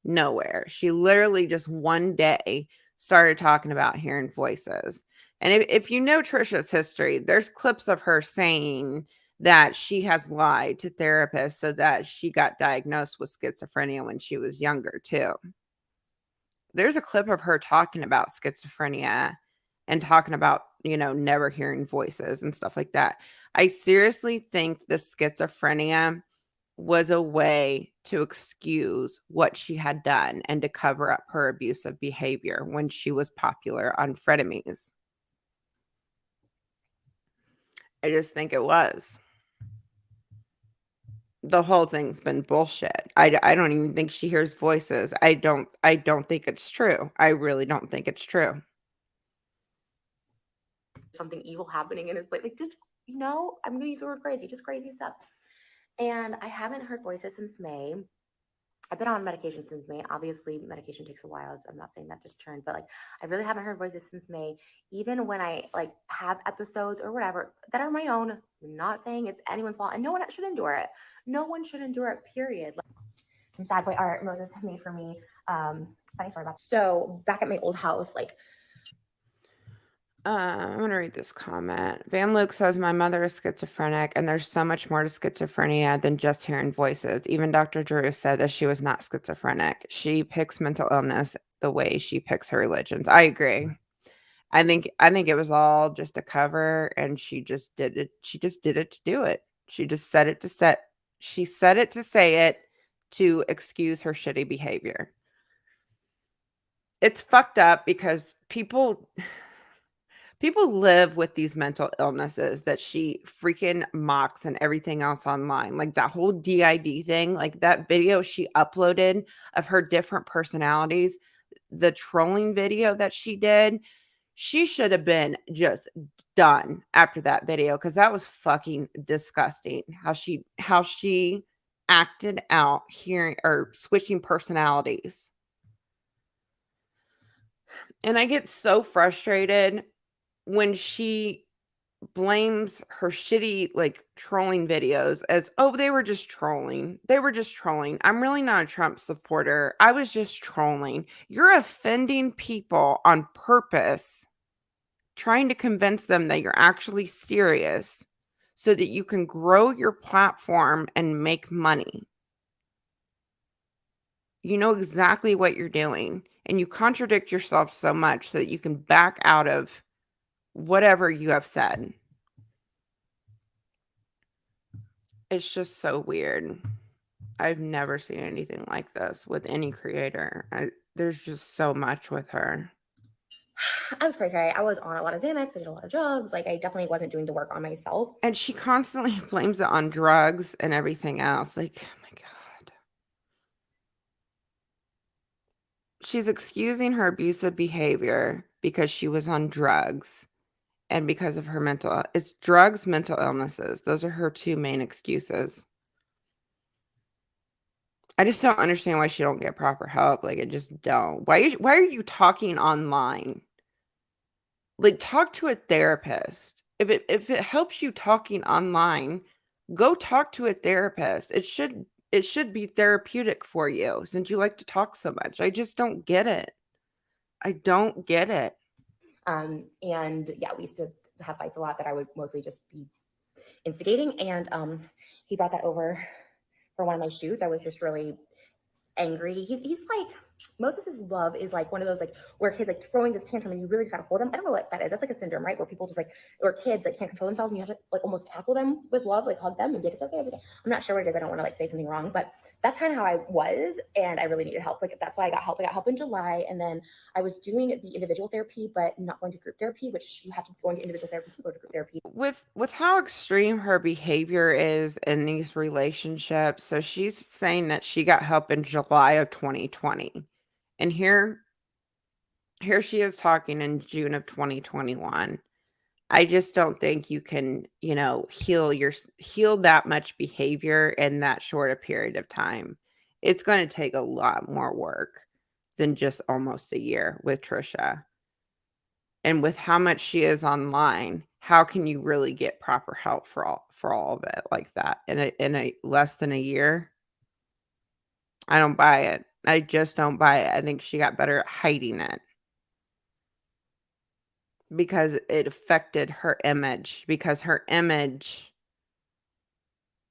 nowhere. She literally just one day started talking about hearing voices. And if you know Trisha's history, there's clips of her saying that she has lied to therapists so that she got diagnosed with schizophrenia when she was younger too. There's a clip of her talking about schizophrenia and talking about, never hearing voices and stuff like that. I seriously think the schizophrenia was a way to excuse what she had done and to cover up her abusive behavior when she was popular on frenemies. I just think it was. The whole thing's been bullshit. I don't even think she hears voices. I don't think it's true. I really don't think it's true. Something evil happening in his place. Like, just, I'm going to use the word crazy, just crazy stuff. And I haven't heard voices since May. I've been on medication since May. Obviously, medication takes a while. I'm not saying that just turned, but I really haven't heard voices since May. Even when I have episodes or whatever that are my own, I'm not saying it's anyone's fault, and no one should endure it. No one should endure it, period. Some sad boy art Moses made for me. Funny story about. So back at my old house, I'm going to read this comment. Van Luke says, my mother is schizophrenic, and there's so much more to schizophrenia than just hearing voices. Even Dr. Drew said that she was not schizophrenic. She picks mental illness the way she picks her religions. I agree. I think it was all just a cover, and she just did it. She just did it to do it. She just said it to say it to excuse her shitty behavior. It's fucked up because people live with these mental illnesses that she freaking mocks and everything else online. Like that whole DID thing, like that video she uploaded of her different personalities, the trolling video that she did, she should have been just done after that video because that was fucking disgusting. How she acted out hearing or switching personalities. And I get so frustrated when she blames her shitty trolling videos as, oh, they were just trolling. I'm really not a Trump supporter. I was just trolling. You're offending people on purpose, trying to convince them that you're actually serious so that you can grow your platform and make money. You know exactly what you're doing, and you contradict yourself so much so that you can back out of whatever you have said. It's just so weird. I've never seen anything like this with any creator. There's just so much with her. I was cray-cray. I was on a lot of Xanax. I did a lot of drugs. I definitely wasn't doing the work on myself. And she constantly blames it on drugs and everything else. Like, oh my God. She's excusing her abusive behavior because she was on drugs and because of her it's drugs, mental illnesses. Those are her two main excuses. I just don't understand why she don't get proper help. I just don't. Why are you talking online? Talk to a therapist. If it helps you talking online, go talk to a therapist. It should be therapeutic for you since you like to talk so much. I just don't get it. I don't get it. And yeah, we used to have fights a lot that I would mostly just be instigating. And he brought that over for one of my shoots. I was just really angry. He's like, Moses' love is one of those where kids throwing this tantrum and you really just gotta hold them. I don't know what that is. That's a syndrome, right? Where people just or kids can't control themselves and you have to almost tackle them with love, hug them and be it's okay, it's okay. I'm not sure what it is. I don't want to say something wrong, but that's kind of how I was, and I really needed help. That's why I got help. I got help in July, and then I was doing the individual therapy, but not going to group therapy, which you have to go into individual therapy to go to group therapy. With how extreme her behavior is in these relationships, so she's saying that she got help in July of 2020. And here she is talking in June of 2021. I just don't think you can, heal that much behavior in that short a period of time. It's going to take a lot more work than just almost a year with Trisha. And with how much she is online, how can you really get proper help for all of it like that in a less than a year? I don't buy it. I just don't buy it. I think she got better at hiding it because it affected her image. Because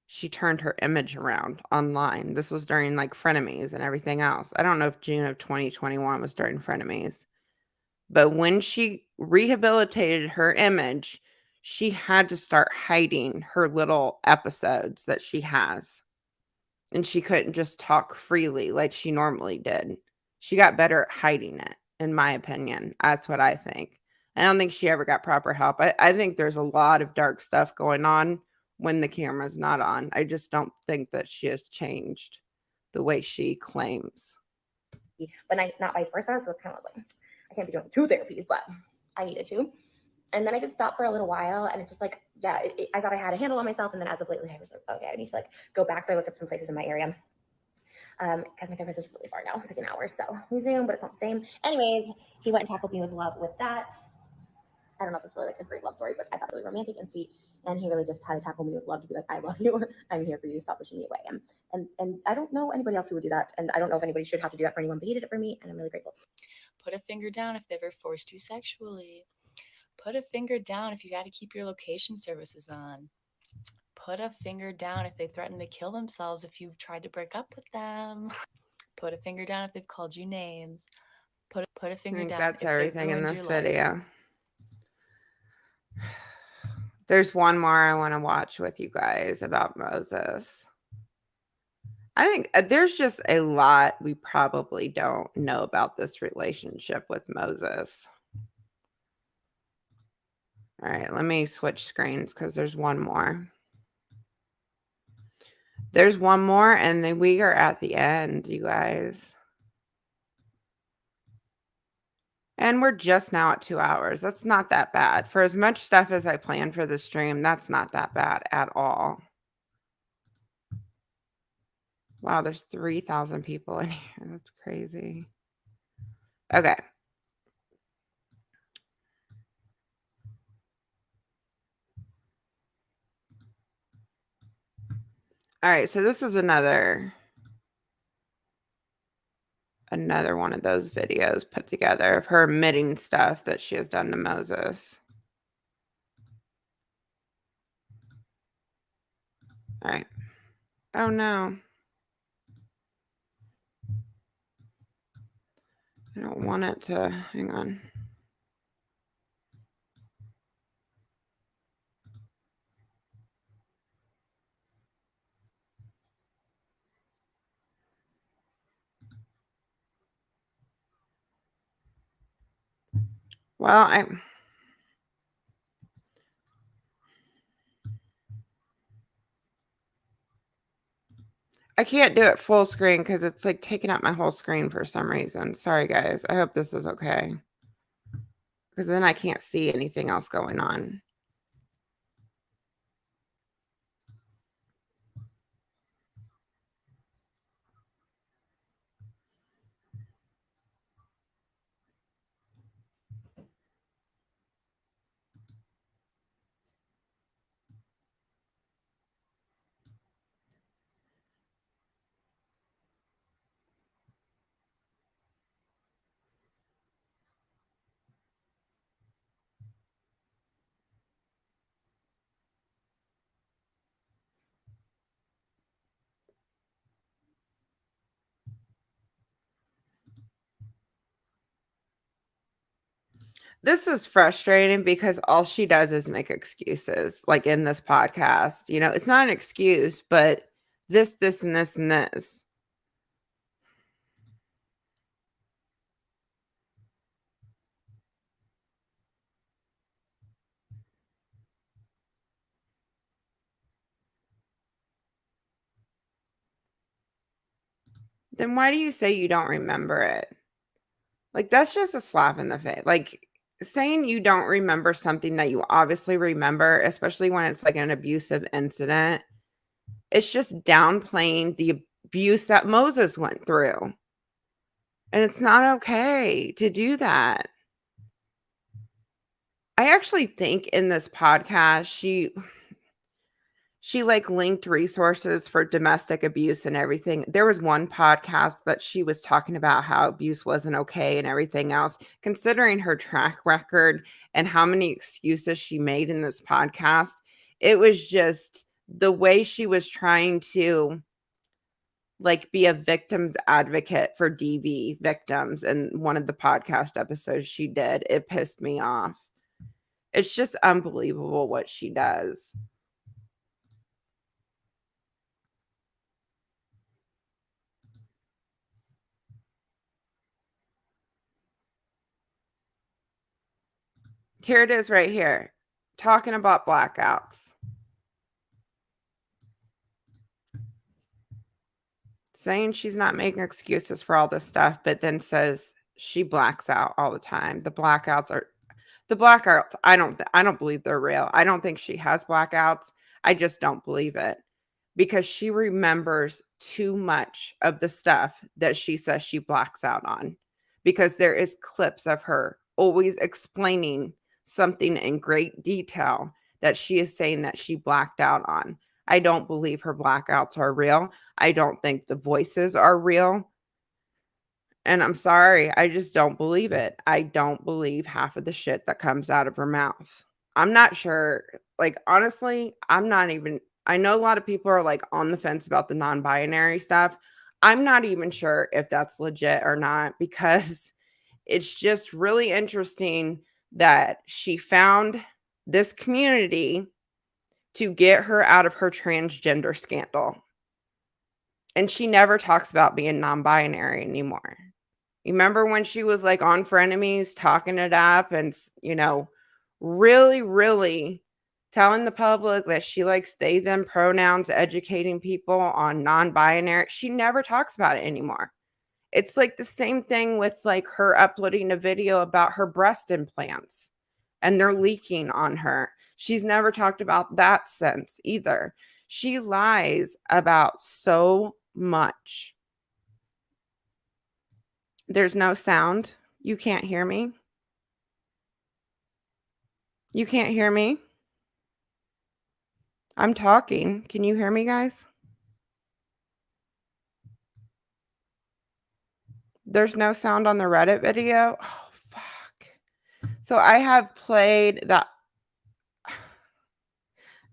she turned her image around online. This was during frenemies and everything else. I don't know if June of 2021 was during frenemies. But when she rehabilitated her image, she had to start hiding her little episodes that she has. And she couldn't just talk freely like she normally did. She got better at hiding it, in my opinion. That's what I think. I don't think she ever got proper help. I think there's a lot of dark stuff going on when the camera's not on. I just don't think that she has changed the way she claims. But not vice versa. So it's kind of like, I can't be doing 2 therapies, but I needed to. And then I did stop for a little while, and it just like, yeah, I thought I had a handle on myself. And then as of lately, I was like, okay, I need to like go back. So I looked up some places in my area. Because my therapist is really far now. It's like an hour. So we Zoom, but it's not the same. Anyways, he went and tackled me with love with that. I don't know if it's really like a great love story, but I thought it really romantic and sweet. And he really just had to tackle me with love to be like, I love you. I'm here for you. Stop pushing me away. And I don't know anybody else who would do that. And I don't know if anybody should have to do that for anyone, but he did it for me. And I'm really grateful. Put a finger down if they ever forced you sexually. Put a finger down if you got to keep your location services on. Put a finger down if they threaten to kill themselves if you've tried to break up with them. Put a finger down if they've called you names. Put a finger down. That's if everything in ruined this your life. video. There's one more I want to watch with you guys about Moses. I think there's just a lot we probably don't know about this relationship with Moses. All right, let me switch screens because there's one more. There's one more, and then we are at the end, you guys. And we're just now at 2 hours. That's not that bad. For as much stuff as I planned for the stream, that's not that bad at all. Wow, there's 3,000 people in here. That's crazy. Okay. All right, so this is another one of those videos put together of her admitting stuff that she has done to Moses. All right. Oh, no. I don't want it to, hang on. Well, I can't do it full screen because it's like taking up my whole screen for some reason. Sorry, guys. I hope this is okay. Because then I can't see anything else going on. This is frustrating because all she does is make excuses, like in this podcast. You know, it's not an excuse, but this, and this, and this. Then why do you say you don't remember it? Like, that's just a slap in the face. Like, saying you don't remember something that you obviously remember, especially when it's like an abusive incident, it's just downplaying the abuse that Moses went through. And it's not okay to do that. I actually think in this podcast, she like linked resources for domestic abuse and everything. There was one podcast that she was talking about how abuse wasn't okay and everything else. Considering her track record and how many excuses she made in this podcast, it was just the way she was trying to like be a victim's advocate for DV victims in one of the podcast episodes she did. It pissed me off. It's just unbelievable what she does. Here it is right here, talking about blackouts. Saying she's not making excuses for all this stuff, but then says she blacks out all the time. The blackouts, I don't believe they're real. I don't think she has blackouts. I just don't believe it because she remembers too much of the stuff that she says she blacks out on, because there is clips of her always explaining something in great detail that she is saying that she blacked out on. I don't believe her blackouts are real. I don't think the voices are real. And I'm sorry, I just don't believe it. I don't believe half of the shit that comes out of her mouth. I'm not sure. Like, honestly, I know a lot of people are like on the fence about the non-binary stuff. I'm not even sure if that's legit or not, because it's just really interesting that she found this community to get her out of her transgender scandal. And she never talks about being non-binary anymore. You remember when she was like on Frenemies talking it up and, really, really telling the public that she likes they, them pronouns, educating people on non-binary. She never talks about it anymore. It's like the same thing with like her uploading a video about her breast implants and they're leaking on her. She's never talked about that since either. She lies about so much. There's no sound. You can't hear me. You can't hear me. I'm talking. Can you hear me, guys? There's no sound on the Reddit video. Oh, fuck. So I have played that.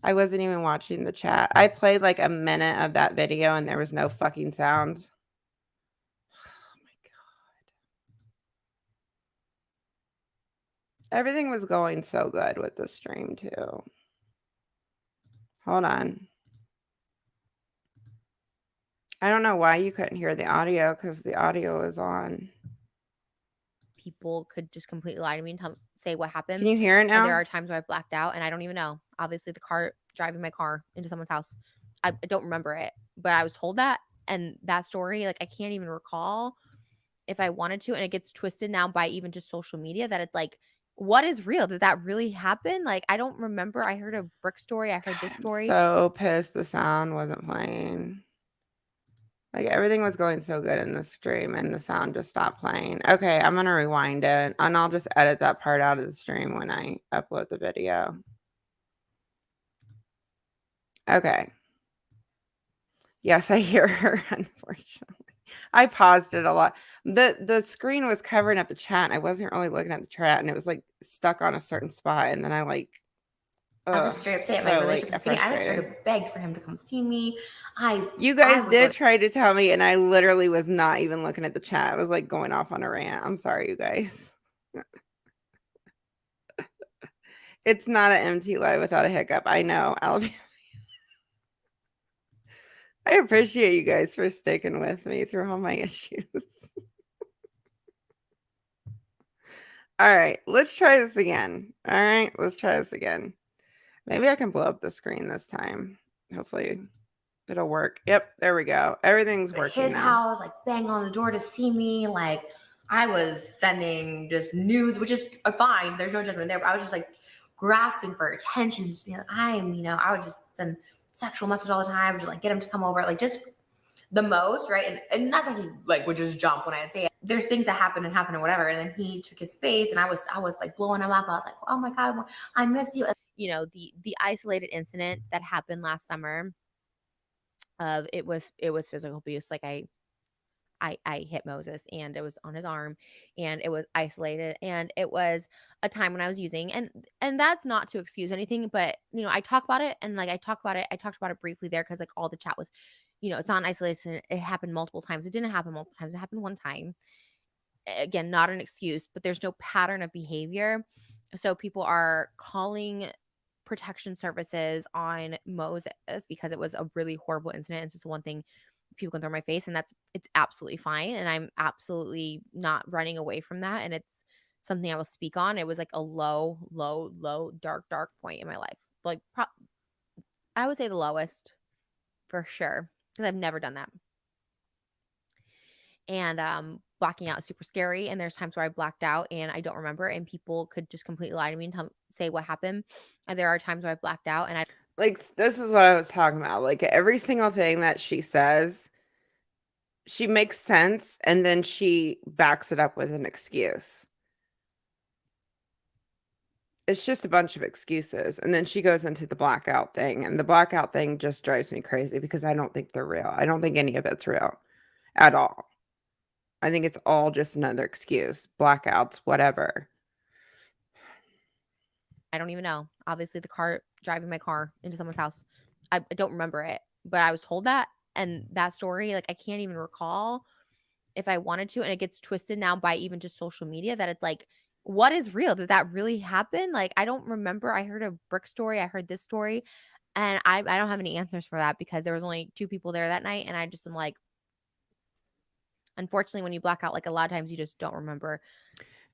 I wasn't even watching the chat. I played like a minute of that video and there was no fucking sound. Oh my God. Everything was going so good with the stream too. Hold on. I don't know why you couldn't hear the audio, because the audio is on. People could just completely lie to me and say what happened. Can you hear it now? And there are times where I've blacked out and I don't even know. Obviously, driving my car into someone's house, I don't remember it, but I was told that, and that story, like, I can't even recall if I wanted to, and it gets twisted now by even just social media, that it's like, what is real? Did that really happen? Like, I don't remember. I heard a brick story. I heard this story. So pissed the sound wasn't playing. Like, everything was going so good in the stream and the sound just stopped playing. Okay, I'm going to rewind it and I'll just edit that part out of the stream when I upload the video. Okay. Yes, I hear her, unfortunately. I paused it a lot. The screen was covering up the chat. And I wasn't really looking at the chat, and it was like stuck on a certain spot. And then I like, I was just straight up saying my relationship. I started begged for him to come see me. You guys did try to tell me, and I literally was not even looking at the chat. I was like going off on a rant. I'm sorry, you guys. It's not an empty live without a hiccup. I know, Alabama. I appreciate you guys for sticking with me through all my issues. All right, let's try this again. All right, let's try this again. Maybe I can blow up the screen this time. Hopefully it'll work. Yep, there we go. Everything's working his now. house, like bang on the door to see me. Like, I was sending just nudes, which is fine. There's no judgment there. But I was just like grasping for attention, just being like, I would just send sexual messages all the time, just like get him to come over, like just the most, right? And not that he like would just jump when I'd say it. There's things that happen or whatever. And then he took his space, and I was like blowing him up. I was like, oh my God, I miss you. You know, the isolated incident that happened last summer of it was physical abuse. Like I hit Moses, and it was on his arm, and it was isolated, and it was a time when I was using, and that's not to excuse anything, but I talk about it, and like I talked about it briefly there, because like all the chat was it's not an isolation. It happened multiple times. It didn't happen multiple times. It happened one time. Again, not an excuse, but there's no pattern of behavior. So people are calling protection services on Moses because it was a really horrible incident. It's just one thing people can throw in my face, and it's absolutely fine. And I'm absolutely not running away from that. And it's something I will speak on. It was like a low, dark point in my life. Like I would say the lowest for sure, because I've never done that. And blacking out is super scary. And there's times where I blacked out and I don't remember, and people could just completely lie to me and say what happened. And there are times where I've blacked out and this is what I was talking about. Like, every single thing that she says, she makes sense, and then she backs it up with an excuse. It's just a bunch of excuses. And then she goes into the blackout thing, and the blackout thing just drives me crazy because I don't think they're real. I don't think any of it's real at all. I think it's all just another excuse. Blackouts, whatever. I don't even know. Obviously, driving my car into someone's house. I don't remember it, but I was told that. And that story, like, I can't even recall if I wanted to. And it gets twisted now by even just social media that it's like, what is real? Did that really happen? Like, I don't remember. I heard a brick story. I heard this story. And I don't have any answers for that because there was only 2 people there that night. And I just am like, unfortunately, when you black out, like, a lot of times you just don't remember.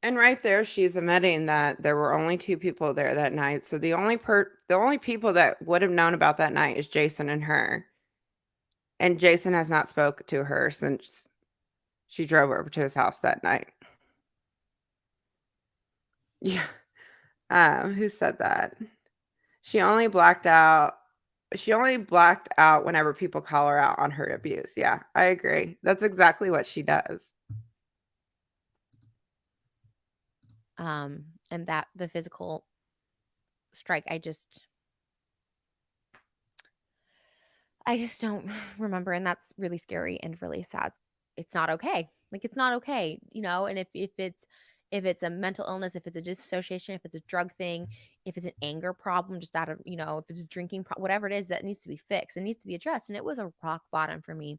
And right there, she's admitting that there were only 2 people there that night. So the only people that would have known about that night is Jason and her. And Jason has not spoken to her since she drove over to his house that night. Yeah. Who said that? She only blacked out whenever people call her out on her abuse. Yeah, I agree. That's exactly what she does. And that the physical strike, I just don't remember, and that's really scary and really sad. It's not okay. Like, it's not okay, and if it's a mental illness, if it's a dissociation, if it's a drug thing, if it's an anger problem, just out of, if it's a drinking whatever it is that needs to be fixed, it needs to be addressed. And it was a rock bottom for me.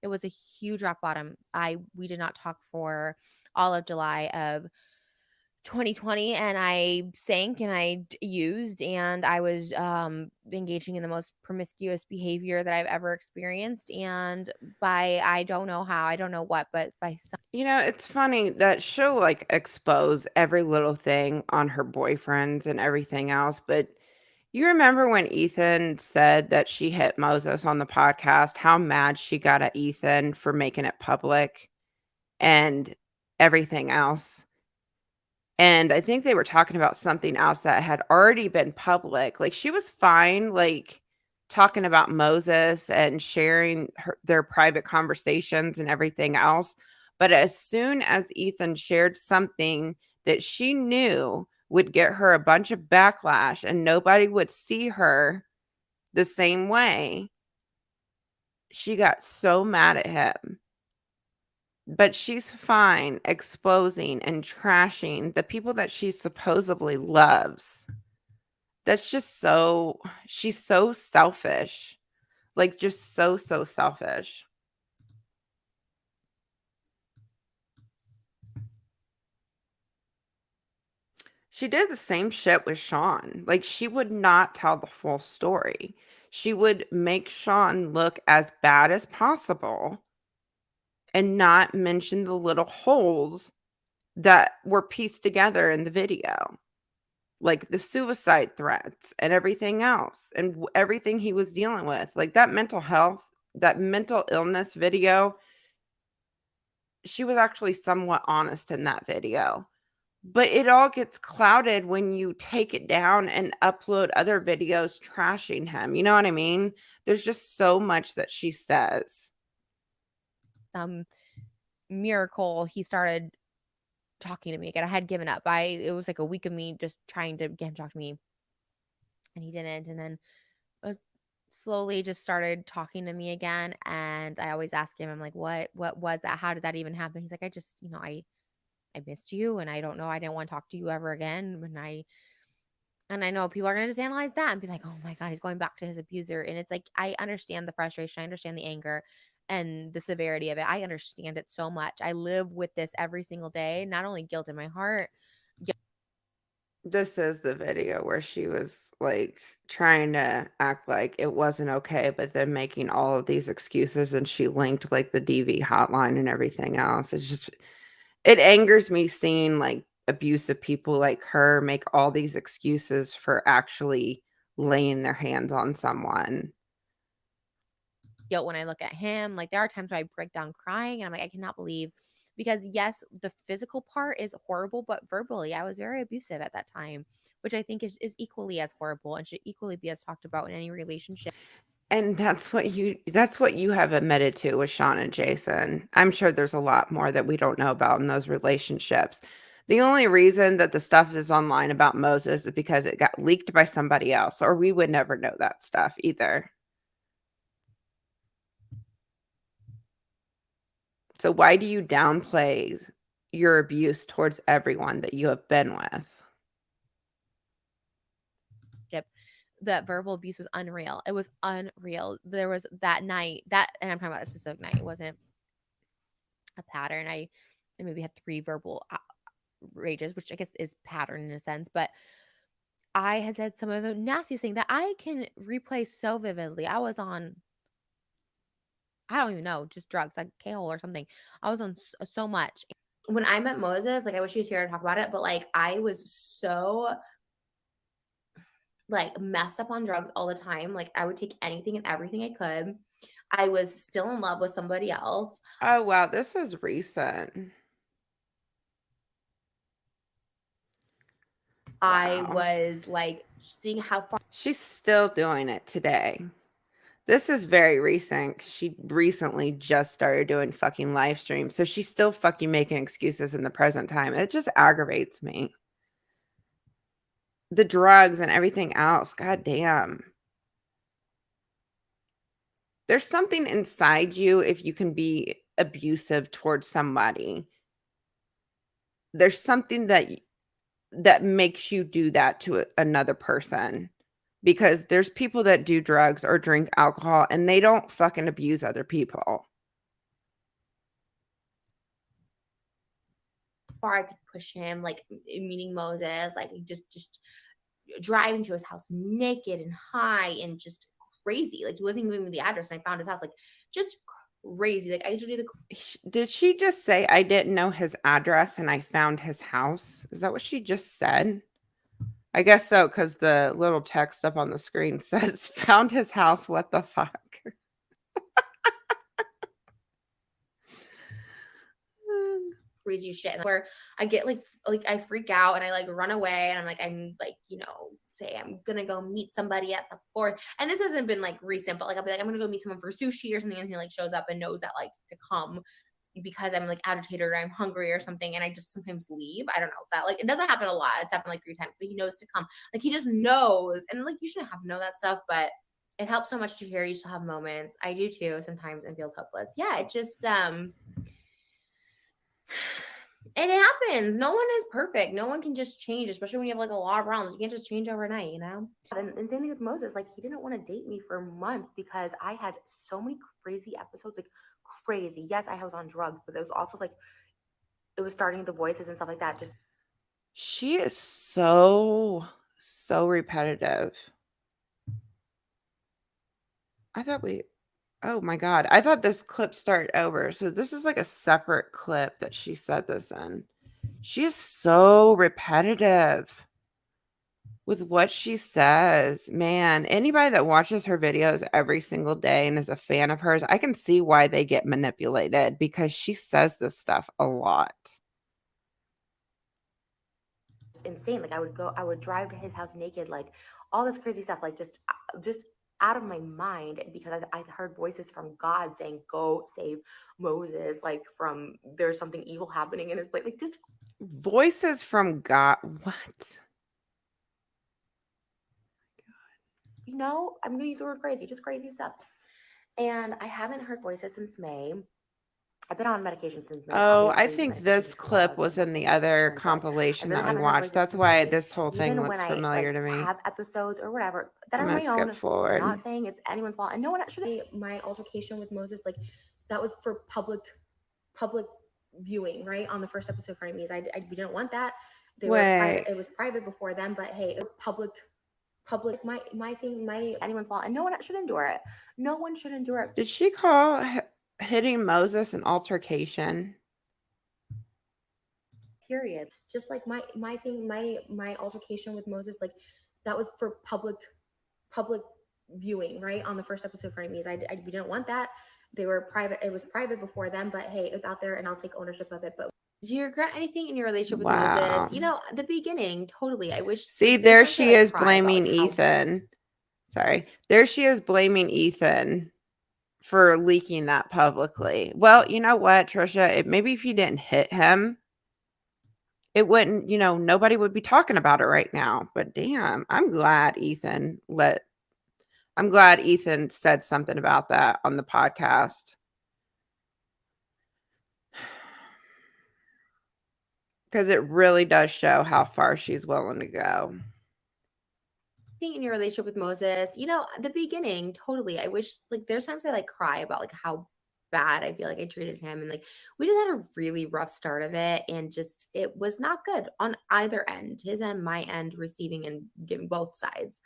It was a huge rock bottom. We did not talk for all of July of 2020, and I sank and I used, and I was engaging in the most promiscuous behavior that I've ever experienced. And I don't know how, I don't know what, but by some. It's funny that she'll like expose every little thing on her boyfriends and everything else. But you remember when Ethan said that she hit Moses on the podcast, how mad she got at Ethan for making it public and everything else. And I think they were talking about something else that had already been public. Like, she was fine, like, talking about Moses and sharing their private conversations and everything else. But as soon as Ethan shared something that she knew would get her a bunch of backlash and nobody would see her the same way, she got so mad at him. But she's fine exposing and trashing the people that she supposedly loves. That's just she's so selfish. Like, just so selfish. She did the same shit with Sean. Like, she would not tell the full story. She would make Sean look as bad as possible and not mention the little holes that were pieced together in the video, like the suicide threats and everything else, and everything he was dealing with, like that mental illness video. She was actually somewhat honest in that video, but it all gets clouded when you take it down and upload other videos trashing him. You know what I mean? There's just so much that she says. Miracle, he started talking to me again. I had given up. It was like a week of me just trying to get him to talk to me, and he didn't. And then slowly just started talking to me again. And I always ask him, I'm like, what was that? How did that even happen? He's like, I just, I missed you, and I don't know, I didn't want to talk to you ever again. And I know people are going to just analyze that and be like, oh my God, he's going back to his abuser. And it's like, I understand the frustration. I understand the anger and the severity of it. I understand it so much. I live with this every single day, not only guilt in my heart. This is the video where she was like trying to act like it wasn't okay, but then making all of these excuses, and she linked like the DV hotline and everything else. It's just, it angers me seeing like abusive people like her make all these excuses for actually laying their hands on someone. Guilt when I look at him. Like there are times where I break down crying and I'm like, I cannot believe, because yes, the physical part is horrible, but verbally I was very abusive at that time, which I think is equally as horrible and should equally be as talked about in any relationship. And that's what you have admitted to with Sean and Jason. I'm sure there's a lot more that we don't know about in those relationships. The only reason that the stuff is online about Moses is because it got leaked by somebody else, or we would never know that stuff either. So why do you downplay your abuse towards everyone that you have been with? That verbal abuse was unreal. It was unreal. There was that night, and I'm talking about a specific night. It wasn't a pattern. I maybe had 3 verbal rages, which I guess is pattern in a sense, but I had said some of the nastiest thing that I can replay so vividly. I was on, I don't even know, just drugs, like K-hole or something. I was on so much. When I met Moses, like I wish he was here to talk about it, but like I was so like messed up on drugs all the time. Like I would take anything and everything I could. I was still in love with somebody else. Oh, wow. This is recent. I Wow. was like seeing how far She's still doing it today. This is very recent. She recently just started doing fucking live streams. So she's still fucking making excuses in the present time. It just aggravates me. The drugs and everything else. God damn. There's something inside you if you can be abusive towards somebody. There's something that makes you do that to another person. Because there's people that do drugs or drink alcohol and they don't fucking abuse other people. far I could push him, like meeting Moses, like just driving to his house naked and high and just crazy. Like he wasn't even giving me the address, and I found his house, like just crazy. Like I used to do the. Did she just say I didn't know his address and I found his house? Is that what she just said? I guess so, because the little text up on the screen says found his house. What the fuck? Crazy shit where I get like I freak out and I like run away and I'm like, you know, say I'm gonna go meet somebody at the port. And this hasn't been like recent, but like I'll be like, I'm gonna go meet someone for sushi or something, and he like shows up and knows that like to come because I'm like agitated or I'm hungry or something, and I just sometimes leave. I don't know that, like it doesn't happen a lot. It's happened like 3 times, but he knows to come. Like he just knows, and like you shouldn't have to know that stuff, but it helps so much to hear you still have moments. I do too sometimes and feels hopeless. Yeah, it just it happens. No one is perfect. No one can just change, especially when you have like a lot of problems. You can't just change overnight, you know? And same thing with Moses. Like he didn't want to date me for months because I had so many crazy episodes, like crazy. Yes, I was on drugs, but it was also like it was starting the voices and stuff like that. Just She is so repetitive. Oh my God. I thought this clip started over. So this is like a separate clip that she said this in. She is so repetitive with what she says. Man, anybody that watches her videos every single day and is a fan of hers, I can see why they get manipulated, because she says this stuff a lot. insane. Like I would drive to his house naked, like all this crazy stuff, like just out of my mind, because I heard voices from God saying, "Go save Moses." Like from there's something evil happening in his place. Like just voices from God. What? You know, I'm gonna use the word crazy, just crazy stuff. And I haven't heard voices since May. I've been on medication since May. Oh, I Obviously, think medication this takes a lot clip of was in the medication other but I compilation really that we haven't had watched. That's resistance why May. this whole thing Even looks when familiar I to me. have episodes or whatever that I'm are gonna my skip own. I'm forward. not saying it's anyone's fault, and no one should. My altercation with Moses, like that was for public viewing, right? On the first episode for enemies. We didn't want that. They were private. Wait, It was private before them, but hey, it was public my thing, Anyone's fault, and no one should endure it. No one should endure it. did she call hitting Moses an altercation? Period. Just like my thing, my altercation with Moses, like that was for public viewing, right? On the first episode for enemies. We didn't want that. They were private. It was private before them, but hey, it was out there, and I'll take ownership of it. But Do you regret anything in your relationship with Wow. Moses? You know, the beginning, totally. I wish. See, there's there times I, she like, is cry about, blaming like, how Ethan. Sorry. There she is blaming Ethan for leaking that publicly. Well, you know what, Trisha? Maybe if you didn't hit him, it wouldn't, nobody would be talking about it right now. But damn, I'm glad Ethan said something about that on the podcast. Because it really does show how far she's willing to go. in your relationship with Moses, you know, the beginning, totally. I wish, like, there's times I like cry about like how bad I feel like I treated him, and like we just had a really rough start of it, and just it was not good on either end, his end, my end, receiving and giving, both sides.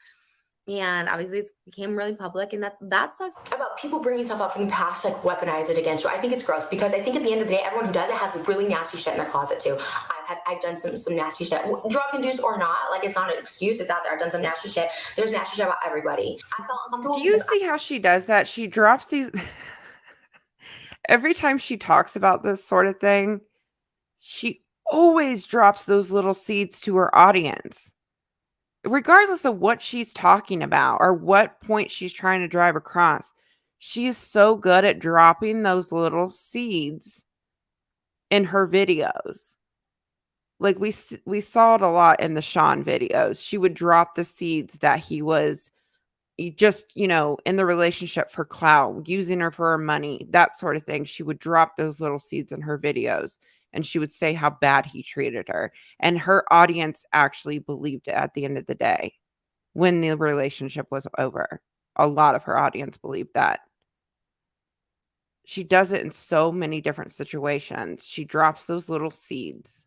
And obviously it became really public, and that sucks. About people bringing stuff up from the past, like weaponize it against you. I think it's gross because I think at the end of the day, everyone who does it has really nasty shit in their closet too. I've done some nasty shit, drug induced or not. Like, it's not an excuse. It's out there. I've done some nasty shit. There's nasty shit about everybody. I felt uncomfortable. Do you see how she does that? She drops these every time she talks about this sort of thing. She always drops those little seeds to her audience, regardless of what she's talking about or what point she's trying to drive across. She's so good at dropping those little seeds in her videos. Like we saw it a lot in the Sean videos. She would drop the seeds that he just, in the relationship for clout, using her for her money, that sort of thing. She would drop those little seeds in her videos, and she would say how bad he treated her. And her audience actually believed it at the end of the day when the relationship was over. A lot of her audience believed that. She does it in so many different situations. She drops those little seeds.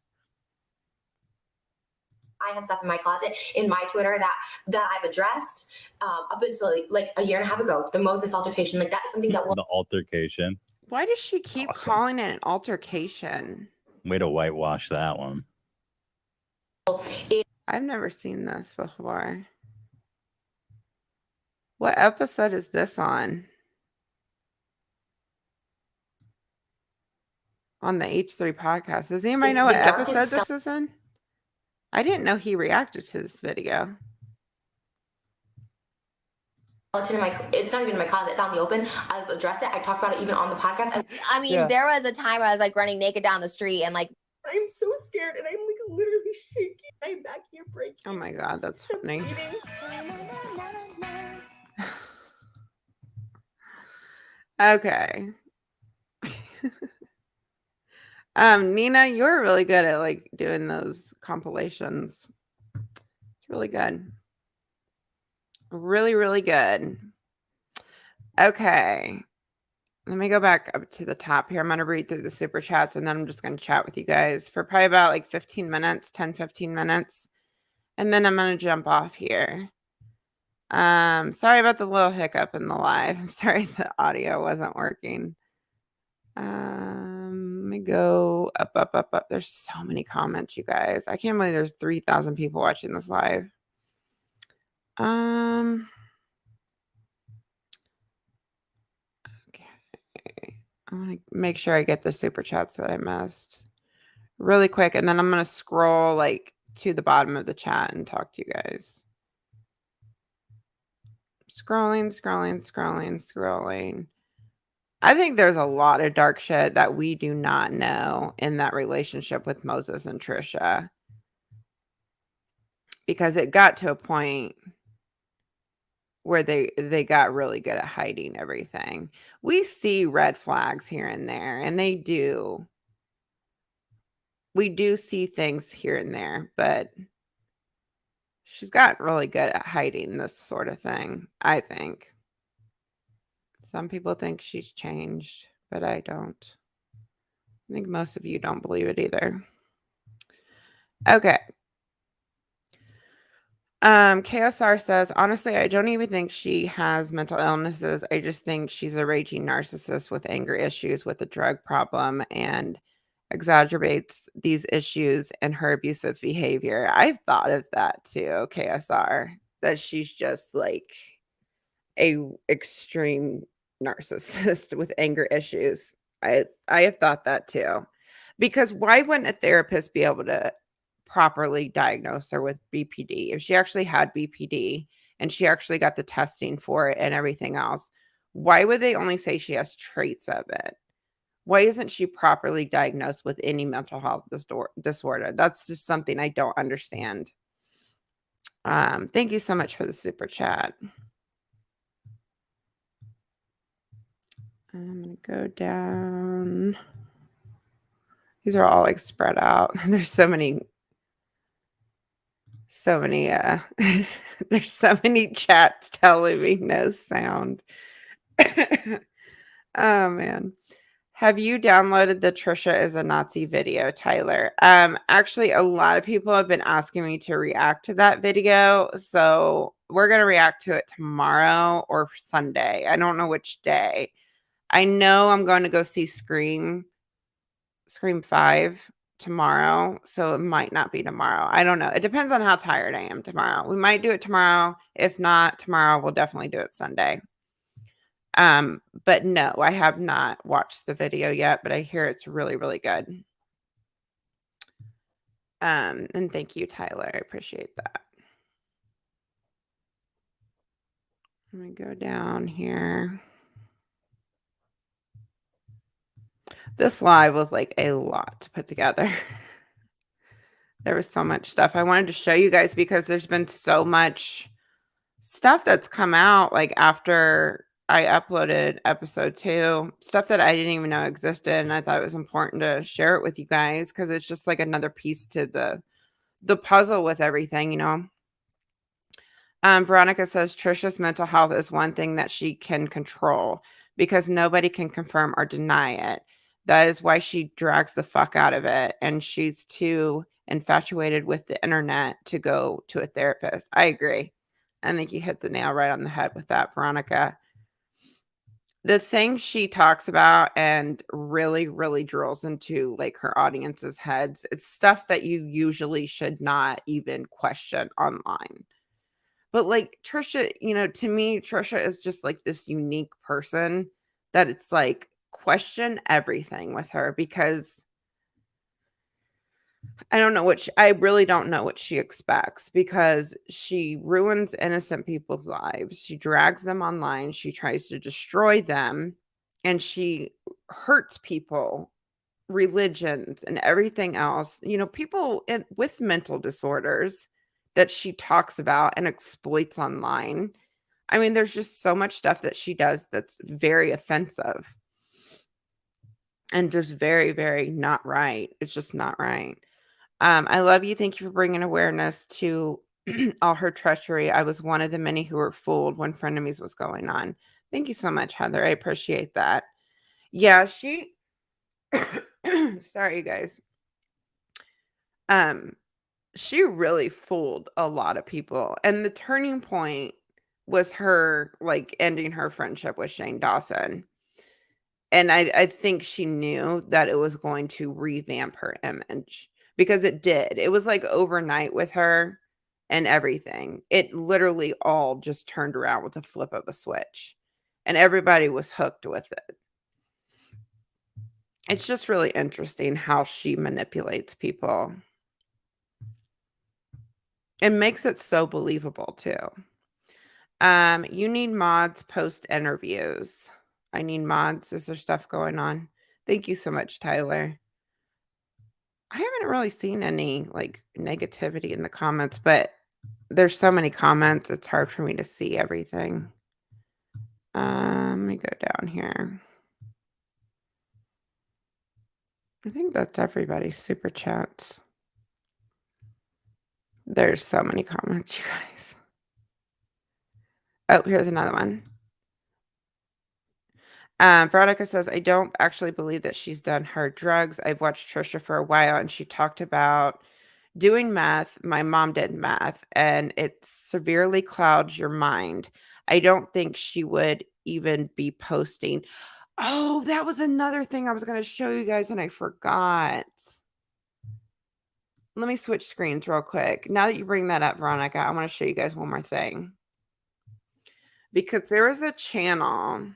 I have stuff in my closet, in my Twitter that I've addressed up until like a year and a half ago. The Moses altercation, like that's something that will. The altercation. Why does she keep calling it an altercation? Way to whitewash that one. I've never seen this before. What episode is this on? On the H3 podcast. Does anybody know what episode this is in? I didn't know he reacted to this video. It's not even in my closet. It's out in the open. I've addressed it. I talked about it even on the podcast. I mean, there was a time I was like running naked down the street and like I'm so scared, and I'm like literally shaking. I'm back here breaking. Oh my god, that's funny. Okay. Nina, you're really good at like doing those compilations. It's really good. Really, really good. Okay. Let me go back up to the top here. I'm going to read through the super chats, and then I'm just going to chat with you guys for probably about like 15 minutes, 10, 15 minutes. And then I'm going to jump off here. Sorry about the little hiccup in the live. I'm sorry the audio wasn't working. Let me go up, up, up, up. There's so many comments, you guys. I can't believe there's 3,000 people watching this live. Okay. I want to make sure I get the super chats that I missed really quick, and then I'm going to scroll like to the bottom of the chat and talk to you guys. Scrolling. I think there's a lot of dark shit that we do not know in that relationship with Moses and Trisha. Because it got to a point where they got really good at hiding everything. We see red flags here and there, and we do see things here and there, but she's gotten really good at hiding this sort of thing, I think. Some people think she's changed, but I don't. I think most of you don't believe it either. Okay. KSR says, honestly, I don't even think she has mental illnesses. I just think she's a raging narcissist with anger issues with a drug problem and exacerbates these issues and her abusive behavior. I've thought of that too, KSR, that she's just like a extreme narcissist with anger issues. I have thought that too. Because why wouldn't a therapist be able to properly diagnose her with BPD? If she actually had BPD and she actually got the testing for it and everything else, why would they only say she has traits of it? Why isn't she properly diagnosed with any mental health disorder? That's just something I don't understand. Thank you so much for the super chat. I'm going to go down. These are all like spread out. There's so many, there's so many chats telling me no sound. Oh man. Have you downloaded the Trisha is a Nazi video, Tyler? Actually, a lot of people have been asking me to react to that video. So we're going to react to it tomorrow or Sunday. I don't know which day. I know I'm going to go see Scream 5 tomorrow. So it might not be tomorrow. I don't know. It depends on how tired I am tomorrow. We might do it tomorrow. If not tomorrow, we'll definitely do it Sunday. But no, I have not watched the video yet, but I hear it's really, really good. And thank you, Tyler. I appreciate that. Let me go down here. This live was like a lot to put together. There was so much stuff I wanted to show you guys because there's been so much stuff that's come out like after I uploaded episode 2, stuff that I didn't even know existed, and I thought it was important to share it with you guys because it's just like another piece to the puzzle with everything, you know. Veronica says Trisha's mental health is one thing that she can control because nobody can confirm or deny it. That is why she drags the fuck out of it, and she's too infatuated with the internet to go to a therapist. I agree. I think you hit the nail right on the head with that, Veronica. The thing she talks about and really, really drills into like her audience's heads, it's stuff that you usually should not even question online. But like Trisha, you know, to me, Trisha is just like this unique person that it's like question everything with her because I really don't know what she expects because she ruins innocent people's lives. She drags them online. She tries to destroy them and she hurts people, religions and everything else. You know, people with mental disorders that she talks about and exploits online. I mean, there's just so much stuff that she does that's very offensive and just very, very not right. It's just not right. I love you. Thank you for bringing awareness to all her treachery. I was one of the many who were fooled when Frenemies was going on. Thank you so much, Heather. I appreciate that. Yeah, she sorry, you guys. She really fooled a lot of people. And the turning point was her like ending her friendship with Shane Dawson. And I think she knew that it was going to revamp her image. Because it did. It was like overnight with her and everything. It literally all just turned around with a flip of a switch. And everybody was hooked with it. It's just really interesting how she manipulates people. It makes it so believable too. You need mods post interviews. I need mods. Is there stuff going on? Thank you so much, Tyler. I haven't really seen any like negativity in the comments, but there's so many comments, it's hard for me to see everything. Let me go down here. I think that's everybody's super chats. There's so many comments, you guys. Oh, here's another one. Veronica says, I don't actually believe that she's done hard drugs. I've watched Trisha for a while, and she talked about doing meth. My mom did meth, and it severely clouds your mind. I don't think she would even be posting. Oh, that was another thing I was going to show you guys, and I forgot. Let me switch screens real quick. Now that you bring that up, Veronica, I want to show you guys one more thing. Because there is a channel.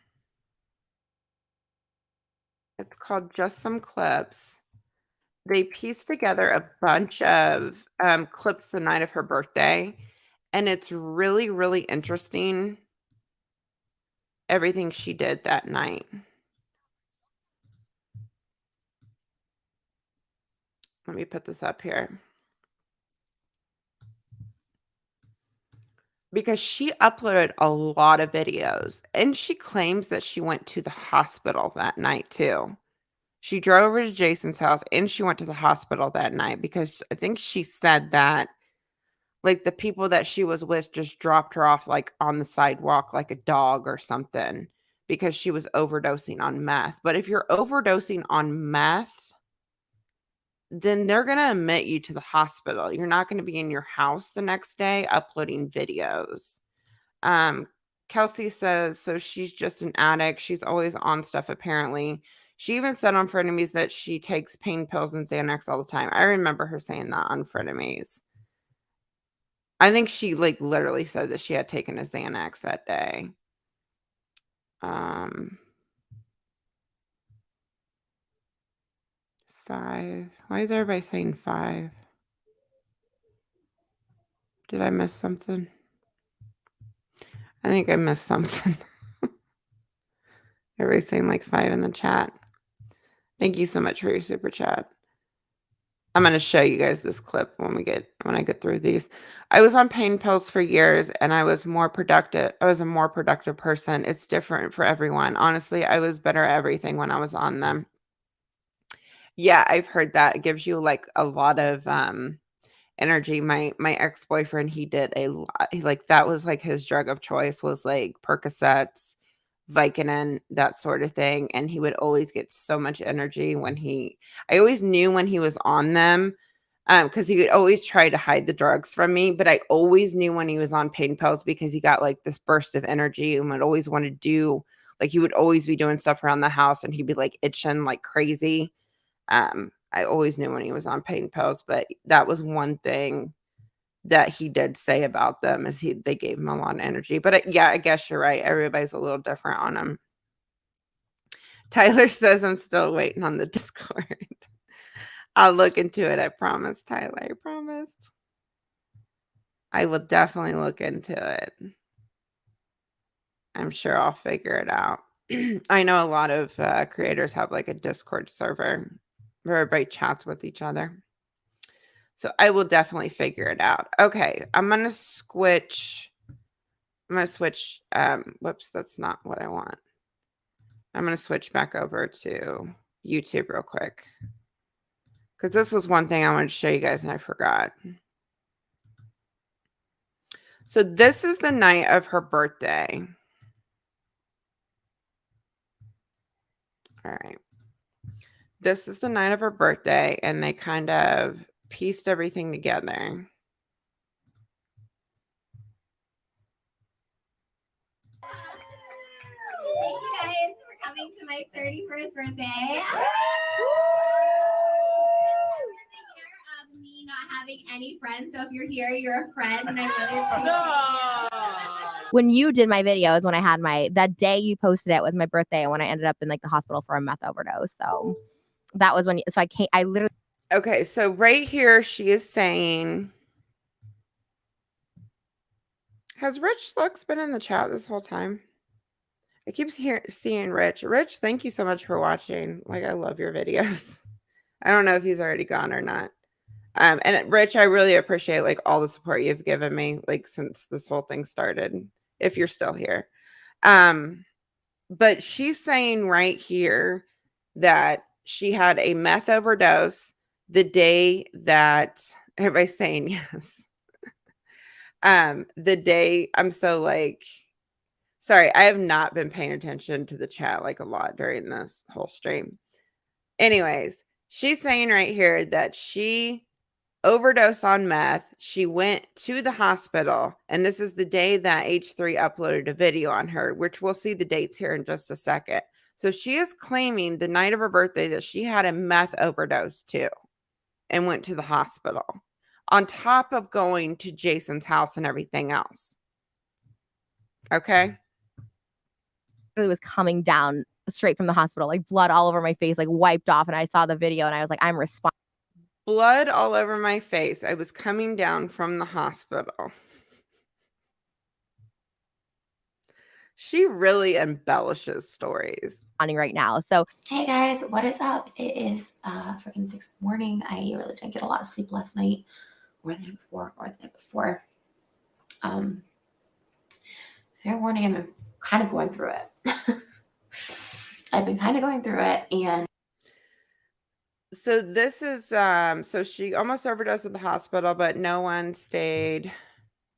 It's called JustSomeClips. They pieced together a bunch of clips the night of her birthday. And it's really, really interesting, everything she did that night. Let me put this up here. Because she uploaded a lot of videos. And she claims that she went to the hospital that night too. She drove over to Jason's house and she went to the hospital that night because I think she said that like the people that she was with just dropped her off like on the sidewalk like a dog or something because she was overdosing on meth. But if you're overdosing on meth, then they're going to admit you to the hospital. You're not going to be in your house the next day uploading videos. Kelsey says, so she's just an addict. She's always on stuff, apparently. She even said on Frenemies that she takes pain pills and Xanax all the time. I remember her saying that on Frenemies. I think she like literally said that she had taken a Xanax that day. 5. Why is everybody saying 5? Did I miss something? I think I missed something. Everybody's saying like 5 in the chat. Thank you so much for your super chat. I'm going to show you guys this clip when I get through these. I was on pain pills for years and I was more productive. I was a more productive person. It's different for everyone. Honestly, I was better at everything when I was on them. Yeah, I've heard that. It gives you like a lot of energy. My ex-boyfriend, he did a lot. Like that was like his drug of choice was like Percocets, Vicodin, that sort of thing. And he would always get so much energy when I always knew when he was on them because he would always try to hide the drugs from me. But I always knew when he was on pain pills because he got like this burst of energy and would always want to do like he would always be doing stuff around the house and he'd be like itching like crazy. I always knew when he was on pain pills, but that was one thing that he did say about them is they gave him a lot of energy. But yeah, I guess you're right. Everybody's a little different on them. Tyler says I'm still waiting on the Discord. I'll look into it. I promise, Tyler. I promise. I will definitely look into it. I'm sure I'll figure it out. I know a lot of creators have like a Discord server where everybody chats with each other. So I will definitely figure it out. Okay, I'm going to switch. Whoops, that's not what I want. I'm going to switch back over to YouTube real quick. Because this was one thing I wanted to show you guys and I forgot. So this is the night of her birthday. All right. This is the night of her birthday, and they kind of pieced everything together. Thank you guys for coming to my 31st birthday. Of me not having any friends, so if you're here, you're a friend, and I really appreciate it. When you did my videos, when I had that day you posted it was my birthday, and when I ended up in like the hospital for a meth overdose. So that was when. I literally. Okay, so right here she is saying, has Rich Lux been in the chat this whole time? I keep seeing Rich. Rich, thank you so much for watching. Like, I love your videos. I don't know if he's already gone or not. And Rich, I really appreciate like all the support you've given me like since this whole thing started, if you're still here. But she's saying right here that she had a meth overdose the day that everybody's saying yes. The day I'm so like, sorry, I have not been paying attention to the chat like a lot during this whole stream. Anyways, she's saying right here that she overdosed on meth. She went to the hospital, and this is the day that H3 uploaded a video on her, which we'll see the dates here in just a second. So she is claiming the night of her birthday that she had a meth overdose too and went to the hospital on top of going to Jason's house and everything else. Okay. It was coming down straight from the hospital, like blood all over my face, like wiped off. And I saw the video and I was like, I'm responsible. Blood all over my face. I was coming down from the hospital. She really embellishes stories. Right now. So, hey guys, what is up? It is freaking 6 in the morning. I really didn't get a lot of sleep last night, or the night before. Fair warning, I'm kind of going through it. I've been kind of going through it, and so this is so she almost overdosed at the hospital, but no one stayed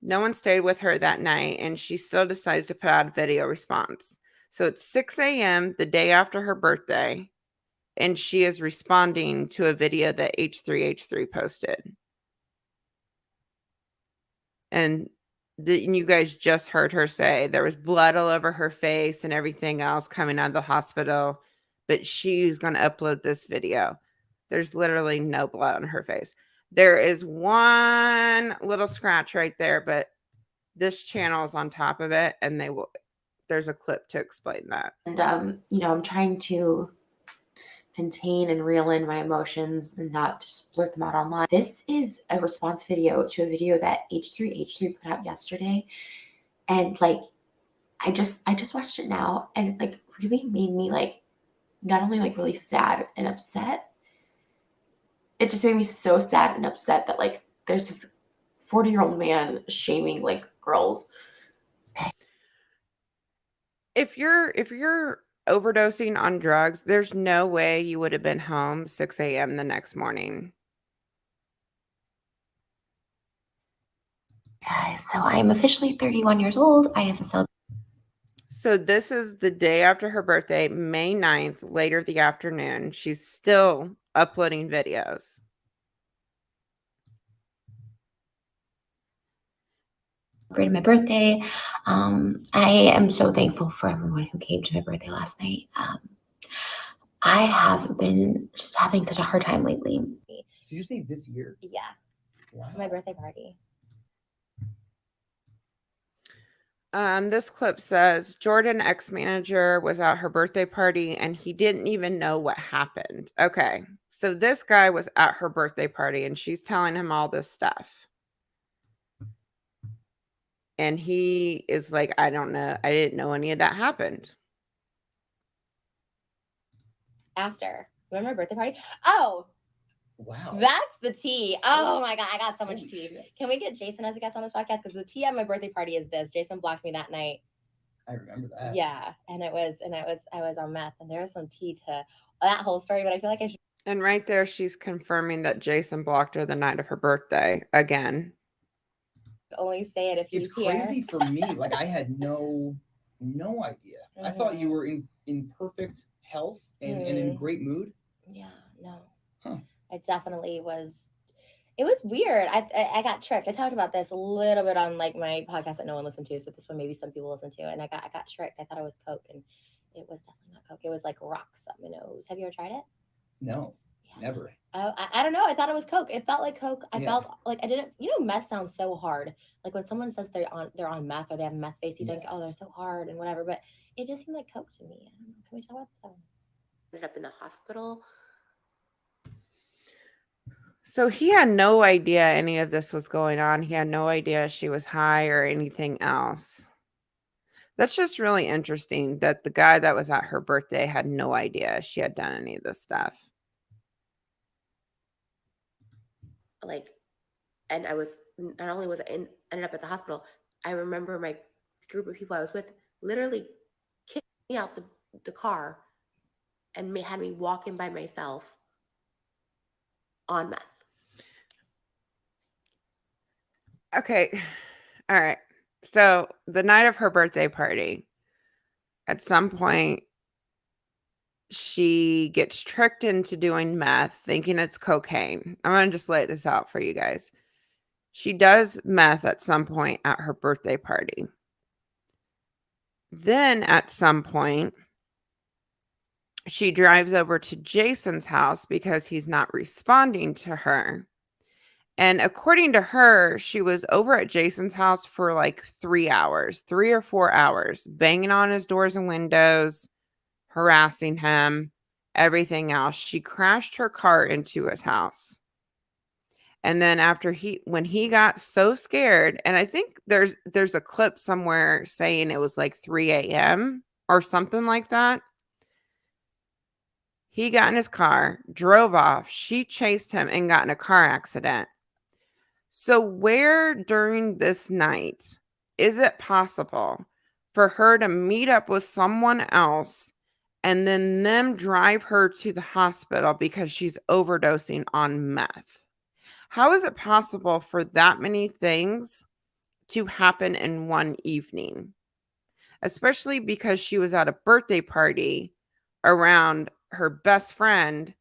with her that night, and she still decides to put out a video response. So it's 6 a.m. the day after her birthday, and she is responding to a video that H3H3 posted. And you guys just heard her say there was blood all over her face and everything else coming out of the hospital, but she's going to upload this video. There's literally no blood on her face. There is one little scratch right there, but this channel is on top of it, and there's a clip to explain that. And I'm trying to contain and reel in my emotions and not just blurt them out online. This is a response video to a video that H3H3 put out yesterday, and like I just watched it now, and it like really made me like not only like really sad and upset, it just made me so sad and upset that like there's this 40-year-old man shaming like girls. If you're overdosing on drugs, there's no way you would have been home 6 a.m. the next morning. Guys, so I am officially 31 years old. I have a celebration. So this is the day after her birthday, May 9th, later the afternoon. She's still uploading videos. Celebrated my birthday. I am so thankful for everyone who came to my birthday last night. I have been just having such a hard time lately. Did you say this year? Yeah. Wow. My birthday party. This clip says Jordan, ex-manager, was at her birthday party and he didn't even know what happened. Okay, so this guy was at her birthday party and she's telling him all this stuff. And he is like, I don't know. I didn't know any of that happened. after. Remember my birthday party? Oh, wow. That's the tea. Oh my God, I got so much tea. Can we get Jason as a guest on this podcast? Because the tea at my birthday party is this. Jason blocked me that night. I remember that. Yeah, and I was on meth, and there was some tea to that whole story, but I feel like I should. And right there, she's confirming that Jason blocked her the night of her birthday again. Only say it if it's he's here. crazy for me. Like I had no idea. I thought you were in perfect health and in great mood. Yeah, no. Huh. I definitely was. It was weird. I got tricked. I talked about this a little bit on like my podcast that no one listened to. So this one maybe some people listen to. And I got tricked. I thought it was Coke, and it was definitely not Coke. It was like rocks up my nose. Have you ever tried it? No, never. I don't know. I thought it was Coke. It felt like Coke. I felt like I didn't. You know, meth sounds so hard. Like when someone says they're on meth or they have meth face, you think, oh, they're so hard and whatever. But it just seemed like Coke to me. I don't know. Can we talk about that? Ended up in the hospital. So he had no idea any of this was going on. He had no idea she was high or anything else. That's just really interesting that the guy that was at her birthday had no idea she had done any of this stuff. like, and I was, not only was I ended up at the hospital, I remember my group of people I was with literally kicked me out the car and had me walk in by myself on meth. Okay. All right. So the night of her birthday party, at some point, she gets tricked into doing meth, thinking it's cocaine. I'm going to just lay this out for you guys. She does meth at some point at her birthday party. Then at some point, she drives over to Jason's house because he's not responding to her. And according to her, she was over at Jason's house for like 3 hours, 3 or 4 hours, banging on his doors and windows, harassing him, everything else. She crashed her car into his house. And then when he got so scared, and I think there's a clip somewhere saying it was like 3 a.m. or something like that. He got in his car, drove off. She chased him and got in a car accident. So where during this night is it possible for her to meet up with someone else and then them drive her to the hospital because she's overdosing on meth? How is it possible for that many things to happen in one evening? Especially because she was at a birthday party around her best friend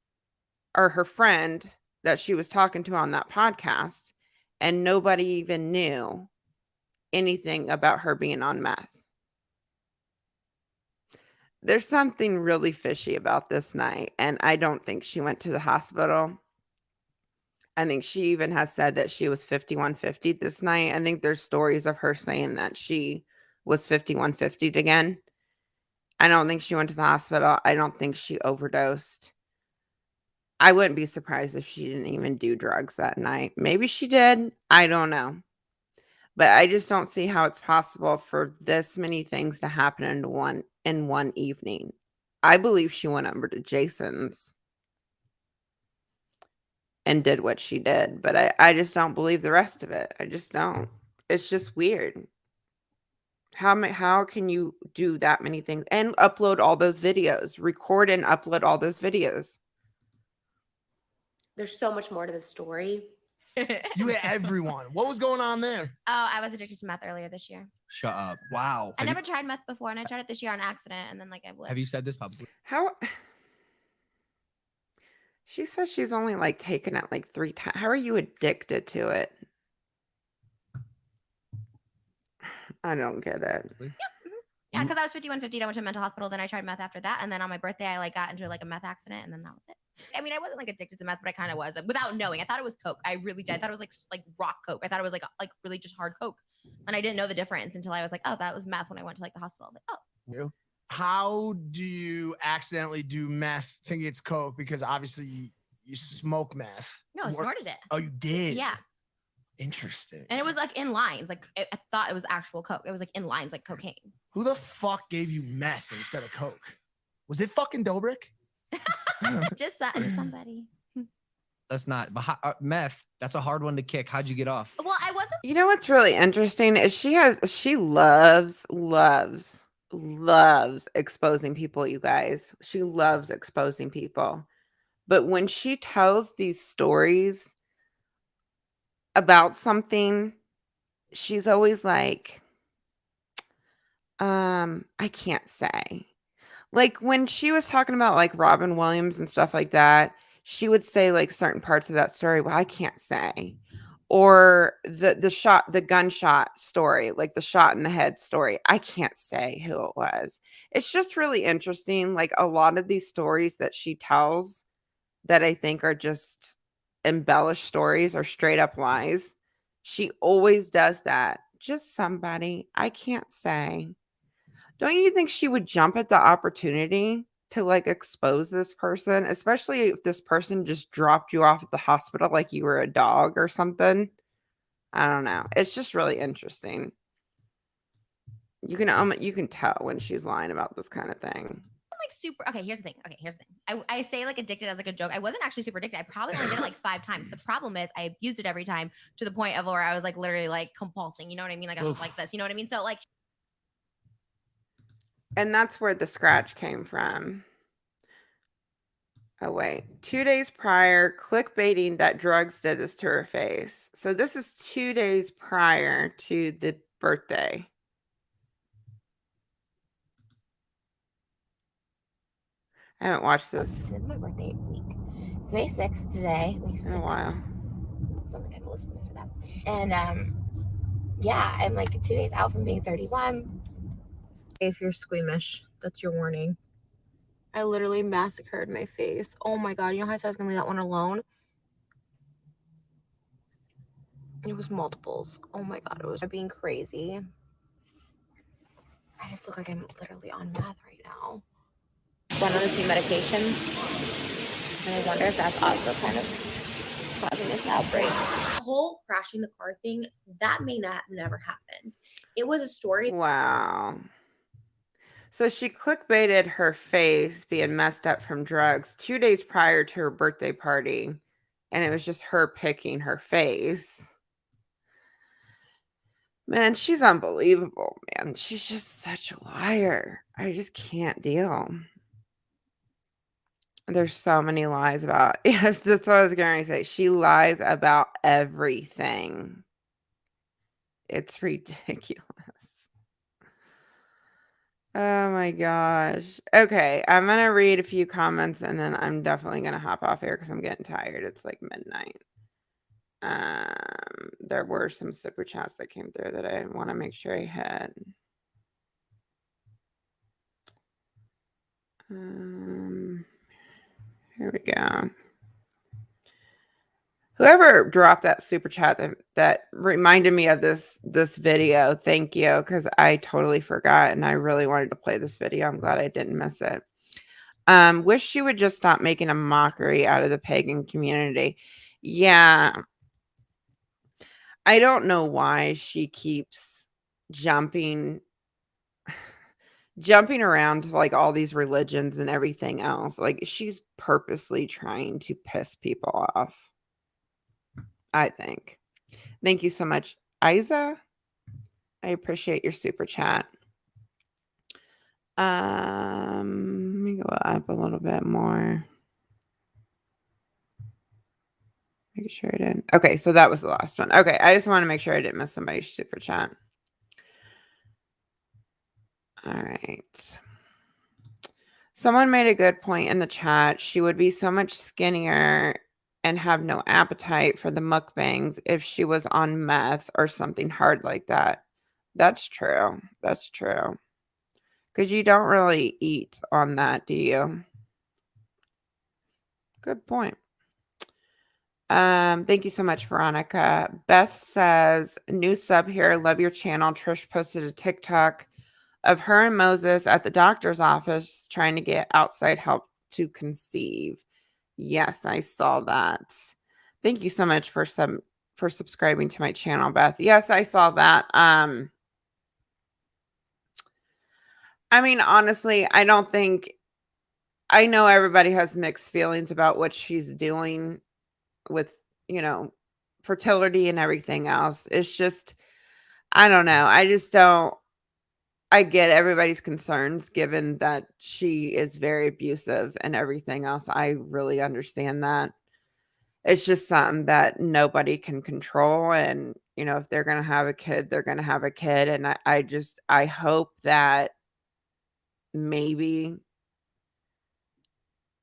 or her friend that she was talking to on that podcast, and nobody even knew anything about her being on meth. There's something really fishy about this night, and I don't think she went to the hospital. I think she even has said that she was 5150 this night. I think there's stories of her saying that she was 5150 again. I don't think she went to the hospital. I don't think she overdosed. I wouldn't be surprised if she didn't even do drugs that night. Maybe she did. I don't know. But I just don't see how it's possible for this many things to happen in one evening. I believe she went over to Jason's and did what she did, but I just don't believe the rest of it. I just don't. It's just weird. How can you do that many things and upload all those videos, record and upload all those videos? There's so much more to the story. You hit everyone. What was going on there? Oh, I was addicted to meth earlier this year. Shut up. Wow. I never tried meth before, and I tried it this year on accident, and then like I was. Have you said this publicly? How? She says she's only like taken it like 3 times. How are you addicted to it? I don't get it. Yeah, because I was 5150. I went to a mental hospital. Then I tried meth after that, and then on my birthday, I like got into like a meth accident, and then that was it. I mean, I wasn't like addicted to meth, but I kind of was without knowing. I thought it was coke. I really did. I thought it was like rock coke. I thought it was like really just hard coke, and I didn't know the difference until I was like, oh, that was meth. When I went to like the hospital, I was like, oh. How do you accidentally do meth thinking it's coke? Because obviously you smoke meth. No, I snorted it. Oh, you did? Yeah. Interesting. And it was like in lines. Like I thought it was actual coke. It was like in lines, like cocaine. Who the fuck gave you meth instead of coke? Was it fucking Dobrik? just somebody. That's not meth. That's a hard one to kick. How'd you get off? Well, I wasn't. You know what's really interesting is she loves exposing people, you guys. She loves exposing people. But when she tells these stories about something, she's always like, I can't say. Like when she was talking about like Robin Williams and stuff like that, she would say like certain parts of that story, well, I can't say. Or the gunshot story, like the shot in the head story, I can't say who it was. It's just really interesting. Like a lot of these stories that she tells that I think are just embellished stories or straight up lies, she always does that. Just somebody, I can't say. Don't you think she would jump at the opportunity to like expose this person, especially if this person just dropped you off at the hospital like you were a dog or something? I don't know. It's just really interesting. You can tell when she's lying about this kind of thing. like super. Okay, here's the thing. I say like addicted as like a joke. I wasn't actually super addicted. I probably only did it like 5 times. The problem is I abused it every time to the point of where I was like literally like compulsing. You know what I mean? Like I was like this. You know what I mean? So like. And that's where the scratch came from. Oh, wait. 2 days prior, clickbaiting that drugs did this to her face. So this is 2 days prior to the birthday. I haven't watched this. It's my birthday week. It's May 6th today. May 6th. In a while. Something I can listen to that. And yeah, I'm like 2 days out from being 31. If you're squeamish, that's your warning. I literally massacred my face. Oh my god, you know how I said I was gonna leave that one alone? It was multiples. Oh my god, it was being crazy. I just look like I'm literally on meth right now. One of the same medication. And I wonder if that's also kind of causing this outbreak. The whole crashing the car thing, that may not have never happened. It was a story. Wow. So she clickbaited her face being messed up from drugs 2 days prior to her birthday party. And it was just her picking her face. Man, she's unbelievable, man. She's just such a liar. I just can't deal. There's so many lies about. Yes, that's what I was going to say. She lies about everything. It's ridiculous. Oh my gosh. Okay, I'm going to read a few comments and then I'm definitely going to hop off here because I'm getting tired. It's like midnight. There were some super chats that came through that I want to make sure I had. Here we go. Whoever dropped that super chat that reminded me of this video, thank you, because I totally forgot and I really wanted to play this video. I'm glad I didn't miss it. Wish she would just stop making a mockery out of the pagan community. Yeah. I don't know why she keeps jumping around to like all these religions and everything else. Like she's purposely trying to piss people off. I think. Thank you so much, Isa. I appreciate your super chat. Let me go up a little bit more. Make sure I didn't. Okay, so that was the last one. Okay, I just want to make sure I didn't miss somebody's super chat. All right. Someone made a good point in the chat. She would be so much skinnier and have no appetite for the mukbangs if she was on meth or something hard like that. That's true. That's true. Because you don't really eat on that, do you? Good point. Thank you so much, Veronica. Beth says, new sub here. Love your channel. Trish posted a TikTok of her and Moses at the doctor's office trying to get outside help to conceive. Yes, I saw that. Thank you so much for subscribing to my channel, Beth. Yes, I saw that. I mean, honestly, I don't think, I know everybody has mixed feelings about what she's doing with, you know, fertility and everything else. It's just, I don't know. I just don't, I get everybody's concerns given that she is very abusive and everything else. I really understand that. It's just something that nobody can control. And, you know, if they're going to have a kid, they're going to have a kid. And I hope that maybe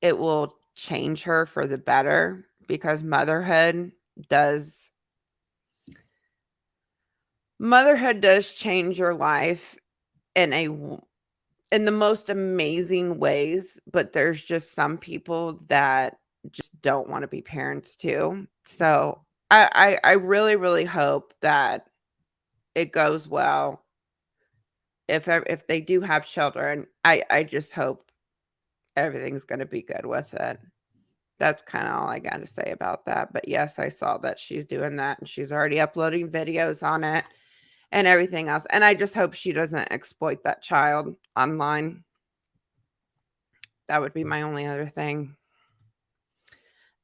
it will change her for the better because motherhood does change your life in the most amazing ways, but there's just some people that just don't want to be parents too. So I really, really hope that it goes well. If they do have children, I just hope everything's going to be good with it. That's kind of all I got to say about that. But yes, I saw that she's doing that and she's already uploading videos on it and everything else. And I just hope she doesn't exploit that child online. That would be my only other thing.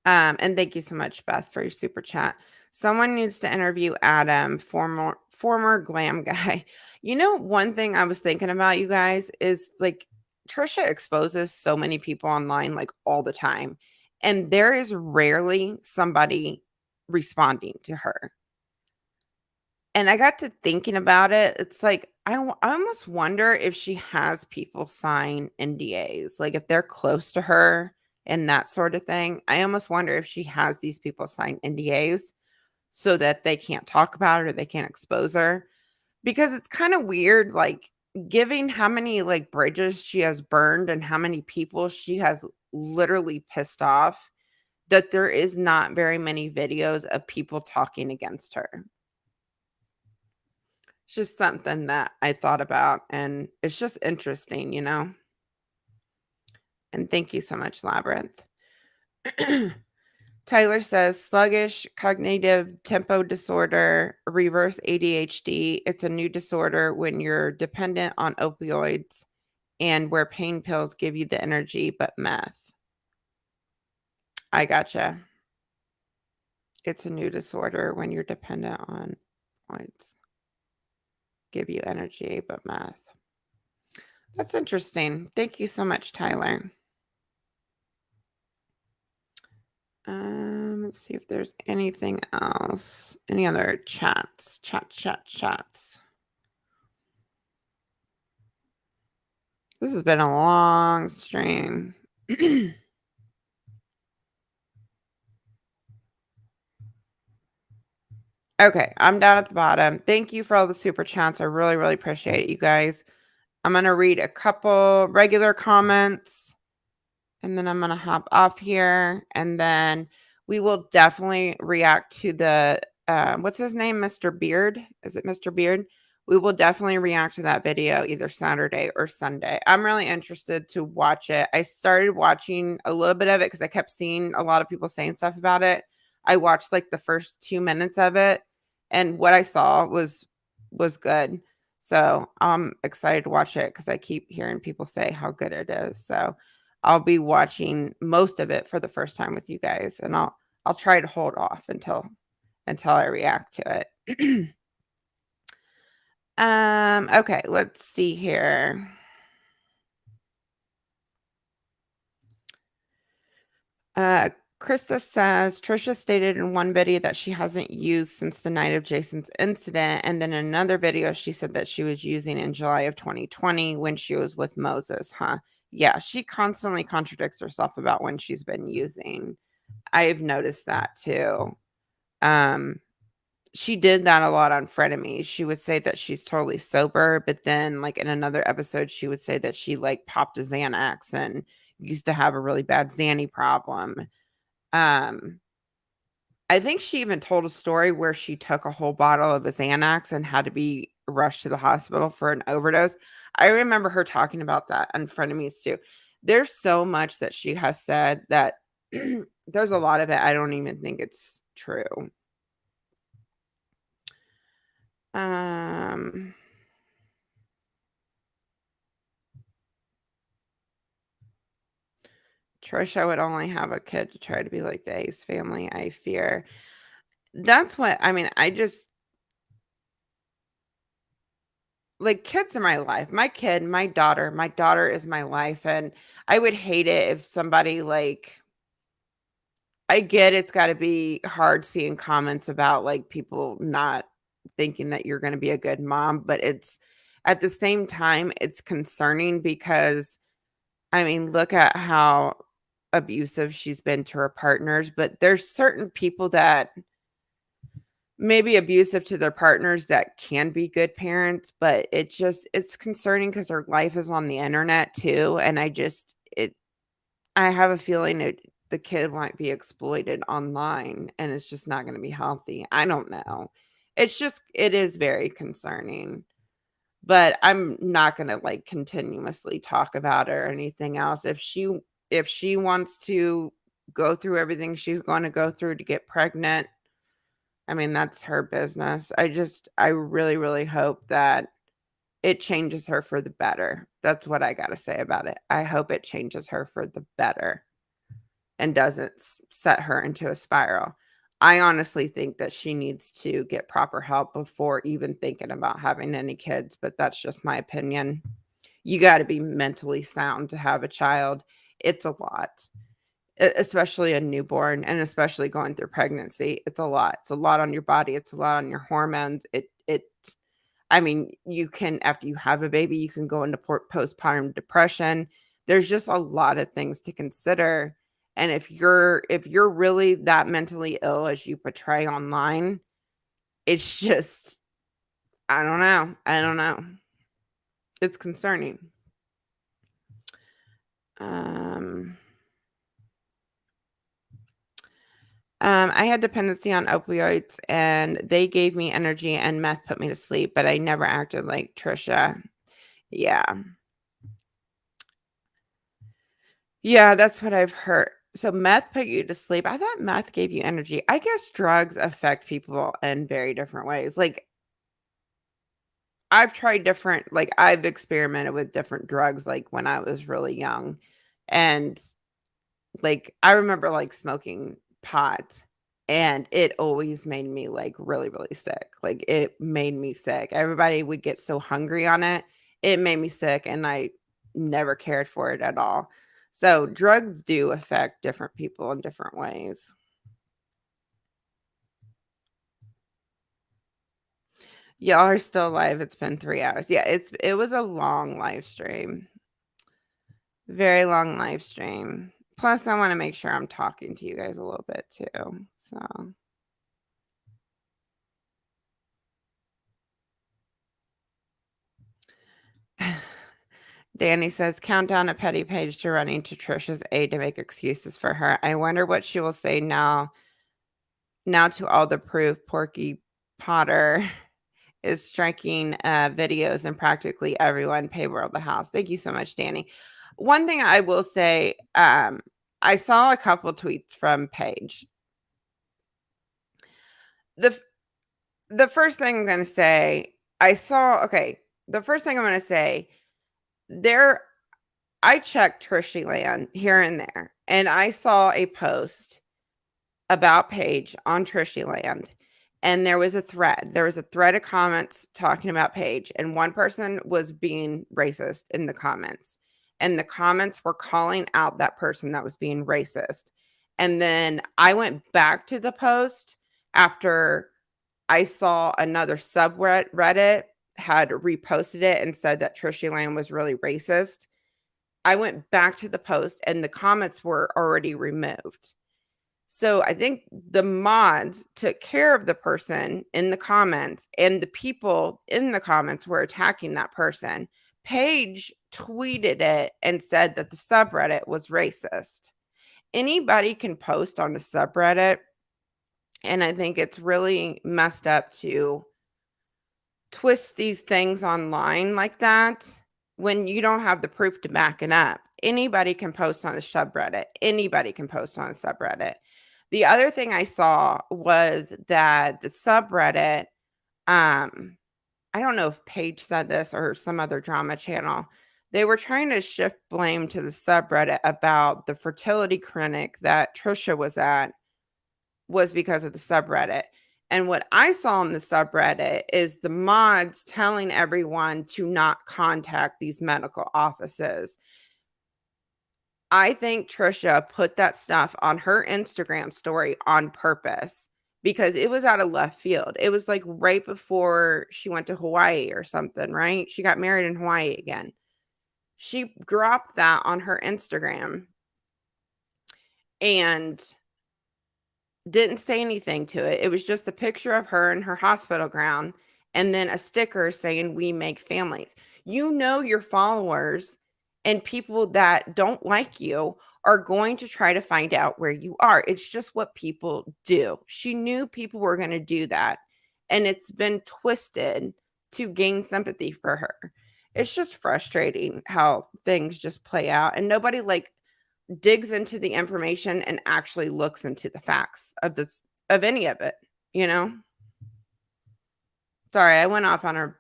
And thank you so much, Beth, for your super chat. Someone needs to interview Adam, former glam guy. You know, one thing I was thinking about, you guys, is like Trisha exposes so many people online like all the time, and there is rarely somebody responding to her. And I got to thinking about it. It's like I almost wonder if she has people sign NDAs, like if they're close to her and that sort of thing. I almost wonder if she has these people sign NDAs so that they can't talk about it or they can't expose her. Because it's kind of weird, like giving how many like bridges she has burned and how many people she has literally pissed off, that there is not very many videos of people talking against her. It's just something that I thought about, and it's just interesting, you know? And thank you so much, Labyrinth. Tyler says sluggish cognitive tempo disorder, reverse ADHD. It's a new disorder when you're dependent on opioids and where pain pills give you the energy, but meth. I gotcha. It's a new disorder when you're dependent on opioids. Give you energy, but meth. That's interesting. Thank you so much, Tyler. Let's see if there's anything else. Any other chats? Chats. This has been a long stream. Okay, I'm down at the bottom. Thank you for all the super chats. I really, really appreciate it, you guys. I'm going to read a couple regular comments, and then I'm going to hop off here, and then we will definitely react to the, what's his name? Mr. Beard? Is it Mr. Beard? We will definitely react to that video either Saturday or Sunday. I'm really interested to watch it. I started watching a little bit of it because I kept seeing a lot of people saying stuff about it. I watched like the first 2 minutes of it, and what I saw was good. So I'm excited to watch it because I keep hearing people say how good it is. So I'll be watching most of it for the first time with you guys, and I'll try to hold off until I react to it. Okay, let's see here. Krista says Trisha stated in one video that she hasn't used since the night of Jason's incident, and then in another video she said that she was using in July of 2020 when she was with Moses, huh? Yeah, she constantly contradicts herself about when she's been using. I've noticed that too. She did that a lot on Frenemies. She would say that she's totally sober, but then like in another episode, she would say that she like popped a Xanax and used to have a really bad Xanny problem. I think she even told a story where she took a whole bottle of a Xanax and had to be rushed to the hospital for an overdose. I remember her talking about that on Frenemies too. There's so much that she has said that there's a lot of it I don't even think it's true. Trisha would only have a kid to try to be like the Ace family, I fear. That's what I mean. I just like kids in my life. My kid, my daughter is my life. And I would hate it if somebody like I get it's got to be hard seeing comments about like people not thinking that you're going to be a good mom, but it's at the same time, it's concerning because I mean, look at how abusive she's been to her partners, but there's certain people that may be abusive to their partners that can be good parents, but it's concerning because her life is on the internet too. And I have a feeling the kid might be exploited online and it's just not going to be healthy. I don't know. It is very concerning. But I'm not going to like continuously talk about it or anything else. If she wants to go through everything she's going to go through to get pregnant, I mean, that's her business. I really, really hope that it changes her for the better. That's what I got to say about it. I hope it changes her for the better and doesn't set her into a spiral. I honestly think that she needs to get proper help before even thinking about having any kids, but that's just my opinion. You got to be mentally sound to have a child. It's a lot, especially a newborn, and especially going through pregnancy. It's a lot. It's a lot on your body. It's a lot on your hormones. I mean, you can, after you have a baby, you can go into postpartum depression. There's just a lot of things to consider. And if you're really that mentally ill as you portray online, it's just, I don't know. It's concerning. I had dependency on opioids and they gave me energy, and meth put me to sleep, but I never acted like Trisha. Yeah. Yeah, that's what I've heard. So meth put you to sleep. I thought meth gave you energy. I guess drugs affect people in very different ways. Like, I've tried different, like, I've experimented with different drugs, like, when I was really young. And, like, I remember, like, smoking pot, and it always made me, like, really, really sick. Like, it made me sick. Everybody would get so hungry on it. It made me sick, and I never cared for it at all. So drugs do affect different people in different ways. Y'all are still live. It's been 3 hours. Yeah, it was a long live stream. Very long live stream. Plus, I want to make sure I'm talking to you guys a little bit too. So Danny says, countdown a petty page to running to Trisha's aid to make excuses for her. I wonder what she will say now to all the proof Porky Potter is striking videos and practically everyone payroll the house. Thank you so much, Danny. One thing I will say, I saw a couple tweets from Paige. The first thing I'm going to say, the first thing I'm going to say, I checked Trishyland here and there, and I saw a post about Paige on Trishyland, and there was a thread. There was a thread of comments talking about Paige, and one person was being racist in the comments, and the comments were calling out that person that was being racist. And then I went back to the post after I saw another subreddit had reposted it and said that Trishyland was really racist. I went back to the post and the comments were already removed. So I think the mods took care of the person in the comments, and the people in the comments were attacking that person. Paige tweeted it and said that the subreddit was racist. Anybody can post on a subreddit, and I think it's really messed up to twist these things online like that when you don't have the proof to back it up. Anybody can post on a subreddit. Anybody can post on a subreddit. The other thing I saw was that the subreddit, I don't know if Paige said this or some other drama channel, they were trying to shift blame to the subreddit about the fertility clinic that Trisha was at was because of the subreddit. And what I saw in the subreddit is the mods telling everyone to not contact these medical offices. I think Trisha put that stuff on her Instagram story on purpose because it was out of left field. It was like right before she went to Hawaii or something, right? She got married in Hawaii again. She dropped that on her Instagram and didn't say anything to it. It was just a picture of her in her hospital gown and then a sticker saying, "We make families." You know, your followers and people that don't like you are going to try to find out where you are. It's just what people do. She knew people were going to do that, and it's been twisted to gain sympathy for her. It's just frustrating how things just play out, and nobody digs into the information and actually looks into the facts of any of it, you know? Sorry, I went off on her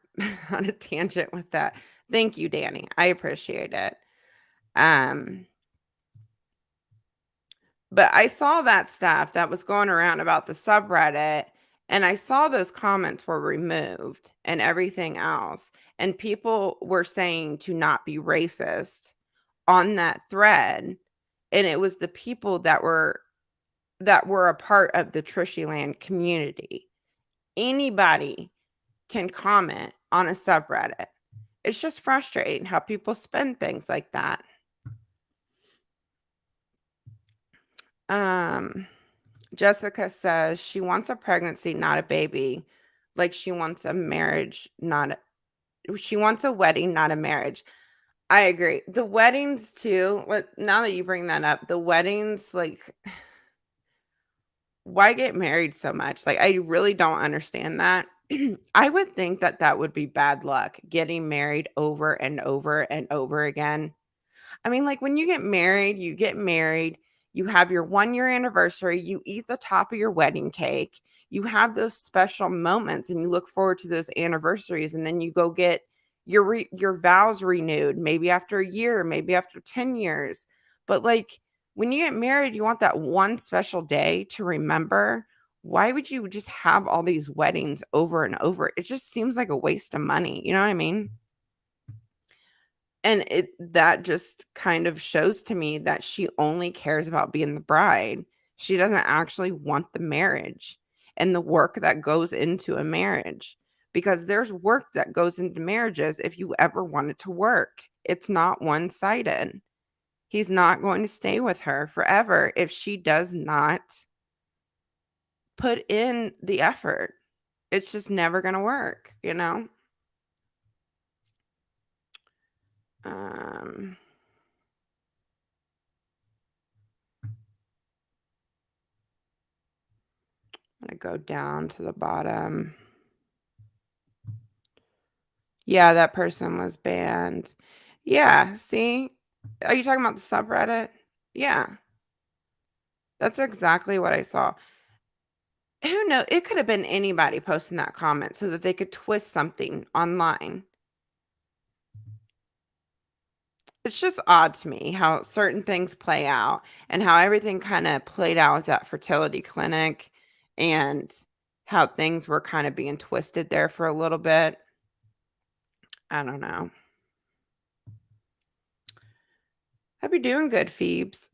on a tangent with that. Thank you, Danny. I appreciate it. But I saw that stuff that was going around about the subreddit, and I saw those comments were removed and everything else. And people were saying to not be racist on that thread. And it was the people that were a part of the Trishyland community. Anybody can comment on a subreddit. It's just frustrating how people spend things like that. Jessica says she wants a pregnancy, not a baby. Like she wants a marriage, she wants a wedding, not a marriage. I agree. The weddings too, now that you bring that up, the weddings, like, why get married so much? Like, I really don't understand that. I would think that that would be bad luck, getting married over and over and over again. I mean, like, when you get married, you have your 1-year anniversary, you eat the top of your wedding cake, you have those special moments, and you look forward to those anniversaries, and then you go get your vows renewed, maybe after a year, maybe after 10 years. But like, when you get married, you want that one special day to remember. Why would you just have all these weddings over and over? It just seems like a waste of money. You know what I mean? And that just kind of shows to me that she only cares about being the bride. She doesn't actually want the marriage and the work that goes into a marriage, because there's work that goes into marriages if you ever want it to work. It's not one-sided. He's not going to stay with her forever if she does not put in the effort. It's just never going to work, you know? I'm going to go down to the bottom. Yeah, that person was banned. Yeah, see? Are you talking about the subreddit? Yeah. That's exactly what I saw. Who knows? It could have been anybody posting that comment so that they could twist something online. It's just odd to me how certain things play out and how everything kind of played out with that fertility clinic and how things were kind of being twisted there for a little bit. I don't know. Hope you're doing good, Phoebes.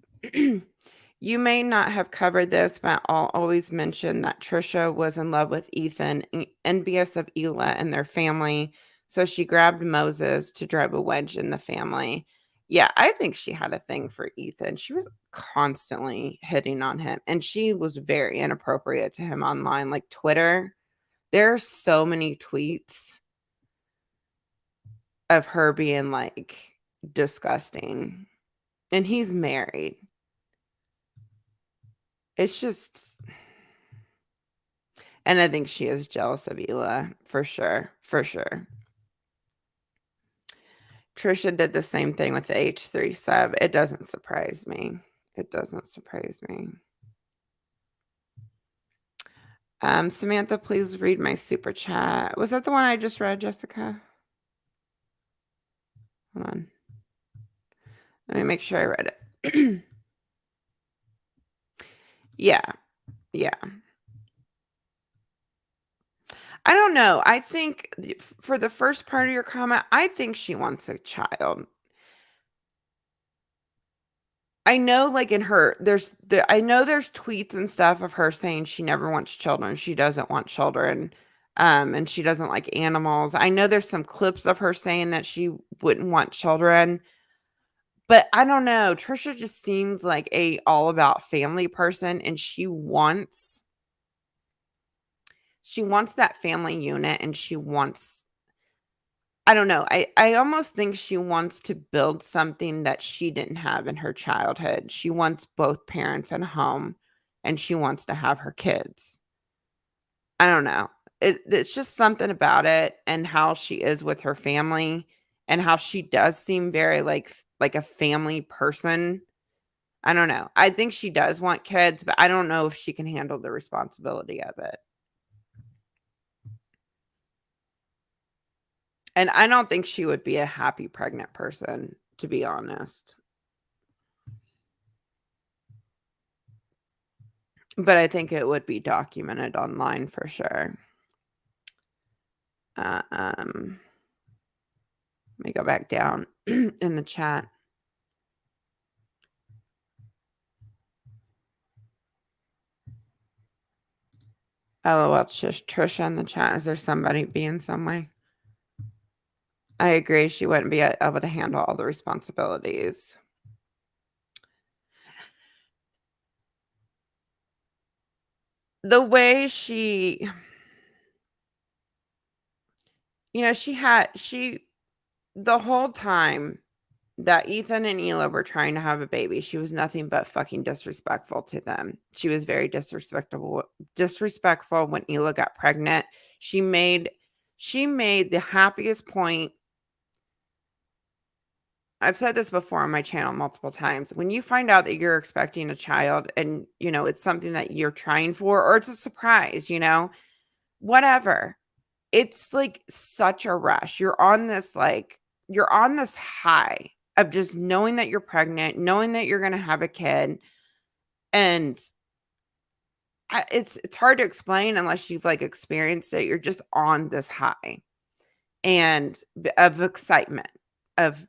You may not have covered this, but I'll always mention that Trisha was in love with Ethan, envious of Ela and their family. So she grabbed Moses to drive a wedge in the family. Yeah, I think she had a thing for Ethan. She was constantly hitting on him, and she was very inappropriate to him online, like Twitter. There are so many tweets of her being like disgusting, and he's married. It's just, and I think she is jealous of Ela for sure. For sure. Trisha did the same thing with the H3 sub. It doesn't surprise me. It doesn't surprise me. Samantha, please read my super chat. Was that the one I just read, Jessica? Hold on. Let me make sure I read it. Yeah. Yeah. I don't know. I think for the first part of your comment, I think she wants a child. I know, like, in her, I know there's tweets and stuff of her saying she never wants children. She doesn't want children. And she doesn't like animals. I know there's some clips of her saying that she wouldn't want children. But I don't know. Trisha just seems like a all about family person, and she wants that family unit, and she wants, I don't know. I almost think she wants to build something that she didn't have in her childhood. She wants both parents at home, and she wants to have her kids. I don't know. It's just something about it and how she is with her family and how she does seem very like a family person. I don't know. I think she does want kids, but I don't know if she can handle the responsibility of it. And I don't think she would be a happy pregnant person, to be honest. But I think it would be documented online for sure. Let me go back down in the chat. LOL, Trisha in the chat. Is there somebody being some way? I agree. She wouldn't be able to handle all the responsibilities. The way she, the whole time that Ethan and Hila were trying to have a baby, she was nothing but fucking disrespectful to them. She was very disrespectful when Hila got pregnant. She made the happiest point. I've said this before on my channel multiple times. When you find out that you're expecting a child and, it's something that you're trying for, or it's a surprise, whatever. It's like such a rush. You're on this high of just knowing that you're pregnant, knowing that you're going to have a kid. And it's hard to explain unless you've experienced it. You're just on this high and of excitement of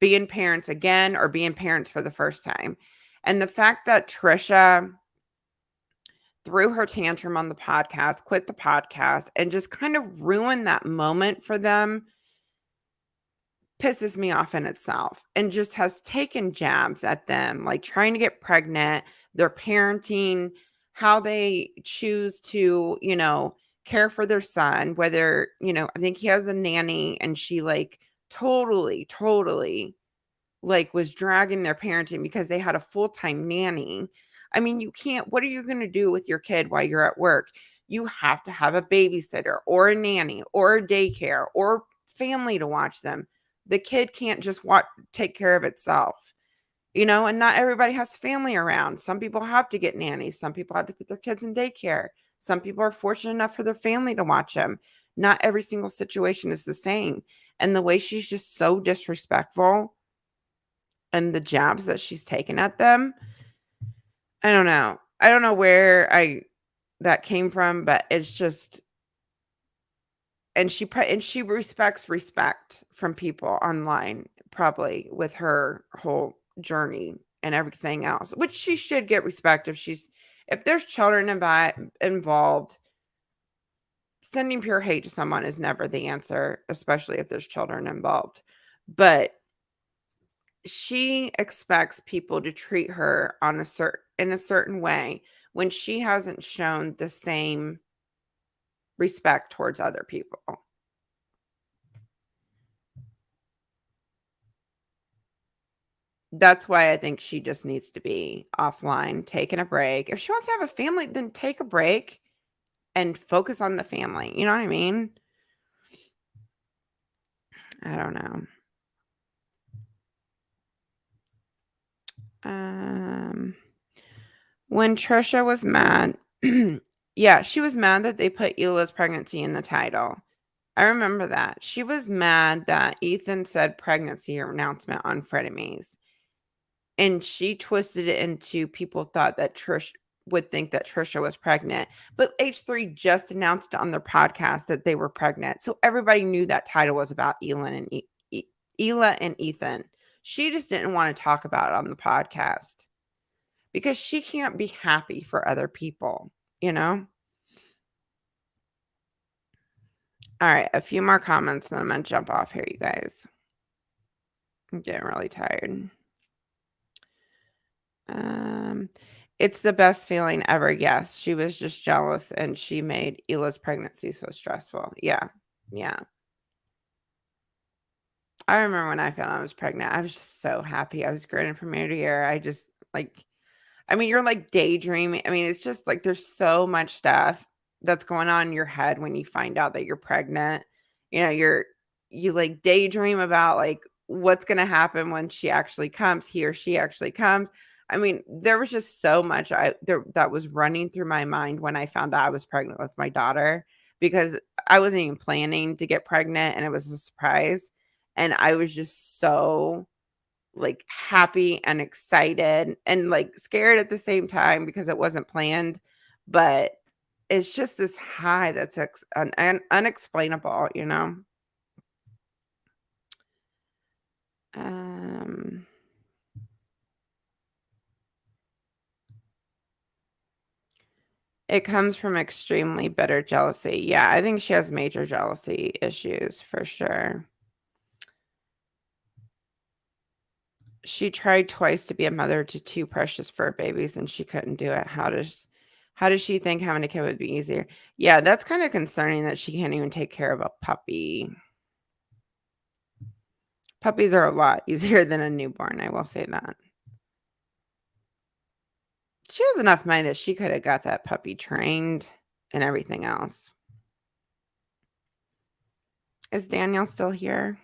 being parents again or being parents for the first time. And the fact that Trisha threw her tantrum on the podcast, quit the podcast, and just kind of ruined that moment for them pisses me off in itself, and just has taken jabs at them, trying to get pregnant, their parenting, how they choose to, care for their son, whether, I think he has a nanny, and she totally was dragging their parenting because they had a full-time nanny. I mean, what are you going to do with your kid while you're at work? You have to have a babysitter or a nanny or a daycare or family to watch them. The kid can't just take care of itself, and not everybody has family around. Some people have to get nannies. Some people have to put their kids in daycare. Some people are fortunate enough for their family to watch them. Not every single situation is the same. And the way she's just so disrespectful and the jabs that she's taken at them, I don't know. I don't know where that came from, but it's just, and she respects respect from people online, probably with her whole journey and everything else, which she should get respect if there's children involved. Sending pure hate to someone is never the answer, especially if there's children involved. But she expects people to treat her in a certain way when she hasn't shown the same respect towards other people. That's why I think she just needs to be offline, taking a break. If she wants to have a family, then take a break and focus on the family. You know what I mean? I don't know. When Trisha was mad, yeah, she was mad that they put Hila's pregnancy in the title. I remember that. She was mad that Ethan said pregnancy announcement on Frenemies. And she twisted it into people thought that Trish would think that Trisha was pregnant. But H3 just announced on their podcast that they were pregnant. So everybody knew that title was about Hila and Ethan. She just didn't want to talk about it on the podcast because she can't be happy for other people, All right, a few more comments, then I'm going to jump off here, you guys. I'm getting really tired. It's the best feeling ever. Yes, she was just jealous and she made Hila's pregnancy so stressful. Yeah. I remember when I found out I was pregnant, I was just so happy. I was grinning from ear to ear. I just you're daydreaming. It's just there's so much stuff that's going on in your head when you find out that you're pregnant. You daydream about what's going to happen when he or she actually comes. There was just so much that was running through my mind when I found out I was pregnant with my daughter. because I wasn't even planning to get pregnant and it was a surprise. And I was just so like happy and excited and like scared at the same time because it wasn't planned. But it's just this high that's unexplainable, you know? It comes from extremely bitter jealousy. Yeah, I think she has major jealousy issues for sure. She tried twice to be a mother to 2 precious fur babies and she couldn't do it. How does she think having a kid would be easier? Yeah, that's kind of concerning that she can't even take care of a puppy. Puppies are a lot easier than a newborn, I will say that. She has enough money that she could have got that puppy trained and everything else. Is Daniel still here?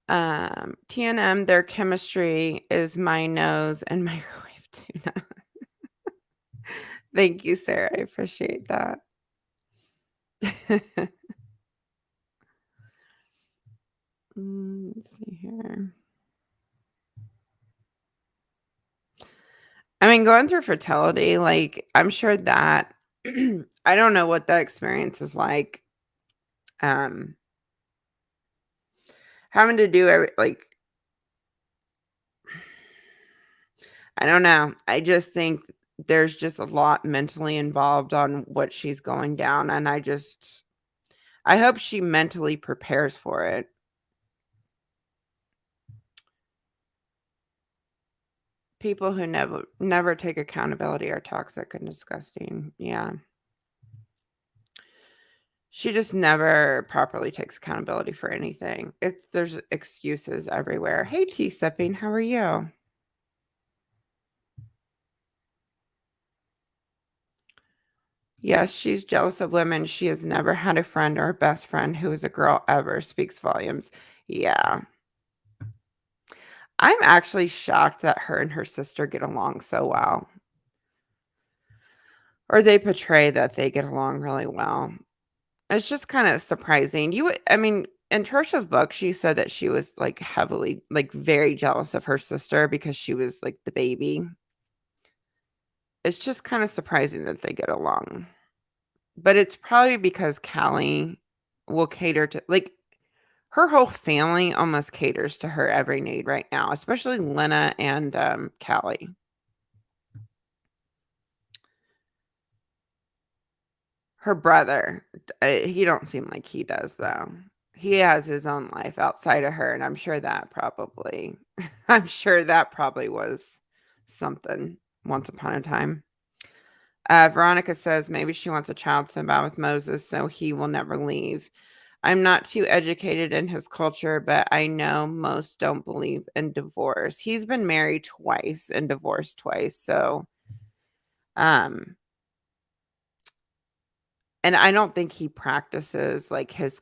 TNM, their chemistry is my nose and microwave tuna. Thank you, Sarah. I appreciate that. Let's see here. I mean, going through fertility, like, I'm sure that I don't know what that experience is like. Having to do like, I don't know. I just think there's just a lot mentally involved on what she's going down, and I hope she mentally prepares for it. People who never take accountability are toxic and disgusting. Yeah. She just never properly takes accountability for anything. There's excuses everywhere. Hey, tea sipping, how are you? Yes, she's jealous of women. She has never had a friend or a best friend who is a girl ever. Speaks volumes. Yeah. I'm actually shocked that her and her sister get along so well. Or they portray that they get along really well. It's just kind of surprising. I mean, in Trisha's book, she said that she was like heavily, like very jealous of her sister because she was like the baby. It's just kind of surprising that they get along. But it's probably because Callie will cater to, like, her whole family almost caters to her every need right now, especially Lena and Callie. Her brother, he don't seem like he does, though. He has his own life outside of her, and I'm sure that probably was something once upon a time. Veronica says maybe she wants a child so bad with Moses so he will never leave. I'm not too educated in his culture, but I know most don't believe in divorce. He's been married twice and divorced twice, so and I don't think he practices like his,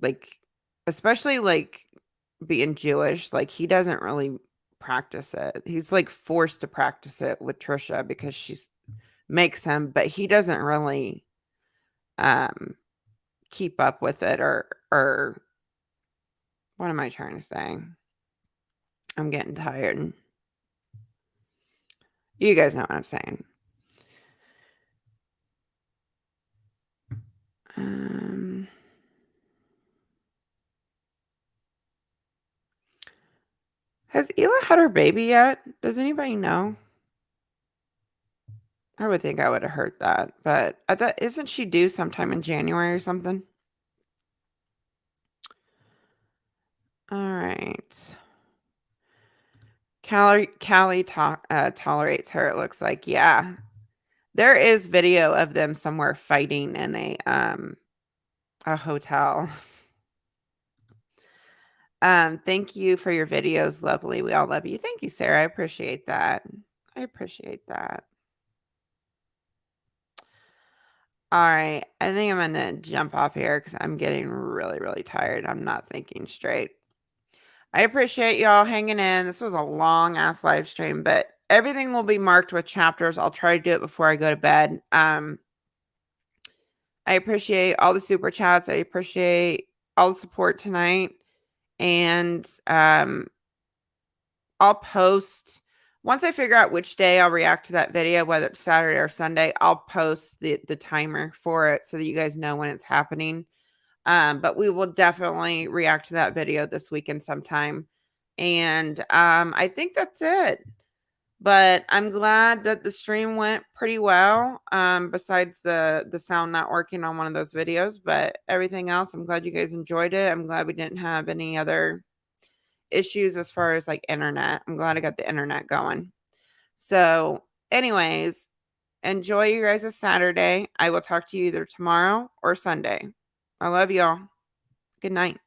like, especially like being Jewish, like he doesn't really practice it. He's like forced to practice it with Trisha because she's makes him, but he doesn't really keep up with it or what am I trying to say? I'm getting tired. You guys know what I'm saying. Has Ela had her baby yet? Does anybody know? I would think I would have heard that, but I thought, isn't she due sometime in January or something? All right. Callie tolerates her, it looks like. Yeah. There is video of them somewhere fighting in a hotel. Thank you for your videos, lovely. We all love you. Thank you, Sarah. I appreciate that. I appreciate that. All right. I think I'm going to jump off here because I'm getting really, really tired. I'm not thinking straight. I appreciate y'all hanging in. This was a long ass live stream, but everything will be marked with chapters. I'll try to do it before I go to bed. I appreciate all the super chats. I appreciate all the support tonight. And I'll post, once I figure out which day I'll react to that video, whether it's Saturday or Sunday, I'll post the timer for it so that you guys know when it's happening. But we will definitely react to that video this weekend sometime. And I think that's it. But I'm glad that the stream went pretty well, besides the sound not working on one of those videos. But everything else, I'm glad you guys enjoyed it. I'm glad we didn't have any other issues as far as like internet. I'm glad I got the internet going. So anyways, enjoy your guys' Saturday. I will talk to you either tomorrow or Sunday. I love y'all. Good night.